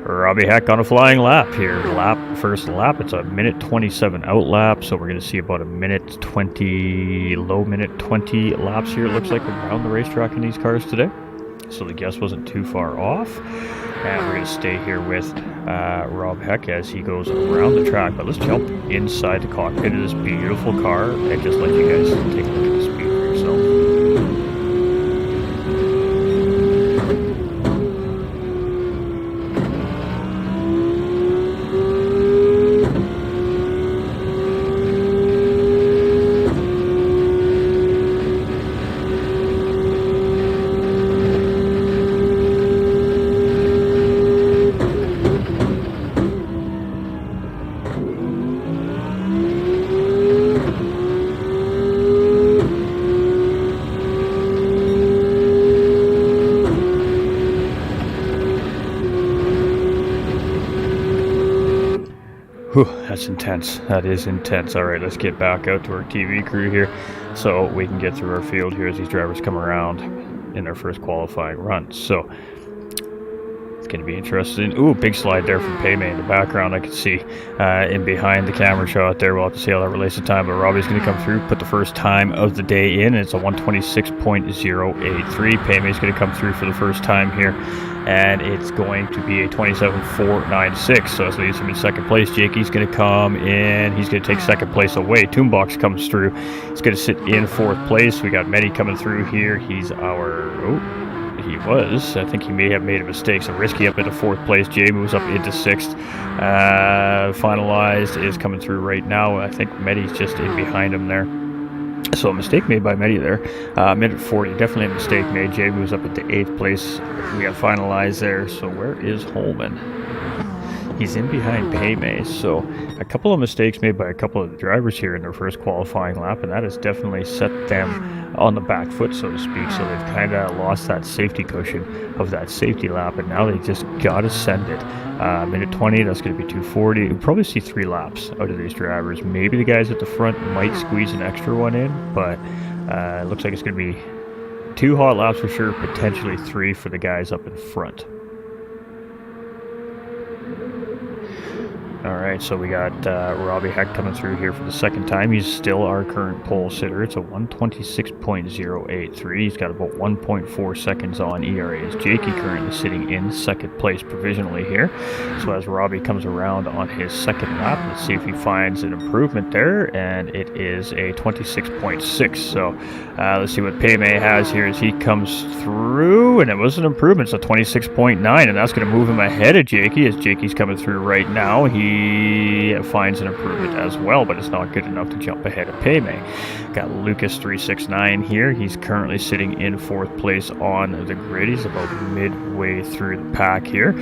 S1: Robbie Heck on a flying lap here. First lap, it's a minute 27 out lap, so we're going to see about a minute 20, low minute 20 laps here, it looks like, around the racetrack in these cars today. So the guess wasn't too far off. And we're going to stay here with Rob Heck as he goes around the track. But let's jump inside the cockpit of this beautiful car and just let you guys take a look at the speed for yourself. Whew, that's intense. That is intense. All right, let's get back out to our TV crew here so we can get through our field here as these drivers come around in their first qualifying run. So it's going to be interesting. Ooh, big slide there from Payme in the background. I can see in behind the camera shot there. We'll have to see how that relates to time, but Robbie's going to come through, put the first time of the day in. It's a 126.083. Payme's going to come through for the first time here, and it's going to be a 27.496. So this leaves him in second place. Jakey's going to come in. He's going to take second place away. Toonbox comes through. He's going to sit in fourth place. We got Mehdi coming through here. He's I think he may have made a mistake. So Risky up into fourth place. Jay moves up into sixth. Finalized is coming through right now. I think Mehdi's just in behind him there. So a mistake made by Mehdi there. Minute 40, definitely a mistake made. Jay moves up into 8th place. We got finalized there. So where is Holman? He's in behind Paymay, so a couple of mistakes made by a couple of the drivers here in their first qualifying lap, and that has definitely set them on the back foot, so to speak. So they've kind of lost that safety cushion of that safety lap, and now they just got to send it. Minute 20, that's going to be 2:40. We'll probably see 3 laps out of these drivers. Maybe the guys at the front might squeeze an extra one in, but it looks like it's going to be 2 hot laps for sure, potentially 3 for the guys up in front. All right, so we got Robbie Heck coming through here for the second time. He's still our current pole sitter. It's a 126.083. He's got about 1.4 seconds on ERA. Is Jakey currently sitting in second place provisionally here. So as Robbie comes around on his second lap, let's see if he finds an improvement there, and it is a 26.6. So let's see what Paymay has here as he comes through, and it was an improvement. It's a 26.9, and that's going to move him ahead of Jakey as Jakey's coming through right now. He finds an improvement as well, but it's not good enough to jump ahead of Paymay. Got Lucas 369 here. He's currently sitting in 4th place on the grid. He's about midway through the pack here.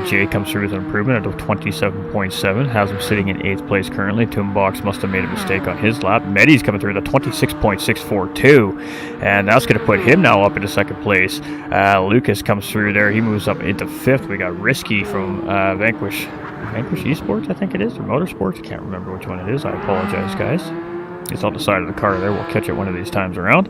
S1: Jay comes through with an improvement of 27.7, has him sitting in 8th place currently. Toonbox must have made a mistake on his lap. Medi's coming through with a 26.642, and that's going to put him now up into 2nd place. Lucas comes through there. He moves up into 5th. We got Risky from Vanquish Esports, I think it is, or Motorsports. I can't remember which one it is. I apologize, guys. It's on the side of the car there. We'll catch it one of these times around.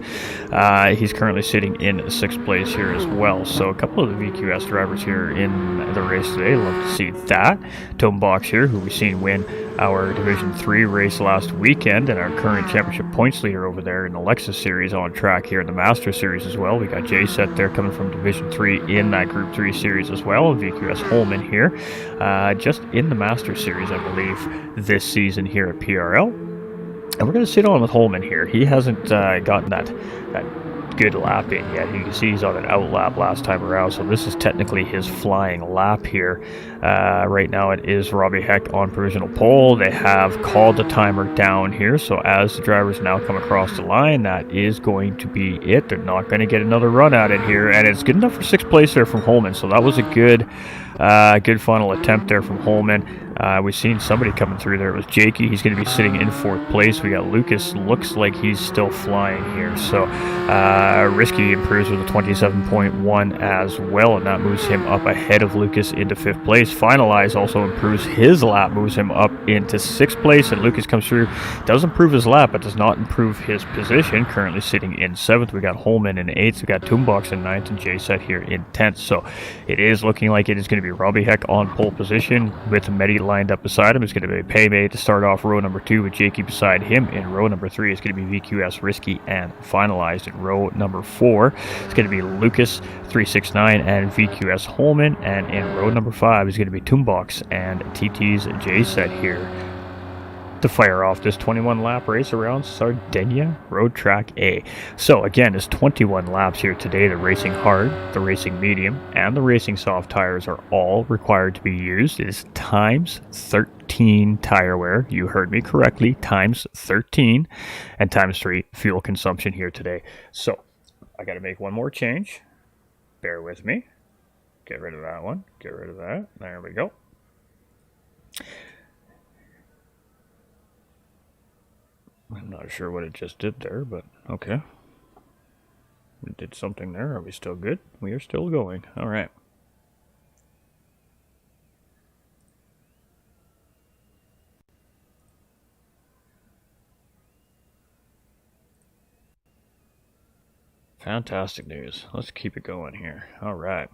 S1: He's currently sitting in 6th place here as well. So a couple of the VQS drivers here in the race today. Love to see that. Tomebox here, who we've seen win our Division 3 race last weekend, and our current championship points leader over there in the Lexus Series on track here in the Master Series as well. We got Jay Set there coming from Division 3 in that Group 3 series as well. VQS Holman here, just in the Master Series, I believe, this season here at PRL. And we're going to sit on with Holman here. He hasn't gotten that good lap in yet. You can see he's on an out lap last time around, so this is technically his flying lap here. Right now it is Robbie Heck on provisional pole. They have called the timer down here, so as the drivers now come across the line, that is going to be it. They're not going to get another run at it here, and it's good enough for 6th place there from Holman, so that was a good final attempt there from Holman. We've seen somebody coming through there. It was Jakey. He's going to be sitting in 4th place. We got Lucas. Looks like he's still flying here. So Risky improves with a 27.1 as well, and that moves him up ahead of Lucas into 5th place. Finalize also improves his lap, moves him up into 6th place, and Lucas comes through. Does improve his lap, but does not improve his position. Currently sitting in 7th. We got Holman in 8th. We got Toonbox in 9th, and Jay Set here in 10th. So it is looking like it is going to be Robbie Heck on pole position with Medi lined up beside him. It's going to be Paymay to start off row number 2 with Jakey beside him. In row number 3 it's going to be VQS Risky and Finalized. In row number 4 it's going to be Lucas 369 and VQS Holman, and in row number 5 is going to be Toonbox and TT's J Set here to fire off this 21 lap race around Sardinia Road Track A. So again, it's 21 laps here today. The racing hard, the racing medium, and the racing soft tires are all required to be used. It is times 13 tire wear. You heard me correctly, times 13, and times 3 fuel consumption here today. So I got to make one more change. Bear with me. Get rid of that one. Get rid of that. There we go. I'm not sure what it just did there, but okay. We did something there. Are we still good? We are still going. All right. Fantastic news. Let's keep it going here. All right.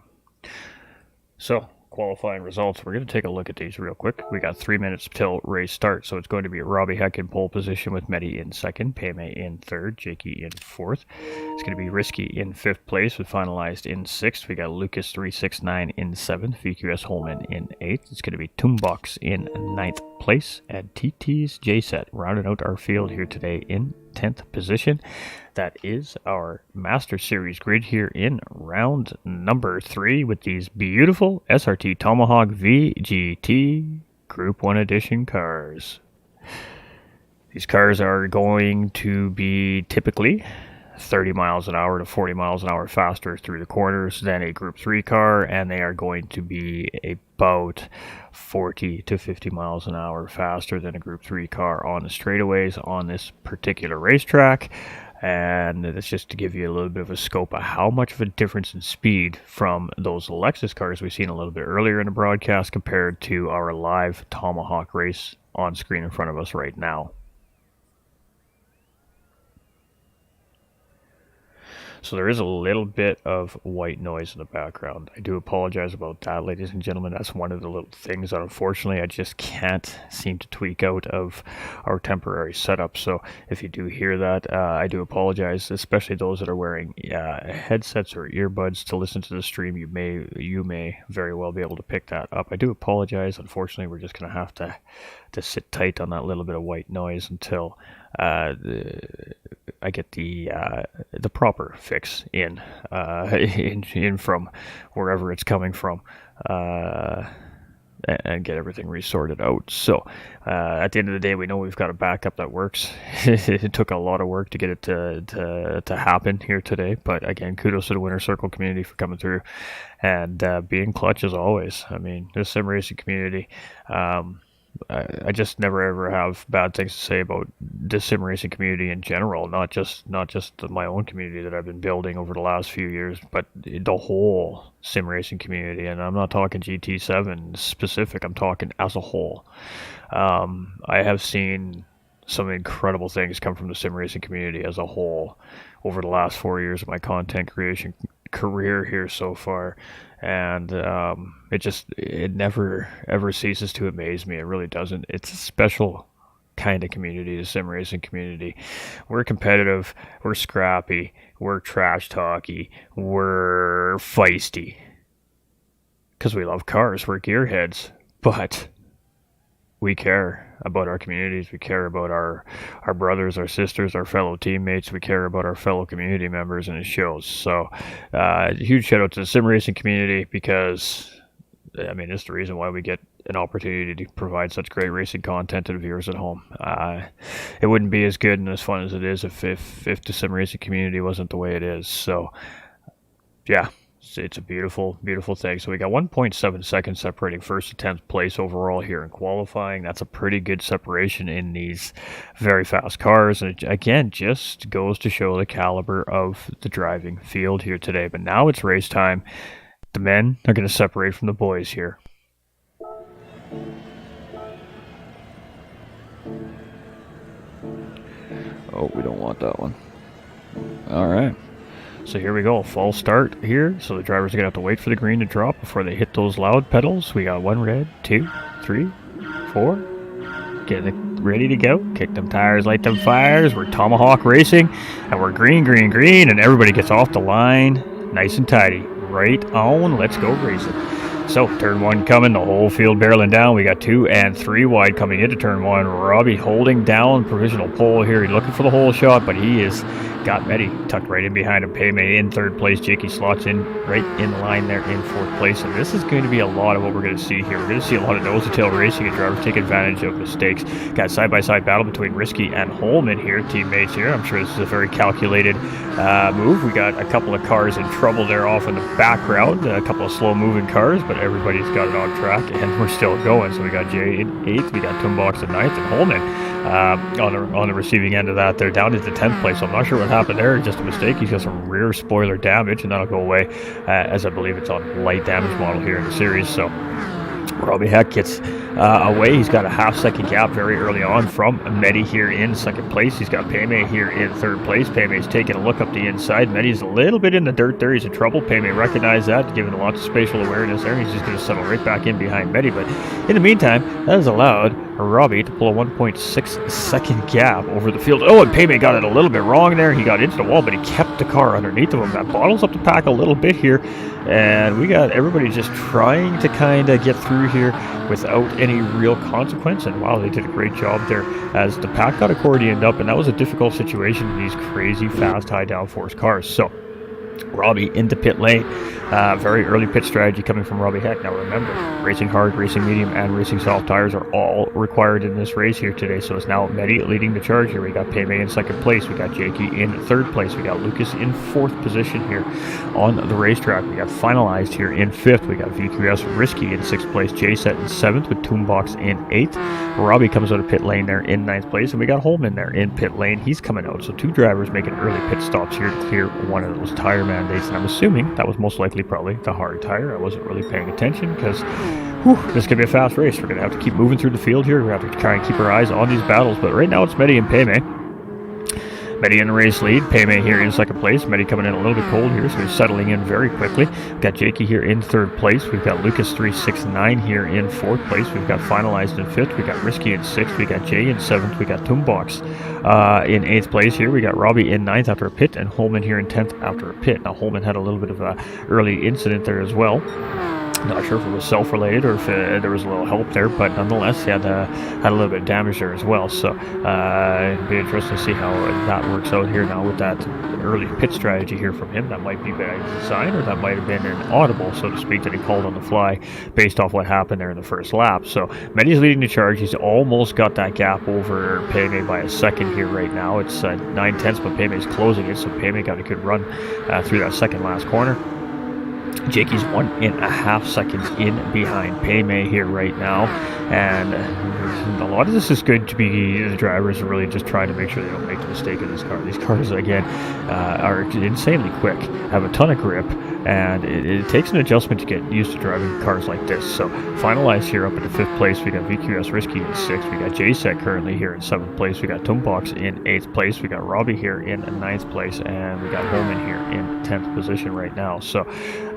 S1: So, qualifying results. We're going to take a look at these real quick. We got 3 minutes till race start, so it's going to be Robbie Heck in pole position with Medi in 2nd, Paymay in 3rd, Jakey in 4th. It's going to be Risky in 5th place with Finalized in 6th. We got Lucas 369 in 7th, VQS Holman in 8th. It's going to be Toonbox in 9th place, and TT's J-Set rounding out our field here today in 10th position. That is our Master Series grid here in round number 3 with these beautiful SRT Tomahawk VGT Group 1 Edition cars. These cars are going to be typically 30 miles an hour to 40 miles an hour faster through the corners than a Group 3 car, and they are going to be about 40 to 50 miles an hour faster than a Group 3 car on the straightaways on this particular racetrack. And that's just to give you a little bit of a scope of how much of a difference in speed from those Lexus cars we've seen a little bit earlier in the broadcast compared to our live Tomahawk race on screen in front of us right now. So there is a little bit of white noise in the background. I do apologize about that, ladies and gentlemen. That's one of the little things that unfortunately I just can't seem to tweak out of our temporary setup. So if you do hear that, I do apologize, especially those that are wearing headsets or earbuds to listen to the stream. You may very well be able to pick that up. I do apologize. Unfortunately, we're just going to have to sit tight on that little bit of white noise until I get the proper fix in from wherever it's coming from, and get everything resorted out. So at the end of the day, we know we've got a backup that works. It took a lot of work to get it to happen here today, but again, kudos to the Winner Circle community for coming through and being clutch as always. I mean, this sim racing community. I just never ever have bad things to say about the sim racing community in general, not just my own community that I've been building over the last few years, but the whole sim racing community. And I'm not talking GT7 specific, I'm talking as a whole. I have seen some incredible things come from the sim racing community as a whole over the last 4 years of my content creation career here so far, and it never ever ceases to amaze me. It really doesn't. It's a special kind of community, the sim racing community. We're competitive, we're scrappy, we're trash talky, we're feisty because we love cars. We're gearheads, but we care about our communities. We care about our brothers, our sisters, our fellow teammates. We care about our fellow community members, and it shows. So huge shout out to the sim racing community, because I mean, it's the reason why we get an opportunity to provide such great racing content to the viewers at home. It wouldn't be as good and as fun as it is if the sim racing community wasn't the way it is. So yeah, it's a beautiful, beautiful thing. So we got 1.7 seconds separating first to 10th place overall here in qualifying. That's a pretty good separation in these very fast cars. And it, again, just goes to show the caliber of the driving field here today. But now it's race time. The men are going to separate from the boys here. Oh, we don't want that one. All right. So here we go, false start here. So the drivers are going to have to wait for the green to drop before they hit those loud pedals. We got 1 red, 2, 3, 4. Getting ready to go. Kick them tires, light them fires. We're Tomahawk racing, and we're green, green, green, and everybody gets off the line nice and tidy. Right on, let's go racing. So turn 1 coming, the whole field barreling down. We got 2 and 3 wide coming into turn 1. Robbie holding down provisional pole here. He's looking for the whole shot, but he is got Medi tucked right in behind him. Payme in 3rd place. Jakey slots in right in the line there in 4th place. And this is going to be a lot of what we're going to see here. We're going to see a lot of nose-to-tail racing and drivers take advantage of mistakes. Got side-by-side battle between Risky and Holman here, teammates here. I'm sure this is a very calculated move. We got a couple of cars in trouble there off in the background, a couple of slow-moving cars, but everybody's got it on track, and we're still going. So we got Jay in 8th, we got Toombox in 9th, and Holman on the receiving end of that. They're down into 10th place, so I'm not sure what happened there. Just a mistake. He's got some rear spoiler damage, and that'll go away, as I believe it's on light damage model here in the series. So Robbie Heck gets away. He's got a half-second gap very early on from Medi here in 2nd place. He's got Payme here in 3rd place. Payme's taking a look up the inside. Medi's a little bit in the dirt there. He's in trouble. Payme recognized that, giving lots of spatial awareness there. He's just going to settle right back in behind Medi. But in the meantime, that has allowed Robbie to pull a 1.6 second gap over the field. Oh, and Payme got it a little bit wrong there. He got into the wall, but he kept the car underneath of him. That bottles up the pack a little bit here. And we got everybody just trying to kind of get through here without any real consequence. And wow, they did a great job there as the pack got accordioned up. And that was a difficult situation in these crazy, fast, high downforce cars. So Robbie into pit lane. Very early pit strategy coming from Robbie Heck. Now remember, racing hard, racing medium, and racing soft tires are all required in this race here today. So it's now Medi leading the charge here. We got Payme in second place. We got Jakey in third place. We got Lucas in fourth position here on the racetrack. We got finalized here in fifth. We got VQS Risky in sixth place. J-Set in seventh with Toonbox in eighth. Robbie comes out of pit lane there in ninth place. And we got Holman there in pit lane. He's coming out. So two drivers making early pit stops here to clear one of those tire mandates. And I'm assuming that was most likely probably the hard tire. I wasn't really paying attention because this is going to be a fast race. We're going to have to keep moving through the field here. We're going to have to try and keep our eyes on these battles. But right now it's Medi and Payme. Medi in the race lead. Payme here in second place. Medi coming in a little bit cold here, so he's settling in very quickly. We've got Jakey here in third place. We've got Lucas 369 here in fourth place. We've got finalized in fifth. We got Risky in sixth. We got Jay in seventh. We got Toonbox in eighth place here. We got Robbie in ninth after a pit, and Holman here in 10th after a pit. Now Holman had a little bit of a early incident there as well. Not sure if it was self-related or if there was a little help there, but nonetheless, he had a little bit of damage there as well. So it'd be interesting to see how that works out here now with that early pit strategy here from him. That might be by design, or that might have been an audible, so to speak, that he called on the fly based off what happened there in the first lap. So Medi's leading the charge. He's almost got that gap over Payme by a second here right now. It's 9/10, but Payme's closing it, so Payme got a good run through that second last corner. Jakey's 1.5 seconds in behind Payme here right now, and a lot of this is good to be the drivers are really just trying to make sure they don't make the mistake of this car. These cars, again, are insanely quick, have a ton of grip, and it takes an adjustment to get used to driving cars like this. So finalized here up into fifth place. We got VQS Risky in sixth. We got J-Set currently here in seventh place. We got Toonbox in eighth place. We got Robbie here in ninth place, and we got Holman here in 10th position right now. So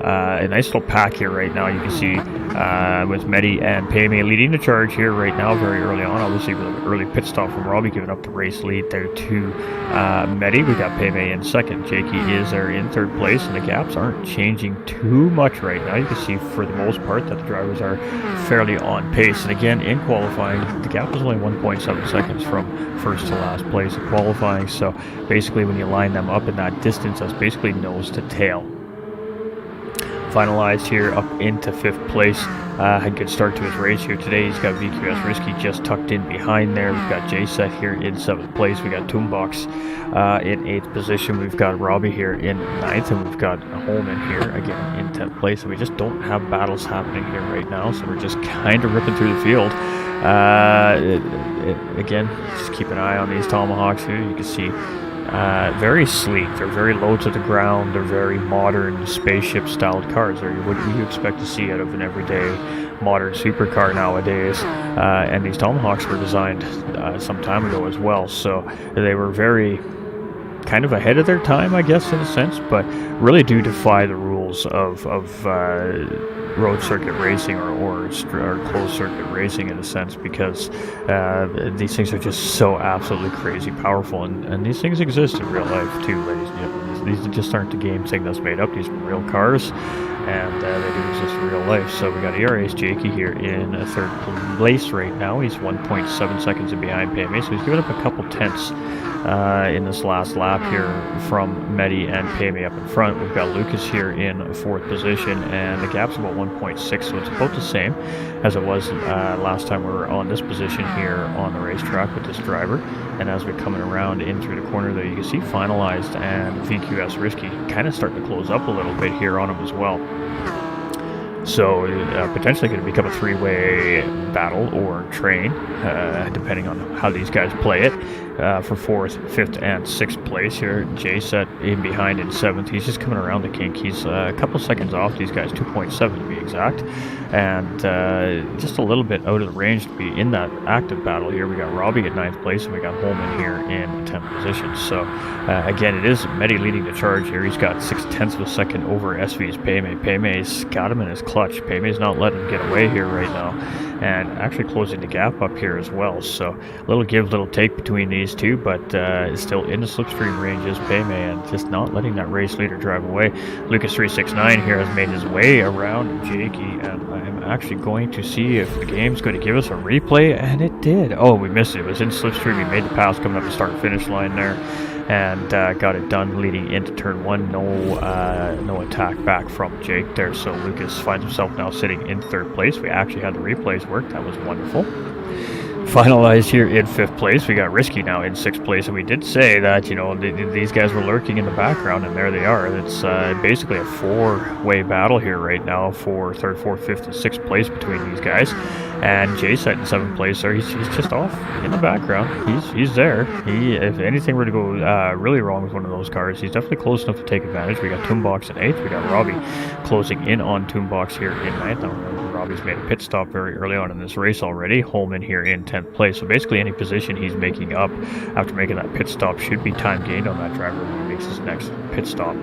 S1: a nice little pack here right now. You can see with Medi and Payme leading the charge here right now very early on. Obviously with an early pit stop from Robbie giving up the race lead there to Medi. We got Payme in second. Jakey is there in third place, and the gaps aren't changing too much right now. You can see for the most part that the drivers are fairly on pace. And again, in qualifying, the gap was only 1.7 seconds from first to last place in qualifying. So basically when you line them up in that distance, that's basically nose to tail. Finalized here up into fifth place. Had a good start to his race here today. He's got VQS Risky just tucked in behind there. We've got J-Set here in seventh place. We got Toonbox in eighth position. We've got Robbie here in ninth, and we've got Holman here again in 10th place. So we just don't have battles happening here right now. So we're just kind of ripping through the field. Again, just keep an eye on these Tomahawks here. You can see very sleek. They're very low to the ground. They're very modern spaceship-styled cars. They're what you expect to see out of an everyday modern supercar nowadays. And these Tomahawks were designed some time ago as well. So they were very kind of ahead of their time, I guess, in a sense, but really do defy the rules of road circuit racing or closed circuit racing in a sense, because these things are just so absolutely crazy powerful, and these things exist in real life too, ladies and gentlemen. These just aren't the game thing that's made up. These are real cars, and they do exist in real life. So we got ERA's Jakey here in third place right now. He's 1.7 seconds in behind Payme, so he's given up a couple tenths in this last lap here from Medi and Payme up in front. We've got Lucas here in fourth position, and the gap's about 1.6, so it's about the same as it was last time we were on this position here on the racetrack with this driver. And as we're coming around in through the corner there, you can see finalized and VQS Risky kind of starting to close up a little bit here on him as well. So potentially going to become a three-way battle or train, depending on how these guys play it. For fourth, fifth, and sixth place here. J-Set in behind in seventh. He's just coming around the kink. He's a couple seconds off these guys, 2.7 to be exact, and just a little bit out of the range to be in that active battle here. We got Robbie at ninth place, and we got Holman here in 10th position. So again, it is Medi leading the charge here. He's got 0.6 of a second over SV's Payme. Payme's got him in his clutch. Payme's not letting him get away here right now, and actually closing the gap up here as well. So a little give, little take between these two, but still in the slipstream range is Payme, and just not letting that race leader drive away. Lucas 369 here has made his way around Jakey, and I'm actually going to see if the game's going to give us a replay, and it did. Oh, we missed it. It was in slipstream. He made the pass coming up the start-finish line there. and got it done leading into turn 1. No attack back from Jake there, so Lucas finds himself now sitting in 3rd place. We actually had the replays work. That was wonderful. Finalized here in 5th place. We got Risky now in 6th place, and we did say that, you know, these guys were lurking in the background, and there they are. It's basically a 4-way battle here right now for 3rd, 4th, 5th, and 6th place between these guys. And Jay-Set in 7th place there. He's just off in the background. He's there. If anything were to go really wrong with one of those cars, he's definitely close enough to take advantage. We got Toonbox in 8th. We got Robbie closing in on Toonbox here in 9th. Now remember, Robbie's made a pit stop very early on in this race already. Holman here in 10th place. So basically any position he's making up after making that pit stop should be time gained on that driver when he makes his next pit stop.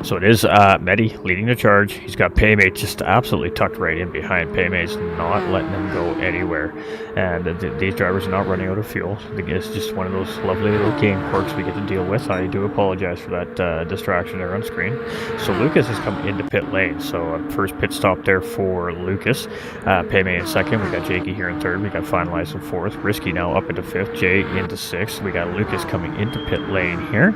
S1: So it is Medi leading the charge. He's got Paymate just absolutely tucked right in behind. Paymate's not letting him go anywhere. And these drivers are not running out of fuel. It's just one of those lovely little game quirks we get to deal with. I do apologize for that distraction there on screen. So Lucas has come into pit lane. So first pit stop there for Lucas. Paymate in 2nd. We got Jakey here in 3rd. We got Finalized in 4th. Risky now up into 5th. Jay into 6th. We got Lucas coming into pit lane here.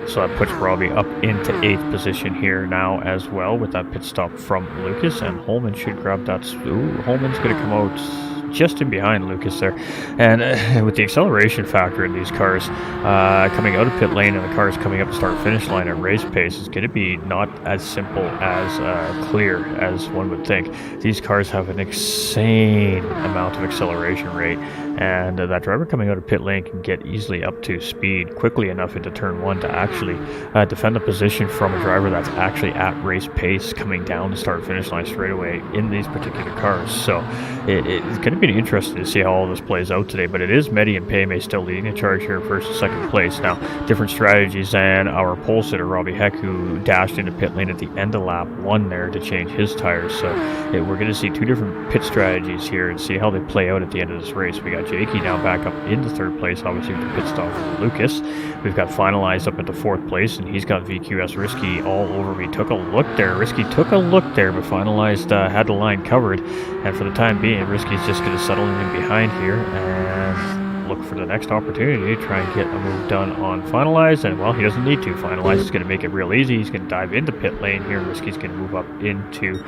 S1: So that puts Robbie up into 8th position here now as well with that pit stop from Lucas, and Holman should grab that. Ooh, Holman's going to come out just in behind Lucas there. And with the acceleration factor in these cars coming out of pit lane and the cars coming up to start-finish line at race pace, is going to be not as simple as clear as one would think. These cars have an insane amount of acceleration rate, and that driver coming out of pit lane can get easily up to speed quickly enough into turn 1 to actually defend the position from a driver that's actually at race pace coming down the start-finish line straight away in these particular cars. So it's going to be interesting to see how all this plays out today, but it is Medi and Paymay still leading the charge here, 1st and 2nd place. Now, different strategies than our pole sitter, Robbie Heck, who dashed into pit lane at the end of lap 1 there to change his tires. So we're going to see 2 different pit strategies here and see how they play out at the end of this race. We got Jakey now back up into 3rd place, obviously with the pit stop from Lucas. We've got Finalized up into 4th place, and he's got VQS Risky all over me. Took a look there. Risky took a look there, but Finalized had the line covered. And for the time being, Risky's just going to settle in behind here and look for the next opportunity to try and get a move done on Finalized. And, well, he doesn't need to. Finalized is going to make it real easy. He's going to dive into pit lane here. Risky's going to move up into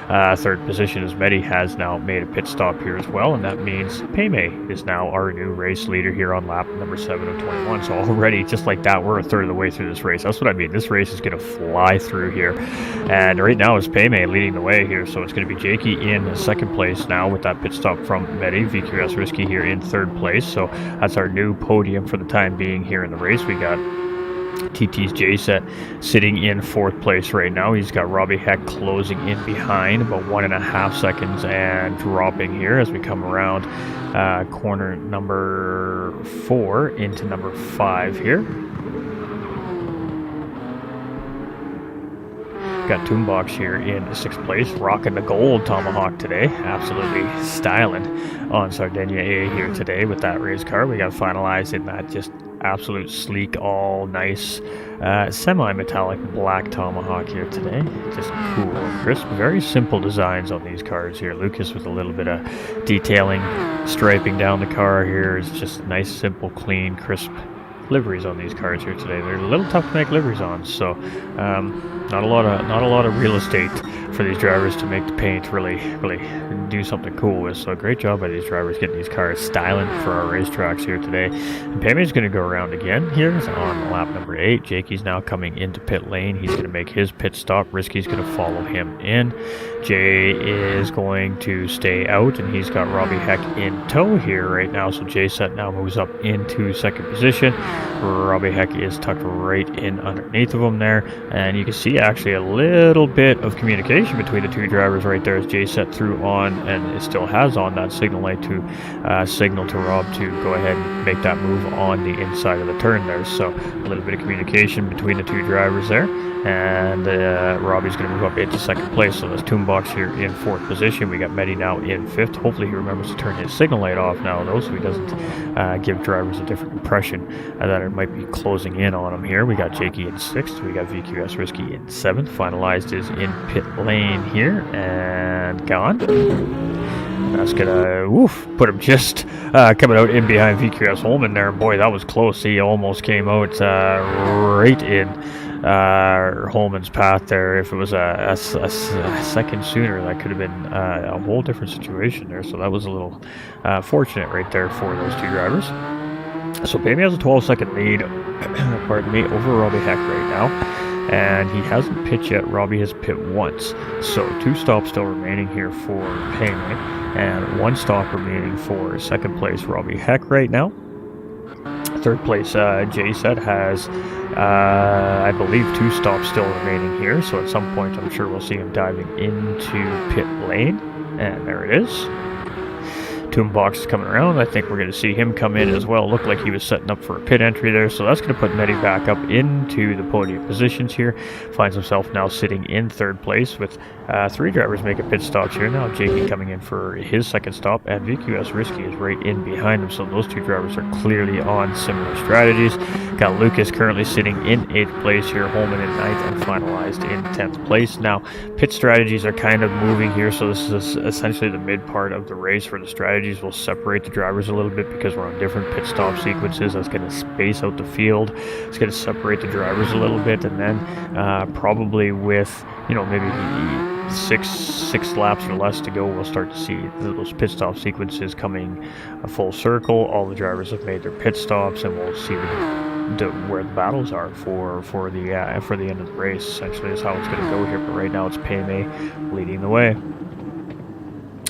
S1: 3rd position as Medi has now made a pit stop here as well. And that means Paymay is now our new race leader here on lap number 7 of 21. So already, just like that, we're a third of the way through this race. That's what I mean. This race is going to fly through here. And right now it's Paymay leading the way here. So it's going to be Jakey in 2nd place now with that pit stop from Medi. VQS Risky here in 3rd place. So that's our new podium for the time being here in the race. We got TT's J-Set sitting in 4th place right now. He's got Robbie Heck closing in behind, about 1.5 seconds, and dropping here as we come around corner number 4 into number 5 here. Got Toonbox here in 6th place, rocking the gold Tomahawk today. Absolutely styling on Sardinia A here today with that race car. We got Finalized in that just absolute sleek, all nice, semi-metallic black Tomahawk here today. Just cool and crisp. Very simple designs on these cars here. Lucas with a little bit of detailing, striping down the car here. It's just nice, simple, clean, crisp liveries on these cars here today. They're a little tough to make liveries on, so not a lot of real estate for these drivers to make the paint really do something cool with. So great job by these drivers getting these cars styling for our racetracks here today. And Paymy's going to go around again here on lap number 8. Jakey's now coming into pit lane. He's going to make his pit stop. Risky's going to follow him in. Jay is going to stay out, and he's got Robbie Heck in tow here right now. So J-Set now moves up into 2nd position. Robbie Heck is tucked right in underneath of him there, and you can see actually a little bit of communication between the 2 drivers right there as J-Set threw on, and it still has on that signal light to signal to Rob to go ahead and make that move on the inside of the turn there. So a little bit of communication between the 2 drivers there. And Robbie's going to move up into 2nd place. So that's Toonbox here in 4th position. We got Medi now in 5th. Hopefully he remembers to turn his signal light off now, though, so he doesn't give drivers a different impression that it might be closing in on him here. We got Jakey in 6th. We got VQS Risky in 7th. Finalized is in pit lane here and gone. That's gonna put him just coming out in behind VQS Holman there. Boy, that was close. He almost came out right in Holman's path there. If it was a second sooner, that could have been a whole different situation there. So that was a little fortunate right there for those two drivers. So Baby has a 12-second lead, pardon me, over Robbie Heck right now. And he hasn't pitched yet. Robbie has pit once. So 2 stops still remaining here for Payne. And 1 stop remaining for second place Robbie Heck right now. Third place Jay said has, I believe, 2 stops still remaining here. So at some point I'm sure we'll see him diving into pit lane. And there it is. Box is coming around. I think we're going to see him come in as well. Looked like he was setting up for a pit entry there, so that's going to put Medi back up into the podium positions here. Finds himself now sitting in third place with 3 drivers making pit stops here. Now Jakey coming in for his second stop, and VQS Risky is right in behind him, so those 2 drivers are clearly on similar strategies. Got Lucas currently sitting in 8th place here, Holman in 9th, and finalized in 10th place. Now, pit strategies are kind of moving here, so this is essentially the mid part of the race for the strategies. We'll separate the drivers a little bit because we're on different pit stop sequences. That's going to space out the field. It's going to separate the drivers a little bit, and then probably with, maybe 6 laps or less to go, we'll start to see those pit stop sequences coming a full circle. All the drivers have made their pit stops, and we'll see where the battles are for the end of the race. Essentially is how it's going to go here. But right now it's Payme leading the way.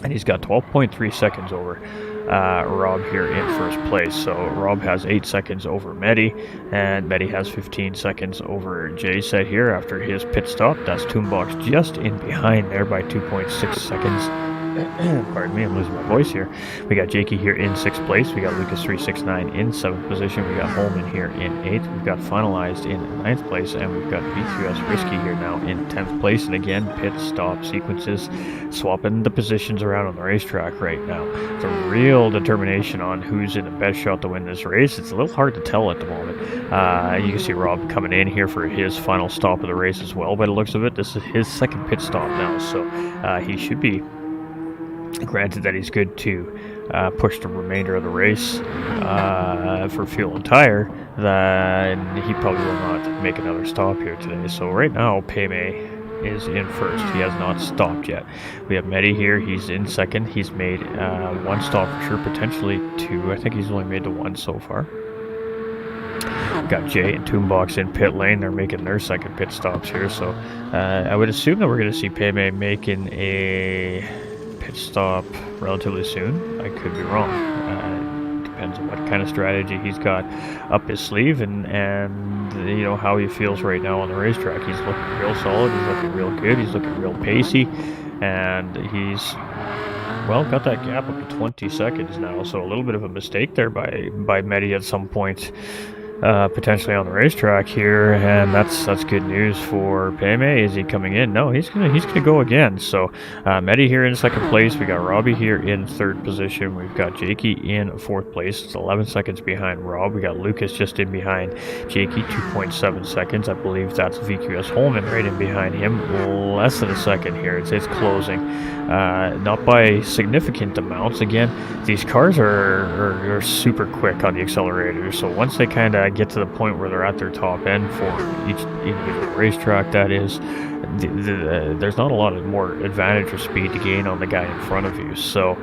S1: And he's got 12.3 seconds over Rob here in first place. So Rob has 8 seconds over Medi, and Medi has 15 seconds over Jay Set here after his pit stop. That's Toonbox just in behind there by 2.6 seconds. Pardon me, I'm losing my voice here. We got Jakey here in 6th place. We got Lucas 369 in 7th position. We got Holman here in 8th. We've got Finalized in 9th place, and we've got VQS Risky here now in 10th place. And again, pit stop sequences, swapping the positions around on the racetrack right now. It's a real determination on who's in the best shot to win this race. It's a little hard to tell at the moment. You can see Rob coming in here for his final stop of the race as well. By the looks of it, this is his second pit stop now, so he should be granted that he's good to push the remainder of the race for fuel and tire, then he probably will not make another stop here today. So right now, Payme is in first. He has not stopped yet. We have Medi here. He's in second. He's made 1 stop for sure, potentially 2. I think he's only made the 1 so far. Got Jay and Toonbox in pit lane. They're making their second pit stops here. So I would assume that we're going to see Payme making a pit stop relatively soon. I could be wrong. Depends on what kind of strategy he's got up his sleeve and how he feels right now on the racetrack. He's looking real solid. He's looking real good. He's looking real pacey, and he's got that gap up to 20 seconds now. So a little bit of a mistake there by Medi at some point. Potentially on the racetrack here, and that's good news for Payme. Is he coming in? No, he's gonna go again. So Medi here in 2nd place. We got Robbie here in 3rd position. We've got Jakey in 4th place. It's 11 seconds behind Rob. We got Lucas just in behind Jakey, 2.7 seconds. I believe that's VQS Holman right in behind him. Less than a second here. It's closing. Not by significant amounts. Again, these cars are super quick on the accelerators. So once they kind of get to the point where they're at their top end for each individual racetrack, that is, there's not a lot of more advantage or speed to gain on the guy in front of you. So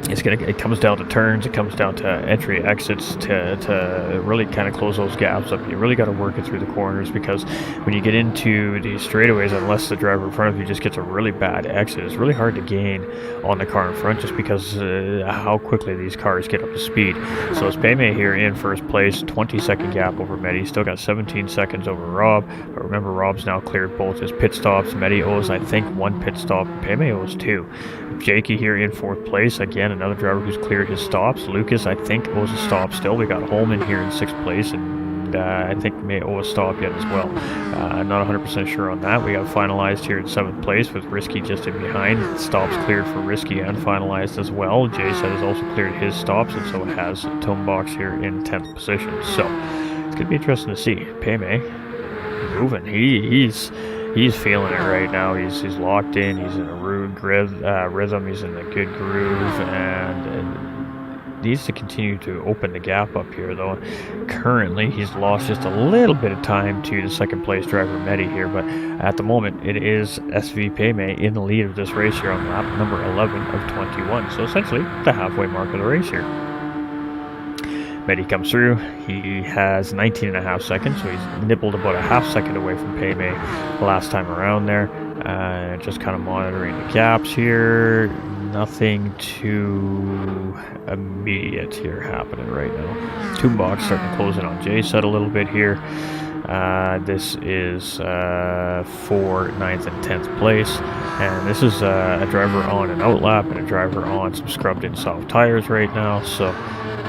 S1: it comes down to turns, it comes down to entry exits to really kind of close those gaps up. You really got to work it through the corners, because when you get into these straightaways, unless the driver in front of you just gets a really bad exit, it's really hard to gain on the car in front, just because how quickly these cars get up to speed. So it's Payme here in 1st place, 20-second gap over Medi. Still got 17 seconds over Rob, but remember, Rob's now cleared both his pit stops. Medi owes, I think, 1 pit stop. Payme owes 2. Jakey here in 4th place. Again, another driver who's cleared his stops. Lucas, I think, owes a stop still. We got Holman here in 6th place, and I think may owe a stop yet as well. I'm not 100% sure on that. We got Finalized here in 7th place with Risky just in behind. Stops cleared for Risky and Finalized as well. Jay said has also cleared his stops, and so has Tomebox here in 10th position. So it's going to be interesting to see. Payme moving. he's feeling it right now. He's locked in. He's in a rude rhythm. He's in a good groove, and needs to continue to open the gap up here, though. Currently, he's lost just a little bit of time to the second place driver, Medi, here, but at the moment, it is SV Payme in the lead of this race here on lap number 11 of 21. So essentially, the halfway mark of the race here. Medi comes through. He has 19.5 seconds, so he's nibbled about a half second away from Payme last time around there. Just kind of monitoring the gaps here. Nothing too immediate here happening right now. Toonbox starting to close in on J-Set a little bit here. This is for 9th and 10th place, and this is a driver on an outlap and a driver on some scrubbed in soft tires right now. So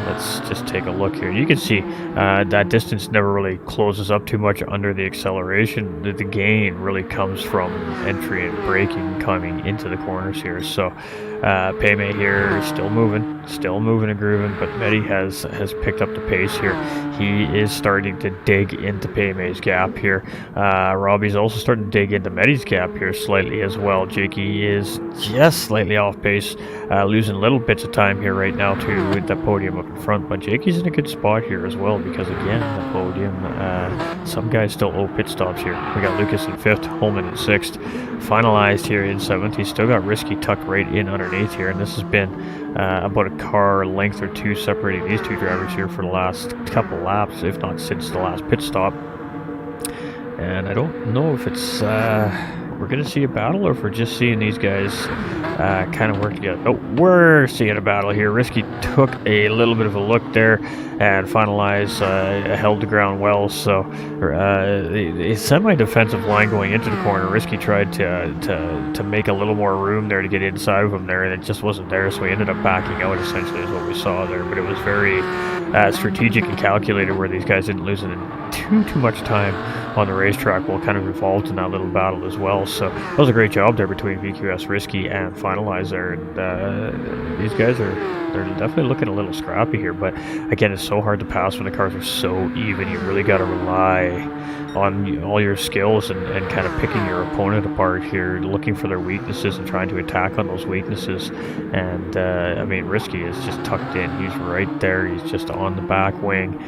S1: let's just take a look here. You can see that distance never really closes up too much under the acceleration. The gain really comes from entry and braking coming into the corners here. So Payme here is still moving and grooving, but Medi has picked up the pace here. He is starting to dig into Payme's gap here. Robbie's also starting to dig into Medi's gap here slightly as well. Jakey is just slightly off pace, losing little bits of time here right now to the podium up in front, but Jakey's in a good spot here as well, because again, the podium, some guys still owe pit stops here. We got Lucas in 5th, Holman in 6th, finalized here in 7th. He's still got Risky tucked right in underneath here, and this has been about a car length or two separating these two drivers here for the last couple laps, if not since the last pit stop. And I don't know if it's we're going to see a battle, or if we're just seeing these guys kind of work together. Oh, we're seeing a battle here. Risky took a little bit of a look there and finalized, held the ground well. So the semi-defensive line going into the corner, Risky tried to make a little more room there to get inside of him there, and it just wasn't there. So he ended up backing out, essentially, is what we saw there. But it was very strategic and calculated, where these guys didn't lose too much time on the racetrack, while kind of involved in that little battle as well. So that was a great job there between VQS, Risky, and Finalizer. And these guys they're definitely looking a little scrappy here. But again, it's so hard to pass when the cars are so even. You really got to rely on all your skills and kind of picking your opponent apart here, looking for their weaknesses and trying to attack on those weaknesses. And I mean, Risky is just tucked in. He's right there. He's just on the back wing.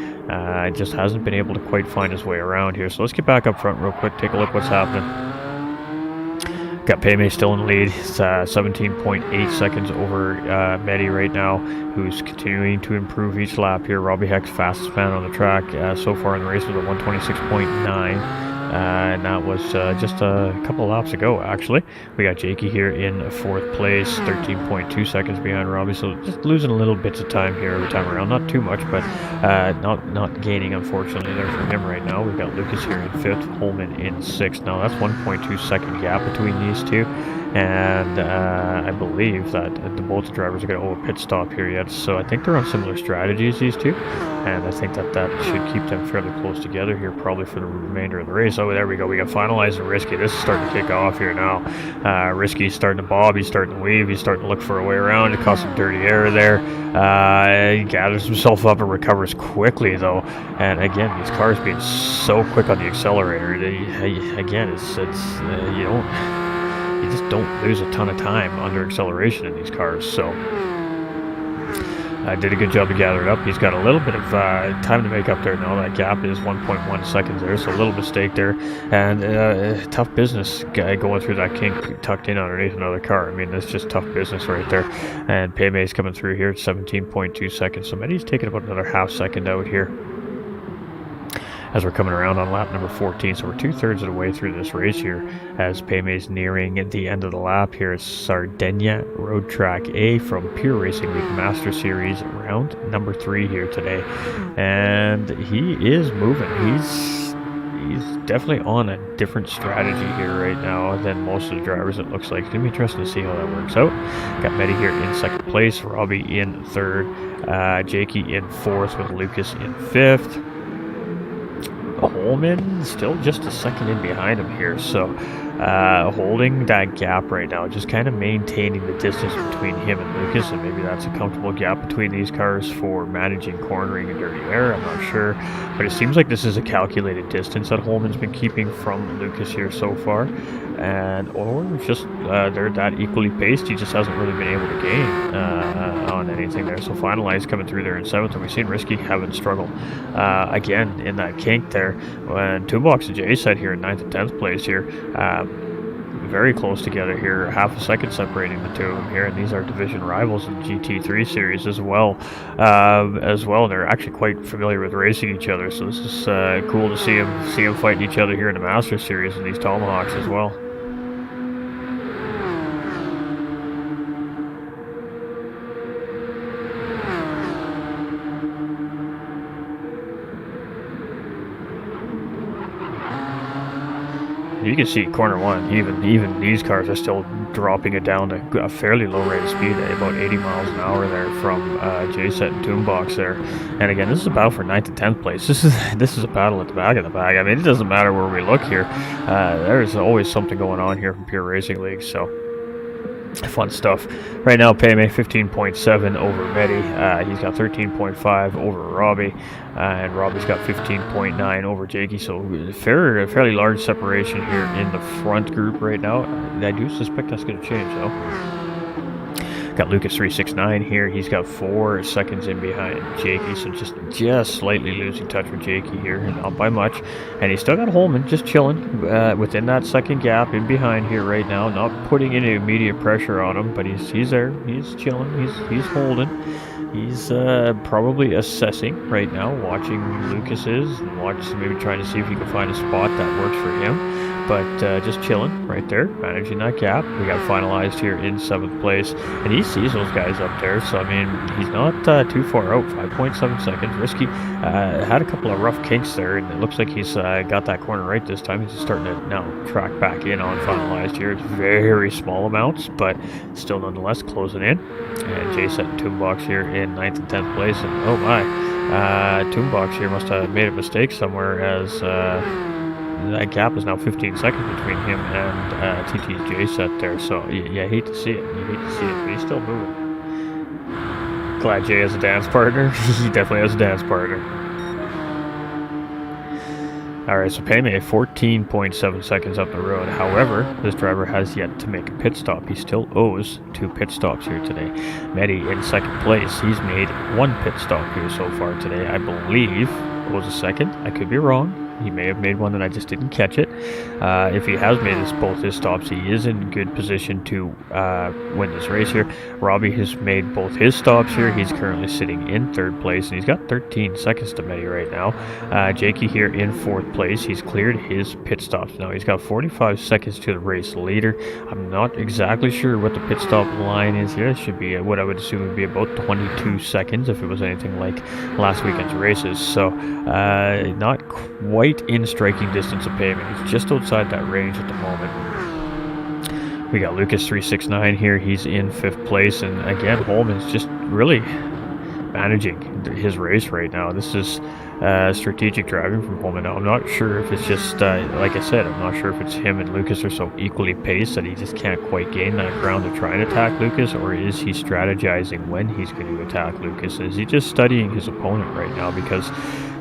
S1: Just hasn't been able to quite find his way around here. So let's get back up front real quick, take a look what's happening. Got Payme still in the lead. It's 17.8 seconds over Medi right now, who's continuing to improve each lap here. Robbie Heck's fastest man on the track so far in the race was a 126.9. And that was just a couple of laps ago, actually. We got Jakey here in 4th place, 13.2 seconds behind Robbie. So just losing a little bits of time here every time around. Not too much, but not gaining, unfortunately, there for him right now. We've got Lucas here in 5th, Holman in 6th. Now that's 1.2 second gap between these two. And I believe that both drivers are going to owe a pit stop here yet. So I think they're on similar strategies, these two. And I think that should keep them fairly close together here, probably for the remainder of the race. Oh, there we go. We got Finalizer and Risky. This is starting to kick off here now. Risky's starting to bob. He's starting to weave. He's starting to look for a way around. It caused some dirty air there. He gathers himself up and recovers quickly, though. And again, these cars being so quick on the accelerator. Again, you just don't lose a ton of time under acceleration in these cars. So did a good job to gather it up. He's got a little bit of time to make up there now. That gap is 1.1 seconds there, so a little mistake there. And tough business guy going through that kink tucked in underneath another car. I mean, that's just tough business right there. And Payme's coming through here at 17.2 seconds. So Medi's taking about another half second out here as we're coming around on lap number 14. So we're 2/3 of the way through this race here, as Payme's nearing the end of the lap here. It's Sardinia Road Track A from Pure Racing Week Master Series, round number 3 here today. And he is moving. He's definitely on a different strategy here right now than most of the drivers, it looks like. It's going to be interesting to see how that works out. Got Medi here in 2nd place, Robbie in 3rd, Jakey in 4th with Lucas in 5th. Holman still just a second in behind him here. So holding that gap right now, just kind of maintaining the distance between him and Lucas, and maybe that's a comfortable gap between these cars for managing cornering and dirty air. I'm not sure, but it seems like this is a calculated distance that Holman's been keeping from Lucas here so far, and or just they're that equally paced. He just hasn't really been able to gain on anything there. So Finalize coming through there in 7th, and we've seen Risky having struggle again in that kink there. When Toolbox and Jay said here in 9th and 10th place here. Very close together here, half a second separating the two of them here, and these are division rivals in GT3 series as well. They're actually quite familiar with racing each other, so this is cool to see them fighting each other here in the Masters series in these Tomahawks as well. You can see corner one, even these cars are still dropping it down to a fairly low rate of speed, about 80 miles an hour there from J-Set and Toonbox there. And again, this is a battle for 9th and 10th place. This is a battle at the back of the bag. I mean, it doesn't matter where we look here. There's always something going on here from Pure Racing League, so fun stuff. Right now, Payme 15.7 over Medi. He's got 13.5 over Robbie, and Robbie's got 15.9 over Jakey. So a fairly large separation here in the front group right now. I do suspect that's going to change though. Got Lucas 369 here. He's got 4 seconds in behind Jakey, so just slightly losing touch with Jakey here, not by much. And he's still got Holman just chilling within that second gap in behind here right now, not putting any immediate pressure on him, but he's there. He's chilling. He's holding. He's probably assessing right now, watching Lucas's, and maybe trying to see if he can find a spot that works for him. But just chilling right there, managing that gap. We got Finalized here in 7th place, and he sees those guys up there, so I mean, he's not too far out, 5.7 seconds. Risky had a couple of rough kinks there, and it looks like he's got that corner right this time. He's just starting to now track back in on Finalized here. It's very small amounts, but still nonetheless closing in. And J-Set and Toonbox here in 9th and 10th place, and oh my, Toonbox here must have made a mistake somewhere, as that gap is now 15 seconds between him and TT's J-Set there. So you hate to see it. But he's still moving. Glad Jay has a dance partner. He definitely has a dance partner. Alright, so Payme 14.7 seconds up the road. However, this driver has yet to make a pit stop. He still owes 2 pit stops here today. Medi in 2nd place. He's made 1 pit stop here so far today. I believe owes a second. I could be wrong. He may have made one and I just didn't catch it. If he has made both his stops, he is in good position to win this race here. Robbie has made both his stops here. He's currently sitting in 3rd place, and he's got 13 seconds to Medi right now. Jakey here in 4th place. He's cleared his pit stops now. He's got 45 seconds to the race leader. I'm not exactly sure what the pit stop line is here. It should be what I would assume would be about 22 seconds if it was anything like last weekend's races. So not quite in striking distance of Payme. He's just outside that range at the moment. We got Lucas 369 here. He's in 5th place, and again, Holman's just really managing his race right now. This is strategic driving from Holman. Now, I'm not sure if it's just, like I said, I'm not sure if it's him and Lucas are so equally paced that he just can't quite gain that ground to try and attack Lucas, or is he strategizing when he's going to attack Lucas? Is he just studying his opponent right now? Because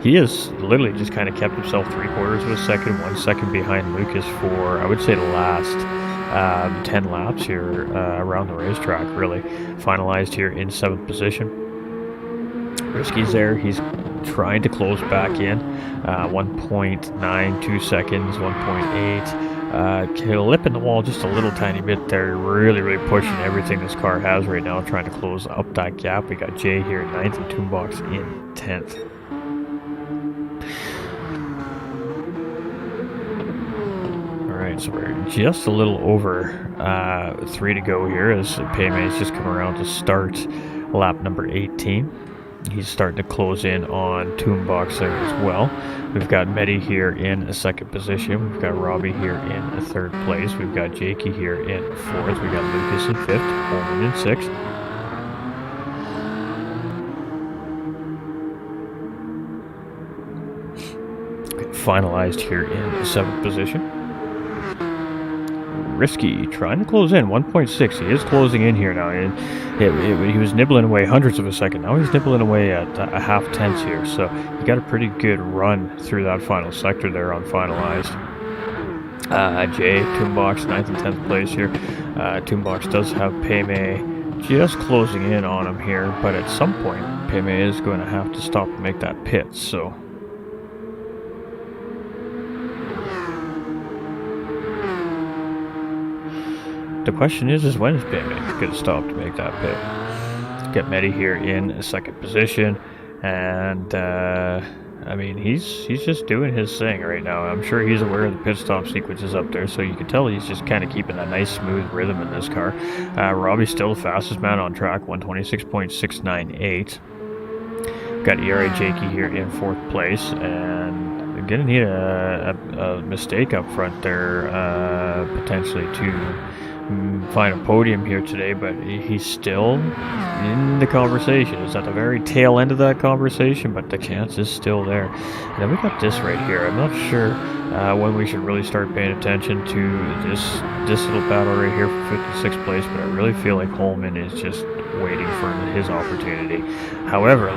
S1: he has literally just kind of kept himself 3/4 of a second, 1 second behind Lucas for, I would say, the last 10 laps here around the racetrack, really. Finalized here in 7th position. Risky's there. He's trying to close back in. 1.92 seconds, 1.8. Lip in the wall just a little tiny bit there. Really pushing everything this car has right now, trying to close up that gap. We got Jay here in 9th and Toonbox in 10th. Alright, so we're just a little over 3 to go here as Payme has just come around to start lap number 18. He's starting to close in on Toonbox there as well. We've got Medi here in 2nd position. We've got Robbie here in 3rd place. We've got Jakey here in 4th. We've got Lucas in 5th, Holman in 6th. Finalized here in 7th position. Risky trying to close in 1.6. He is closing in here now. He was nibbling away hundreds of a second. Now he's nibbling away at a half tenths here. So he got a pretty good run through that final sector there on finalized. Jay, Toonbox, 9th and 10th place here. Toonbox does have Paymay just closing in on him here, but at some point, Paymay is going to have to stop and make that pit, so. The question is when is Paymay going to stop to make that pit? Get Medi here in second position, and I mean, he's just doing his thing right now. I'm sure he's aware of the pit stop sequences up there, so you can tell he's just kind of keeping a nice smooth rhythm in this car. Robbie's still the fastest man on track, 126.698. Got ERA Jakey here in 4th place, and they're gonna need a mistake up front there, potentially to find a podium here today, but he's still in the conversation. It's at the very tail end of that conversation, but the chance is still there. And then we got this right here. I'm not sure when we should really start paying attention to this little battle right here for 56th place, but I really feel like Holman is just waiting for his opportunity. However,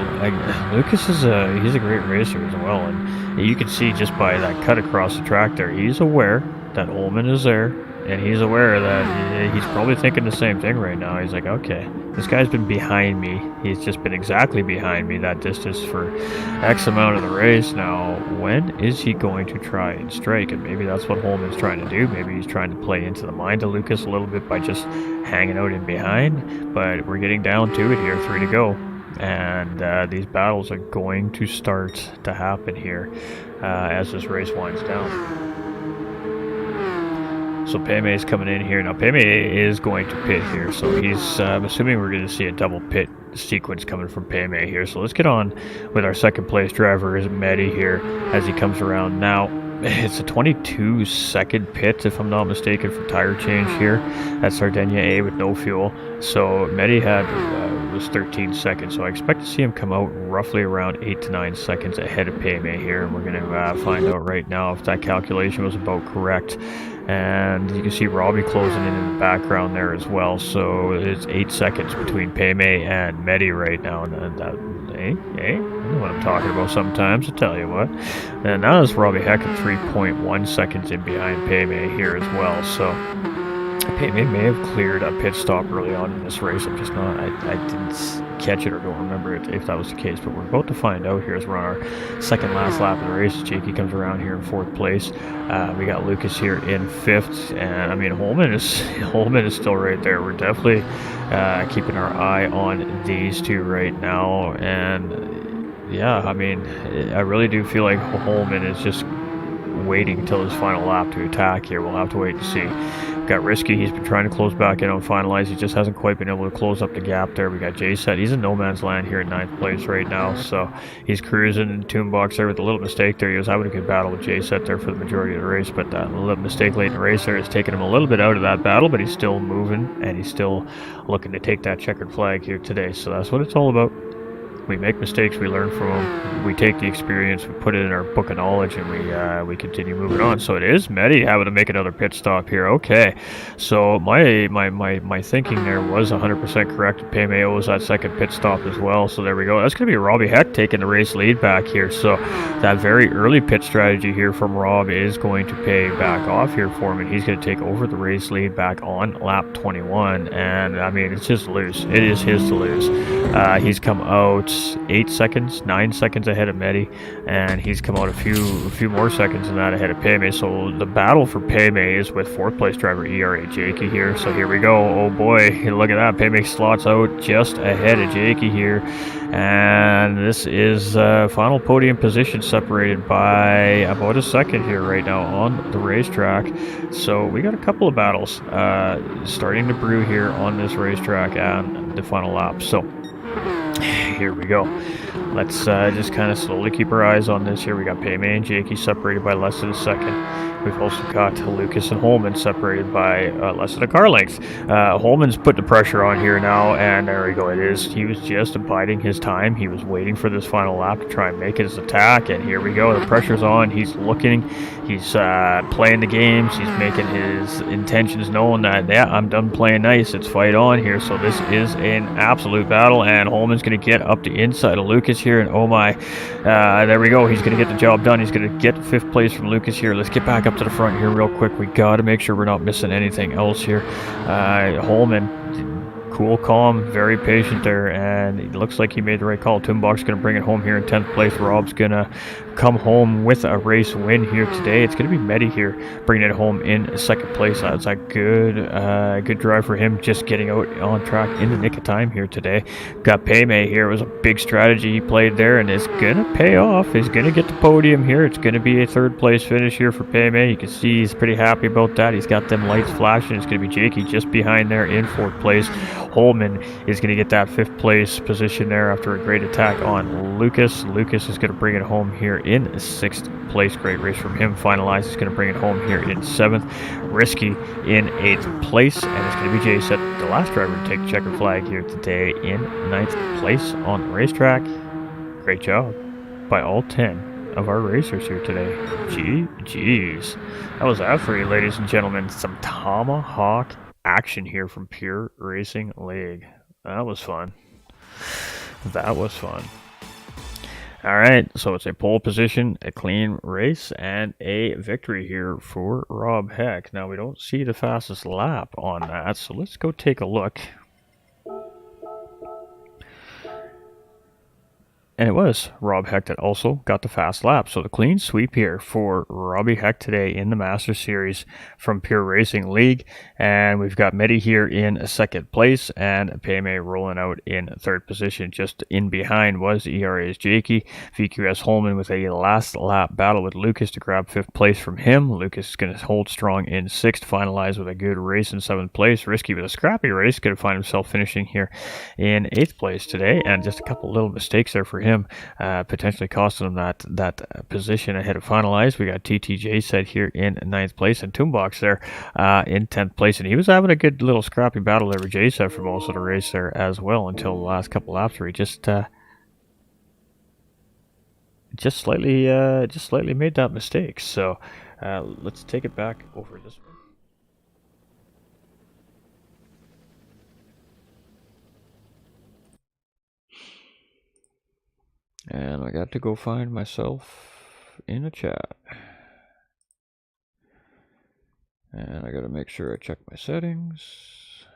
S1: Lucas is he's a great racer as well, and you can see just by that cut across the track there, he's aware that Holman is there. And he's aware that he's probably thinking the same thing right now. He's like, okay, this guy's been behind me. He's just been exactly behind me that distance for X amount of the race. Now, when is he going to try and strike? And maybe that's what Holman's trying to do. Maybe he's trying to play into the mind of Lucas a little bit by just hanging out in behind. But we're getting down to it here, 3 to go. And these battles are going to start to happen here as this race winds down. So Paymay is coming in here. Now Paymay is going to pit here, so I'm assuming we're going to see a double pit sequence coming from Paymay here. So let's get on with our second place driver, is Medi here, as he comes around. Now it's a 22-second pit, if I'm not mistaken, for tire change here at Sardinia A with no fuel. So Medi was 13 seconds, so I expect to see him come out roughly around 8 to 9 seconds ahead of Paymay here, and we're going to find out right now if that calculation was about correct. And you can see Robbie closing in the background there as well. So it's 8 seconds between Paymay and Medi right now. And that, I know what I'm talking about sometimes, I tell you what. And now it's Robbie Heck at 3.1 seconds in behind Paymay here as well. So Paymay may have cleared a pit stop early on in this race. I'm just not, I didn't catch it or don't remember it if that was the case, but we're about to find out here as we're on our second last lap of the race. Jakey comes around here in 4th place. We got Lucas here in 5th, and I mean Holman is still right there. We're definitely keeping our eye on these two right now, and yeah, I mean I really do feel like Holman is just waiting until his final lap to attack here. We'll have to wait and see. Got Risky, he's been trying to close back in on finalize. He just hasn't quite been able to close up the gap there. We got J-Set, he's in no man's land here in 9th place right now, so he's cruising in the Toonbox there with a little mistake there. He was having a good battle with J-Set there for the majority of the race, but that little mistake late in the race there has taken him a little bit out of that battle, but he's still moving, and he's still looking to take that checkered flag here today, so that's what it's all about. We make mistakes, we learn from them, we take the experience, we put it in our book of knowledge, and we continue moving on. So it is Medi having to make another pit stop here. Okay, so my thinking there was 100% correct. Paymay was that second pit stop as well. So there we go. That's going to be Robbie Heck taking the race lead back here. So that very early pit strategy here from Rob is going to pay back off here for him, and he's going to take over the race lead back on lap 21. And I mean, it's just loose. It is his to lose. He's come out 8 seconds, 9 seconds ahead of Medi, and he's come out a few more seconds than that ahead of Paymay. So the battle for Paymay is with 4th place driver ERA Jakey here. So here we go. Oh boy, look at that. Paymay slots out just ahead of Jakey here, and this is final podium position separated by about a second here right now on the racetrack. So we got a couple of battles starting to brew here on this racetrack and the final lap. So here we go. Let's just kind of slowly keep our eyes on this here. We got Paymay and Jakey separated by less than a second. We've also got Lucas and Holman separated by less than a car length. Holman's put the pressure on here now, and there we go. It is. He was just biding his time. He was waiting for this final lap to try and make his attack, and here we go. The pressure's on. He's looking. He's playing the games. He's making his intentions known that, yeah, I'm done playing nice. It's fight on here. So this is an absolute battle. And Holman's going to get up the inside of Lucas here. And oh my, there we go. He's going to get the job done. He's going to get 5th place from Lucas here. Let's get back up to the front here real quick. We got to make sure we're not missing anything else here. Holman, cool, calm, very patient there, and it looks like he made the right call. Toonbox going to bring it home here in 10th place. Rob's going to come home with a race win here today. It's going to be Medi here bringing it home in 2nd place. That's a good drive for him, just getting out on track in the nick of time here today. Got Paymay here. It was a big strategy he played there, and it's going to pay off. He's going to get the podium here. It's going to be a 3rd place finish here for Paymay. You can see he's pretty happy about that. He's got them lights flashing. It's going to be Jakey just behind there in 4th place. Holman is going to get that 5th place position there after a great attack on Lucas. Lucas is going to bring it home here in 6th place. Great race from him. Finalized. He's going to bring it home here in 7th. Risky in 8th place. And it's going to be Jay Set, the last driver to take the checker flag here today, in 9th place on the racetrack. Great job by all 10 of our racers here today. Jeez. That was that for you, ladies and gentlemen. Some Tomahawk action here from Pure Racing League. That was fun. All right, so it's a pole position, a clean race, and a victory here for Rob Heck. Now, we don't see the fastest lap on that, so let's go take a look. And it was Rob Heck that also got the fast lap. So the clean sweep here for Robbie Heck today in the Masters Series from Pure Racing League. And we've got Medi here in 2nd place and Paymay rolling out in 3rd position. Just in behind was ERA's Jakey. VQS Holman with a last lap battle with Lucas to grab 5th place from him. Lucas is going to hold strong in 6th, finalize with a good race in 7th place. Risky with a scrappy race, going to find himself finishing here in 8th place today. And just a couple little mistakes there for him. Potentially costing him that position ahead of finalized. We got TTJ set here in 9th place, and Toonbox there in 10th place, and he was having a good little scrappy battle there with J set for most of the race there as well, until the last couple laps where he just slightly made that mistake. So let's take it back over this way. And I got to go find myself in a chat. And I got to make sure I check my settings.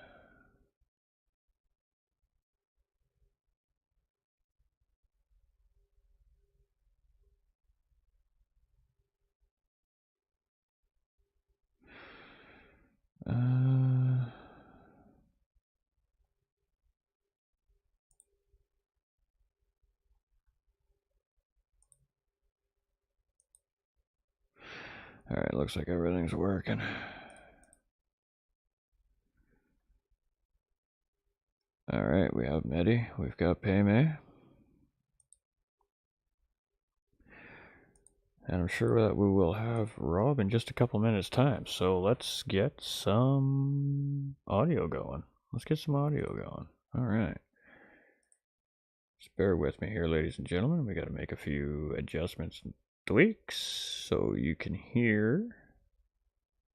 S1: All right, looks like everything's working. All right, we have Medi, we've got Paymay. And I'm sure that we will have Rob in just a couple minutes' time. So let's get some audio going. All right. Just bear with me here, ladies and gentlemen. We got to make a few adjustments and tweaks so you can hear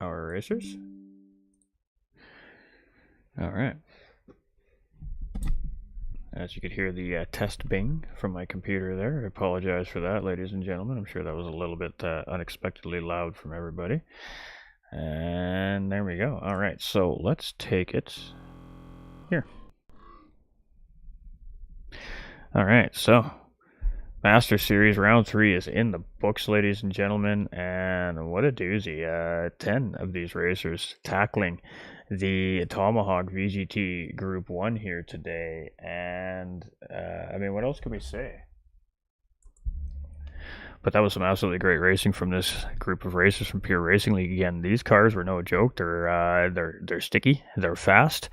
S1: our racers. All right. As you could hear the test bing from my computer there. I apologize for that, ladies and gentlemen. I'm sure that was a little bit unexpectedly loud from everybody. And there we go. All right, so let's take it here. All right, so Master Series Round 3 is in the books, ladies and gentlemen, and what a doozy. 10 of these racers tackling the Tomahawk VGT Group 1 here today, and I mean, what else can we say? But that was some absolutely great racing from this group of racers from Pure Racing League. Again, these cars were no joke. They're sticky, they're fast,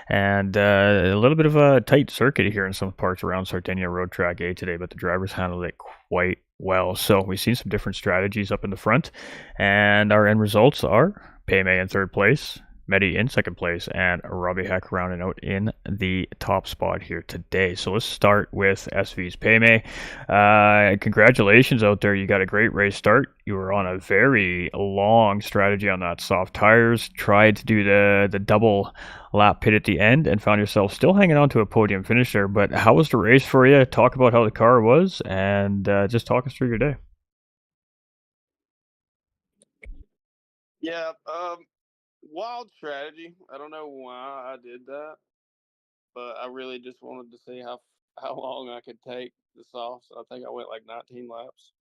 S1: and a little bit of a tight circuit here in some parts around Sardinia Road Track A today, but the drivers handled it quite well. So we've seen some different strategies up in the front, and our end results are Paymay in 3rd place, Medi in second place, and Robbie Heck rounding out in the top spot here today. So let's start with SV's Payme. Congratulations out there. You got a great race start. You were on a very long strategy on that soft tires, tried to do the double lap pit at the end, and found yourself still hanging on to a podium finish there. But how was the race for you? Talk about how the car was, and just talk us through your day.
S2: Yeah, wild strategy. I don't know why I did that, but I really just wanted to see how long I could take the softs. I think I went like 19 laps,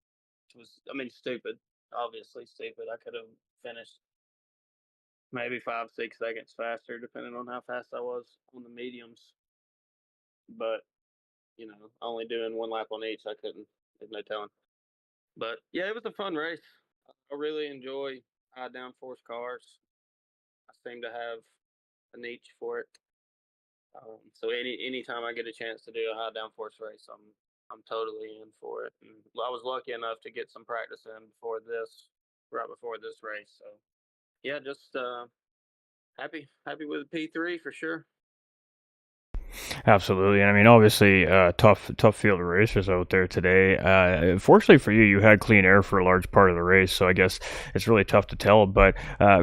S2: which was, I mean, stupid. Obviously stupid. I could have finished maybe 5, 6 seconds faster, depending on how fast I was on the mediums. But only doing one lap on each, I couldn't. There's no telling. But yeah, it was a fun race. I really enjoy high downforce cars. I seem to have a niche for it. So anytime I get a chance to do a high downforce race, I'm totally in for it. And I was lucky enough to get some practice in right before this race. So yeah, just happy with the P3 for sure.
S1: Absolutely, and I mean, obviously, tough field of racers out there today. Fortunately for you, you had clean air for a large part of the race, so I guess it's really tough to tell. But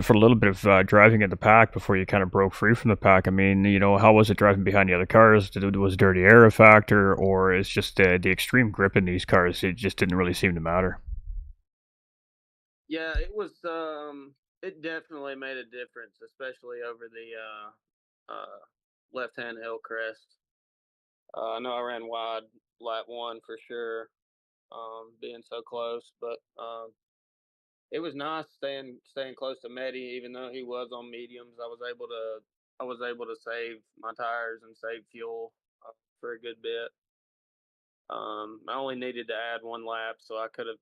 S1: for a little bit of driving in the pack before you kind of broke free from the pack, I mean, how was it driving behind the other cars? Was dirty air a factor, or is just the extreme grip in these cars? It just didn't really seem to matter.
S2: Yeah, it was. It definitely made a difference, especially over the left hand hill crest. I know I ran wide lap one for sure, being so close, but it was nice staying close to Medi, even though he was on mediums. I was able to save my tires and save fuel for a good bit. I only needed to add one lap, so I could have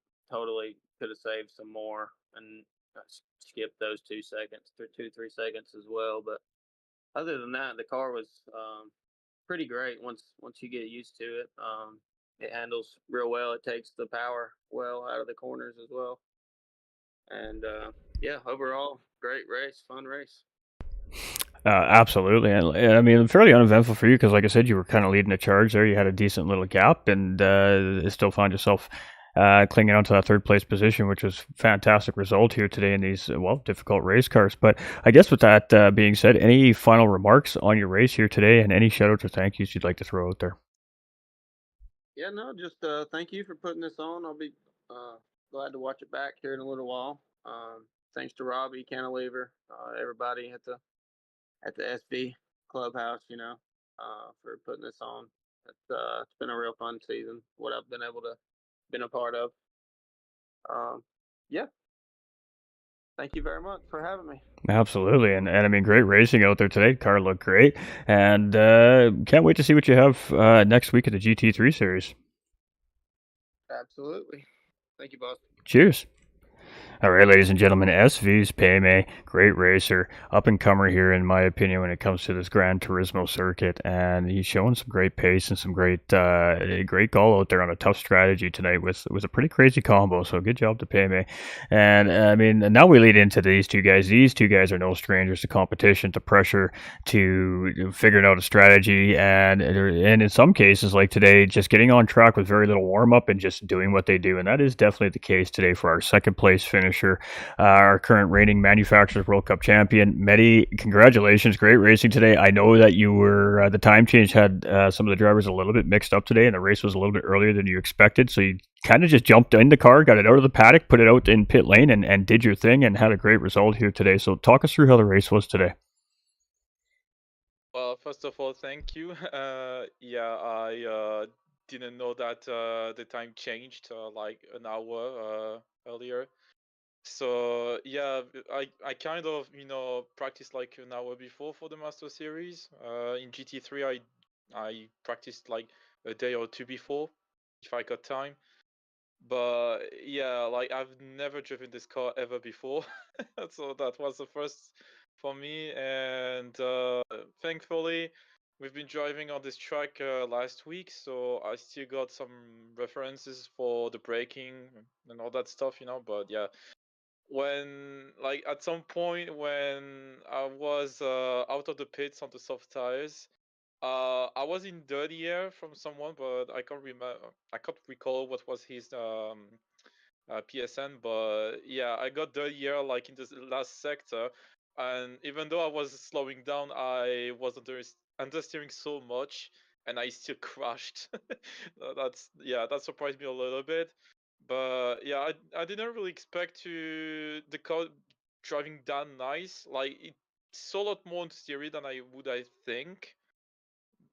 S2: saved some more and skipped those 2 seconds, 2 3 seconds as well. But other than that, the car was pretty great once you get used to it. It handles real well. It takes the power well out of the corners as well. And yeah, overall, great race, fun race.
S1: Absolutely, and I mean, fairly uneventful for you because, like I said, you were kind of leading the charge there. You had a decent little gap, and still found yourself clinging on to that third place position, which was fantastic result here today in these difficult race cars. But I guess with that being said, any final remarks on your race here today, and any shout outs or thank yous you'd like to throw out there?
S2: Yeah, no, just thank you for putting this on. I'll be uh, glad to watch it back here in a little while. Thanks to Robbie Cantilever, everybody at the SB clubhouse, for putting this on. It's been a real fun season. What I've been able to been a part of. Um, yeah, thank you very much for having me.
S1: Absolutely, and I mean, great racing out there today. Car looked great, and can't wait to see what you have next week at the GT3 series.
S2: Absolutely. Thank you, boss.
S1: Cheers. All right, ladies and gentlemen, SV's Payme, great racer, up and comer here, in my opinion, when it comes to this Gran Turismo circuit, and he's showing some great pace and some great goal out there on a tough strategy tonight with a pretty crazy combo. So good job to Payme. And I mean, now we lead into these two guys. These two guys are no strangers to competition, to pressure, to figuring out a strategy, and in some cases, like today, just getting on track with very little warm up and just doing what they do. And that is definitely the case today for our second place finish. Our current reigning manufacturers World Cup champion, Medi. Congratulations, great racing today. I know that you were the time change had some of the drivers a little bit mixed up today, and the race was a little bit earlier than you expected. So you kind of just jumped in the car, got it out of the paddock, put it out in pit lane, and did your thing, and had a great result here today. So talk us through how the race was today.
S3: Well, first of all, thank you. Yeah, I didn't know that the time changed like an hour earlier. So yeah, I kind of practiced like an hour before for the Master Series. In GT3, I practiced like a day or two before, if I got time. But yeah, like I've never driven this car ever before, so that was the first for me. And thankfully, we've been driving on this track last week, so I still got some references for the braking and all that stuff. But yeah, when like at some point when I was out of the pits on the soft tires, I was in dirty air from someone, but I can't remember. I can't recall what was his PSN, but yeah, I got dirty air like in the last sector, and even though I was slowing down, I was understeering so much, and I still crashed. That surprised me a little bit, but yeah, I didn't really expect to the car driving that nice. Like it's a lot more steery than I think.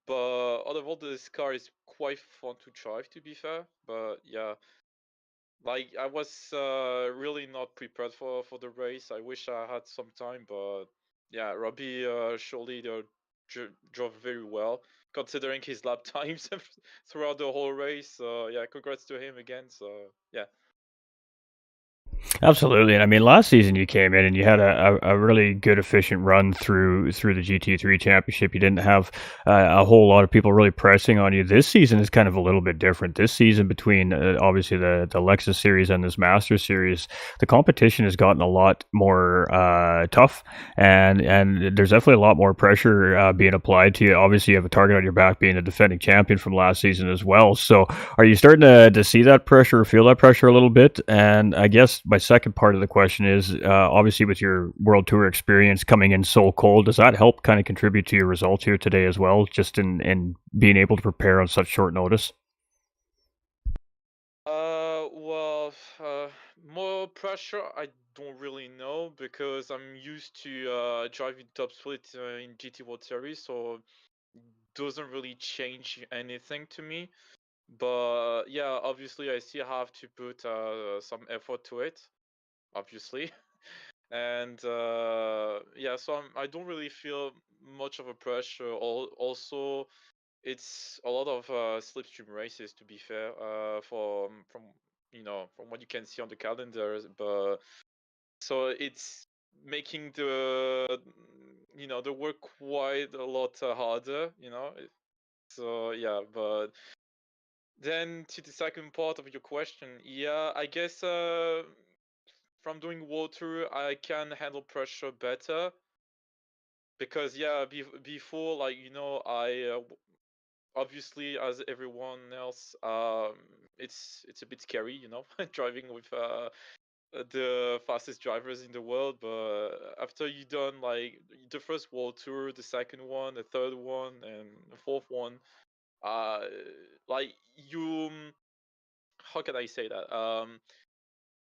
S3: But overall, this car is quite fun to drive, to be fair. But yeah, like I was really not prepared for the race. I wish I had some time, but yeah, Robbie surely drove very well considering his lap times throughout the whole race. So yeah, congrats to him again. So yeah.
S1: Absolutely, and I mean, last season you came in and you had a really good, efficient run through the GT3 Championship. You didn't have a whole lot of people really pressing on you. This season is kind of a little bit different. This season, between obviously the Lexus Series and this Masters Series, the competition has gotten a lot more tough, and there's definitely a lot more pressure being applied to you. Obviously, you have a target on your back, being a defending champion from last season as well. So, are you starting to see that pressure, or feel that pressure a little bit? And I guess my second part of the question is, obviously with your World Tour experience coming in so cold, does that help kind of contribute to your results here today as well, just in being able to prepare on such short notice?
S3: Well, more pressure, I don't really know because I'm used to driving top split in GT World Series, so doesn't really change anything to me. But yeah, obviously I still have to put some effort to it, obviously. And yeah, so I don't really feel much of a pressure. Also, it's a lot of slipstream races, to be fair, from from what you can see on the calendar. But so it's making the work quite a lot harder. So yeah, but then to the second part of your question, yeah, I guess from doing water, I can handle pressure better because yeah, before like I obviously as everyone else, it's a bit scary, driving with the fastest drivers in the world. But after you done like the first world tour, the second one, the third one, and the fourth one, uh, like you, how can I say that?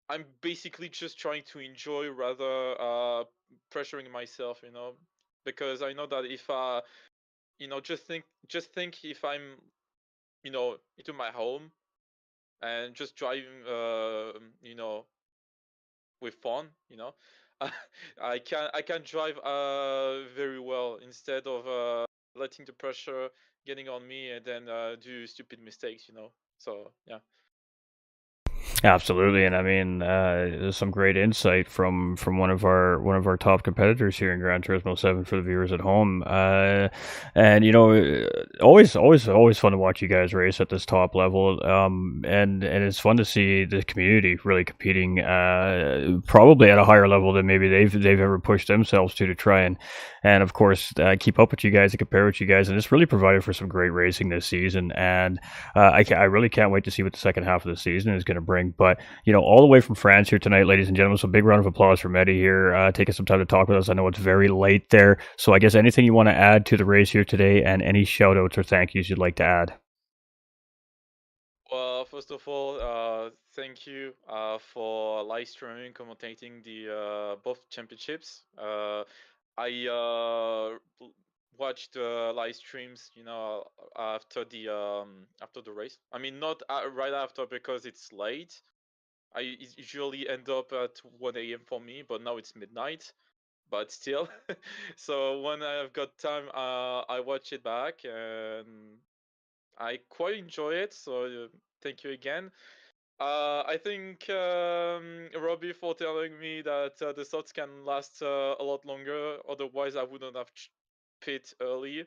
S3: I'm basically just trying to enjoy rather pressuring myself, because I know that if just think if I'm into my home and just driving with fun, I can drive very well instead of letting the pressure getting on me and then do stupid mistakes, so yeah.
S1: Absolutely, and I mean, there's some great insight from one of our top competitors here in Gran Turismo 7 for the viewers at home. And always fun to watch you guys race at this top level. And it's fun to see the community really competing, probably at a higher level than maybe they've ever pushed themselves to try and of course keep up with you guys and compare with you guys. And it's really provided for some great racing this season. And I really can't wait to see what the second half of the season is going to bring. But all the way from France here tonight, ladies and gentlemen. So big round of applause for Mehdi here, taking some time to talk with us. I know it's very late there, so I guess anything you want to add to the race here today, and any shout outs or thank yous you'd like to add.
S3: Well, first of all, thank you for live streaming, commentating the both championships. I watched live streams, after the race. I mean, not right after because it's late. Usually end up at 1 a.m. for me, but now it's midnight. But still, so when I've got time, I watch it back and I quite enjoy it. So thank you again. I think Robbie for telling me that the slots can last a lot longer. Otherwise, I wouldn't have pit early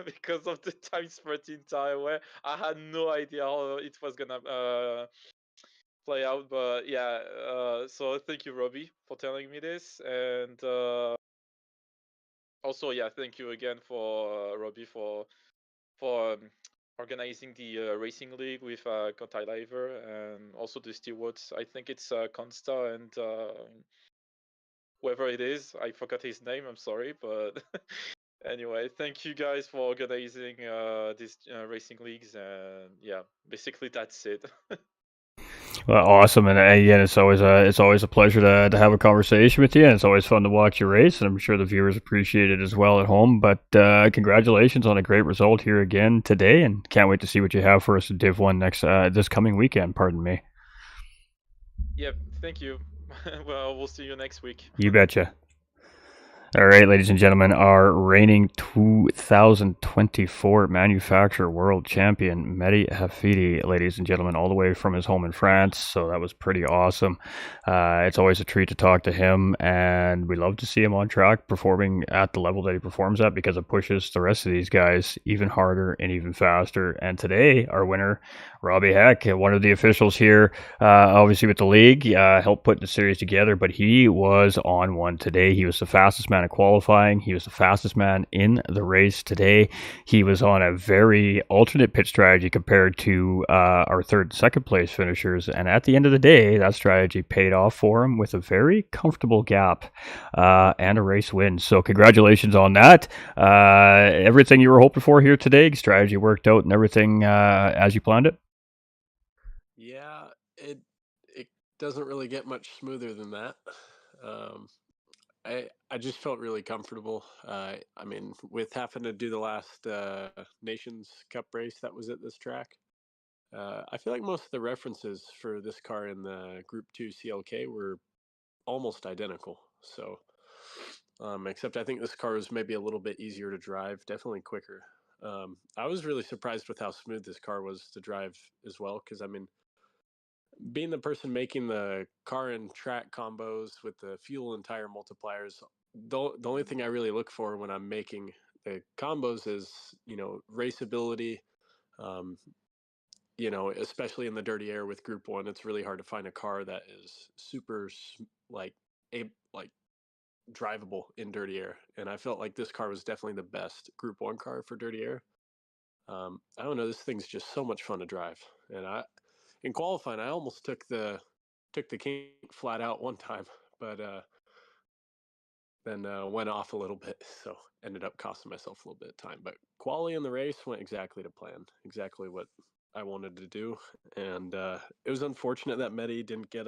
S3: because of the times 13 tire. Where I had no idea how it was gonna play out. But yeah, so thank you, Robbie, for telling me this, and also yeah, thank you again for Robbie for organizing the racing league with Conti Liver and also the stewards. I think it's Consta and whoever it is. I forgot his name. I'm sorry, but anyway, thank you guys for organizing these racing leagues, and yeah, basically that's it.
S1: Well, awesome, and again, it's always a pleasure to have a conversation with you, and it's always fun to watch your race, and I'm sure the viewers appreciate it as well at home. But congratulations on a great result here again today, and can't wait to see what you have for us in Div One next this coming weekend. Pardon me.
S3: Yep, thank you. Well, we'll see you next week.
S1: You betcha. All right, ladies and gentlemen, our reigning 2024 manufacturer world champion, Mehdi Hafidi, ladies and gentlemen, all the way from his home in France. So that was pretty awesome. It's always a treat to talk to him, and we love to see him on track performing at the level that he performs at because it pushes the rest of these guys even harder and even faster. And today, our winner, Robbie Heck, one of the officials here, obviously with the league, helped put the series together, but he was on one today. He was the fastest man in qualifying. He was the fastest man in the race today. He was on a very alternate pit strategy compared to our third and second place finishers. And at the end of the day, that strategy paid off for him with a very comfortable gap and a race win. So congratulations on that. Everything you were hoping for here today, strategy worked out and everything as you planned it?
S4: Yeah, it doesn't really get much smoother than that. Um, I just felt really comfortable. I mean, with having to do the last Nations Cup race that was at this track, I feel like most of the references for this car in the Group 2 CLK were almost identical. So, except I think this car was maybe a little bit easier to drive, definitely quicker. I was really surprised with how smooth this car was to drive as well, because I mean, being the person making the car and track combos with the fuel and tire multipliers, the only thing I really look for when I'm making the combos is, raceability. Um, especially in the dirty air with Group One, it's really hard to find a car that is super like like drivable in dirty air. And I felt like this car was definitely the best Group One car for dirty air. I don't know, this thing's just so much fun to drive, and in qualifying, I almost took the king flat out one time, but then went off a little bit, so ended up costing myself a little bit of time. But quality in the race went exactly to plan, exactly what I wanted to do, and it was unfortunate that Mehdi didn't get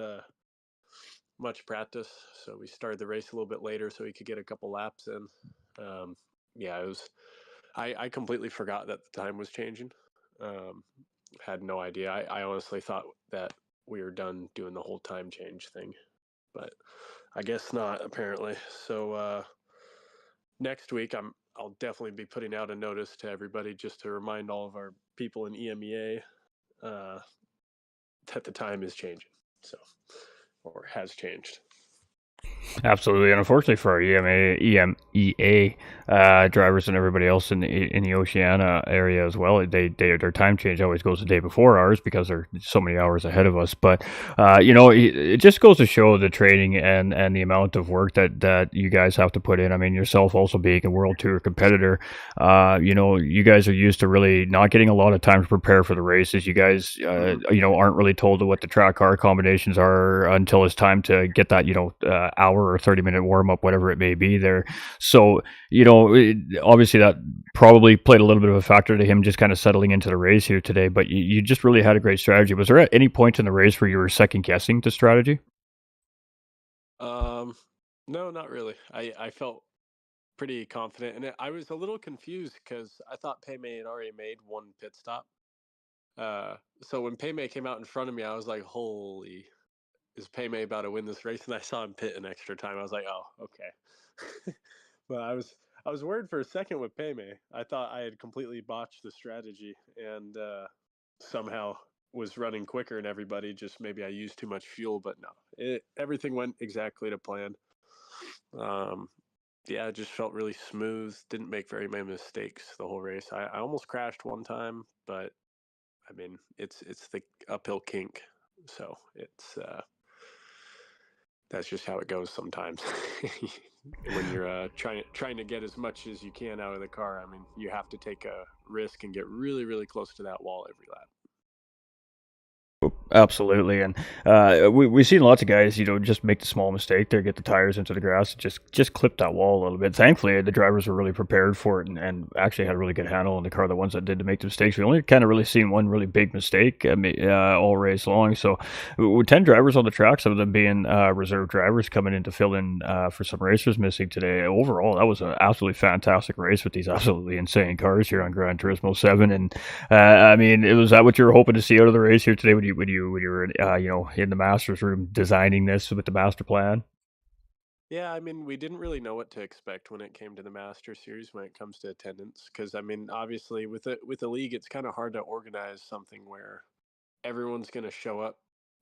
S4: much practice, so we started the race a little bit later so he could get a couple laps in. Yeah, it was. I completely forgot that the time was changing. Um, had no idea. I honestly thought that we were done doing the whole time change thing, but I guess not apparently. So next week I'll definitely be putting out a notice to everybody just to remind all of our people in EMEA that the time is changing. So, or has changed.
S1: Absolutely, and unfortunately for our EMEA drivers and everybody else in the Oceania area as well, their time change always goes the day before ours because they're so many hours ahead of us. But it just goes to show the training and the amount of work that you guys have to put in. I mean, yourself also being a World Tour competitor, you guys are used to really not getting a lot of time to prepare for the races. You guys, aren't really told what the track car combinations are until it's time to get that, hour or 30-minute warm up, whatever it may be there. So, obviously that probably played a little bit of a factor to him just kind of settling into the race here today. But you just really had a great strategy. Was there at any point in the race where you were second guessing the strategy?
S4: No, not really. I felt pretty confident, and I was a little confused because I thought Payme had already made one pit stop. So when Payme came out in front of me, I was like, "Holy, is Payme about to win this race?" And I saw him pit in extra time. I was like, "Oh, okay." But I was worried for a second with Payme. I thought I had completely botched the strategy and somehow was running quicker than everybody. Just maybe I used too much fuel, but no, everything went exactly to plan. Um, yeah, it just felt really smooth. Didn't make very many mistakes the whole race. I almost crashed one time, but I mean, it's the uphill kink. So it's that's just how it goes sometimes. When you're trying to get as much as you can out of the car, I mean, you have to take a risk and get really, really close to that wall every lap.
S1: Absolutely, and we've seen lots of guys, just make the small mistake there, get the tires into the grass, just clip that wall a little bit. Thankfully, the drivers were really prepared for it, and actually had a really good handle on the car. The ones that did make the mistakes, we only kind of really seen one really big mistake all race long. So, with 10 drivers on the track, some of them being reserve drivers coming in to fill in for some racers missing today. Overall, that was an absolutely fantastic race with these absolutely insane cars here on Gran Turismo 7. And I mean, was that what you were hoping to see out of the race here today when you were in the master's room designing this with the master plan?
S4: Yeah, I mean, we didn't really know what to expect when it came to the Master Series when it comes to attendance, because I mean, obviously with the league, it's kind of hard to organize something where everyone's going to show up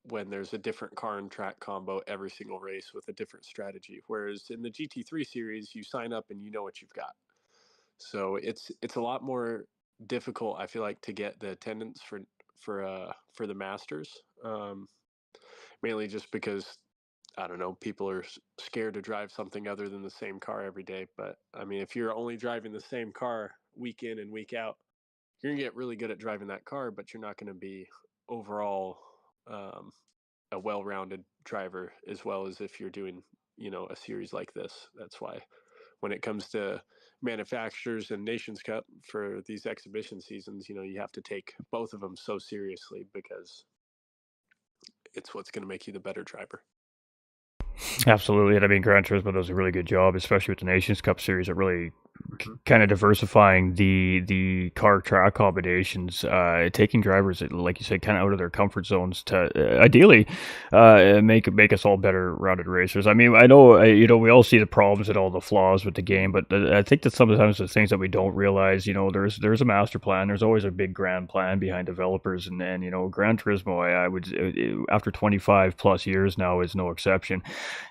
S4: when there's a different car and track combo every single race with a different strategy. Whereas in the GT3 series, you sign up and you know what you've got. So it's a lot more difficult, I feel like, to get the attendance for the Masters. Mainly just because I don't know, people are scared to drive something other than the same car every day. But I mean, if you're only driving the same car week in and week out, you're gonna get really good at driving that car, but you're not going to be overall um, a well-rounded driver as well as if you're doing, a series like this. That's why when it comes to manufacturers and Nations Cup for these exhibition seasons, you have to take both of them so seriously because it's what's going to make you the better driver.
S1: Absolutely, and I mean, Gran Turismo does a really good job, especially with the Nations Cup series. It really kind of diversifying the car track combinations, taking drivers, like you said, kind of out of their comfort zones to ideally make us all better rounded racers. I mean, I know we all see the problems and all the flaws with the game, but I think that sometimes the things that we don't realize, there's a master plan. There's always a big grand plan behind developers, and Gran Turismo, I would after 25 plus years now is no exception.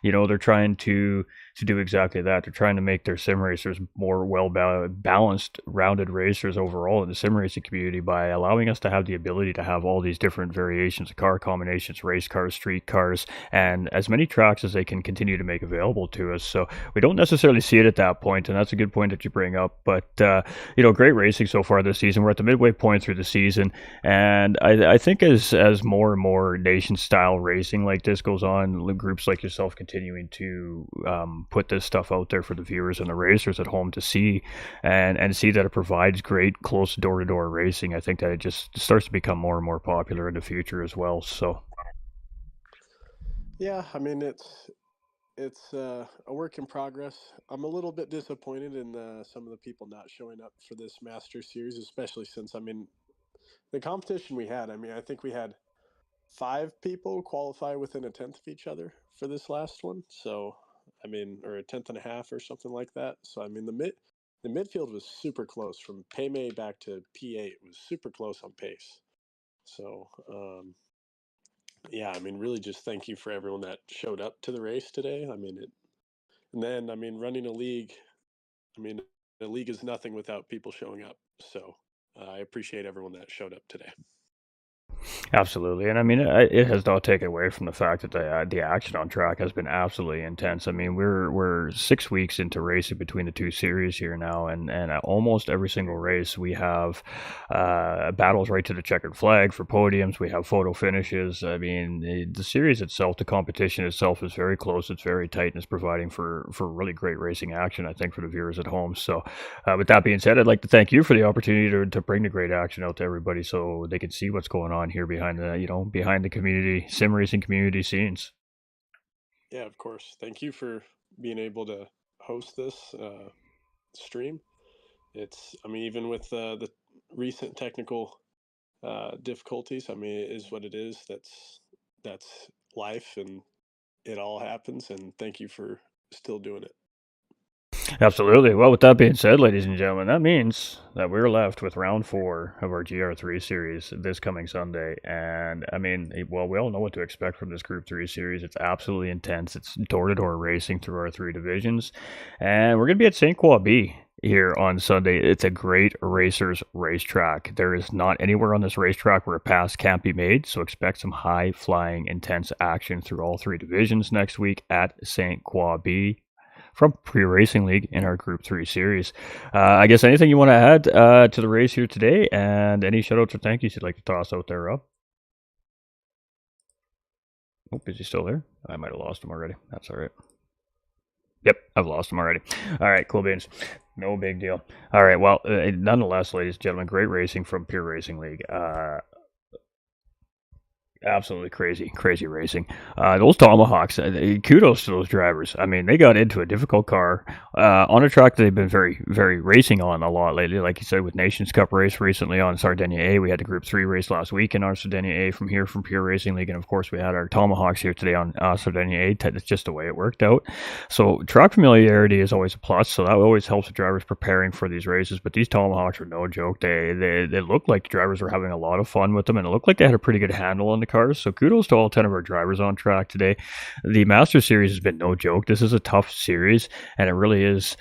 S1: They're trying to do exactly that. They're trying to make their sim racers more well balanced, rounded racers overall in the sim racing community by allowing us to have the ability to have all these different variations of car combinations, race cars, street cars, and as many tracks as they can continue to make available to us. So we don't necessarily see it at that point, and that's a good point that you bring up. But great racing so far this season. We're at the midway point through the season, and I think as more and more nation style racing like this goes on, groups like yourself continuing to put this stuff out there for the viewers and the racers at home to see and see that it provides great close door-to-door racing. I think that it just starts to become more and more popular in the future as well. So
S4: yeah, I mean, it's a work in progress. I'm a little bit disappointed in some of the people not showing up for this Master Series, especially since, I mean, the competition we had, I mean, I think we had 5 people qualify within a tenth of each other for this last one. So, I mean, or a tenth and a half or something like that. So, I mean, the midfield was super close from Payme back to P8. It was super close on pace. So, yeah, I mean, really just thank you for everyone that showed up to the race today. I mean, and then, I mean, running a league, I mean, a league is nothing without people showing up. So, I appreciate everyone that showed up today.
S1: absolutely, and I mean it has not taken away from the fact that the action on track has been absolutely intense. I mean we're 6 weeks into racing between the two series here now, and at almost every single race we have battles right to the checkered flag for podiums. We have photo finishes. I mean the series itself, the competition itself, is very close. It's very tight, and it's providing for really great racing action, I think, for the viewers at home. So with that being said, I'd like to thank you for the opportunity to bring the great action out to everybody so they can see what's going on here behind the community sim racing community scenes.
S4: Yeah, of course. Thank you for being able to host this stream. I mean, even with the recent technical difficulties, I mean, it is what it is. That's life, and it all happens. And thank you for still doing it.
S1: Absolutely. Well, with that being said, ladies and gentlemen, that means that we're left with round 4 of our GR3 series this coming Sunday. And I mean, well, we all know what to expect from this Group 3 series. It's absolutely intense. It's door to door racing through our 3 divisions. And we're going to be at St. Croix B here on Sunday. It's a great racers racetrack. There is not anywhere on this racetrack where a pass can't be made, so expect some high flying, intense action through all three divisions next week at St. Croix B from Pure Racing League in our Group 3 series. I guess anything you want to add to the race here today, and any shoutouts or thank yous you'd like to toss out there, Rob? Oh, is he still there? I might have lost him already. That's all right. Yep, I've lost him already. All right, cool beans. No big deal. All right, well, nonetheless, ladies and gentlemen, great racing from Pure Racing League. Absolutely crazy racing. Those Tomahawks, kudos to those drivers. I mean, they got into a difficult car on a track that they've been very racing on a lot lately. Like you said, with Nations Cup race recently on Sardinia A. We had the Group 3 race last week in our Sardinia A from Pure Racing League. And of course, we had our Tomahawks here today on Sardinia A. That's just the way it worked out. So track familiarity is always a plus. So that always helps the drivers preparing for these races. But these Tomahawks are no joke. They looked like the drivers were having a lot of fun with them. And it looked like they had a pretty good handle on the cars. So kudos to all 10 of our drivers on track today. The Master Series has been no joke. This is a tough series, and it really is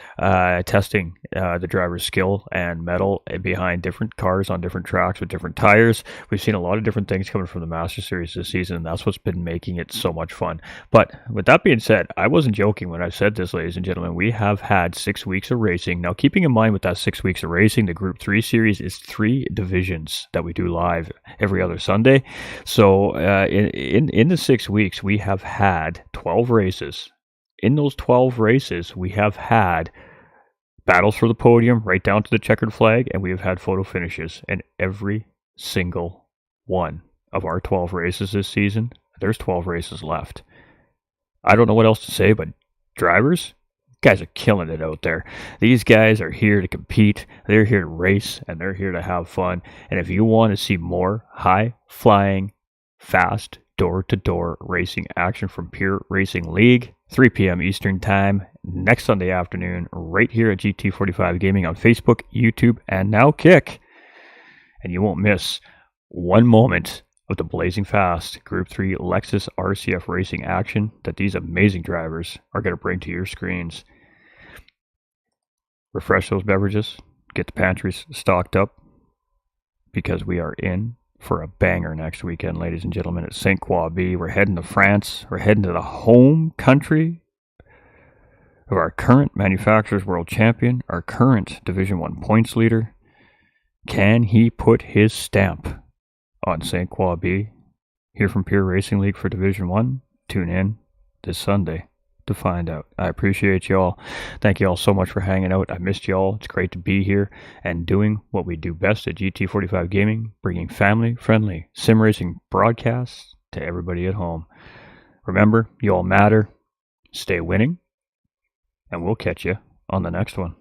S1: testing the driver's skill and mettle behind different cars on different tracks with different tires. We've seen a lot of different things coming from the Master Series this season, and that's what's been making it so much fun. But with that being said, I wasn't joking when I said this, ladies and gentlemen. We have had 6 weeks of racing. Now, keeping in mind with that 6 weeks of racing, the Group 3 series is 3 divisions that we do live every other Sunday. So in the 6 weeks, we have had 12 races. In those 12 races, we have had battles for the podium right down to the checkered flag, and we have had photo finishes in every single one of our 12 races this season. There's 12 races left. I don't know what else to say, but drivers, guys are killing it out there. These guys are here to compete. They're here to race, and they're here to have fun. And if you want to see more high-flying, fast, door-to-door racing action from Pure Racing League, 3 p.m. Eastern Time, next Sunday afternoon, right here at GT45 Gaming on Facebook, YouTube, and now Kick. And you won't miss one moment of the blazing fast Group 3 Lexus RCF racing action that these amazing drivers are going to bring to your screens. Refresh those beverages, get the pantries stocked up, because we are in for a banger next weekend, ladies and gentlemen, at St. Croix B. We're heading to France. We're heading to the home country of our current Manufacturers World Champion, our current Division 1 points leader. Can he put his stamp on St. Croix B? Here from Pure Racing League for Division 1. Tune in this Sunday to find out. I appreciate y'all. Thank you all so much for hanging out. I missed y'all. It's great to be here and doing what we do best at GT45 Gaming, bringing family-friendly sim racing broadcasts to everybody at home. Remember, you all matter. Stay winning, and we'll catch you on the next one.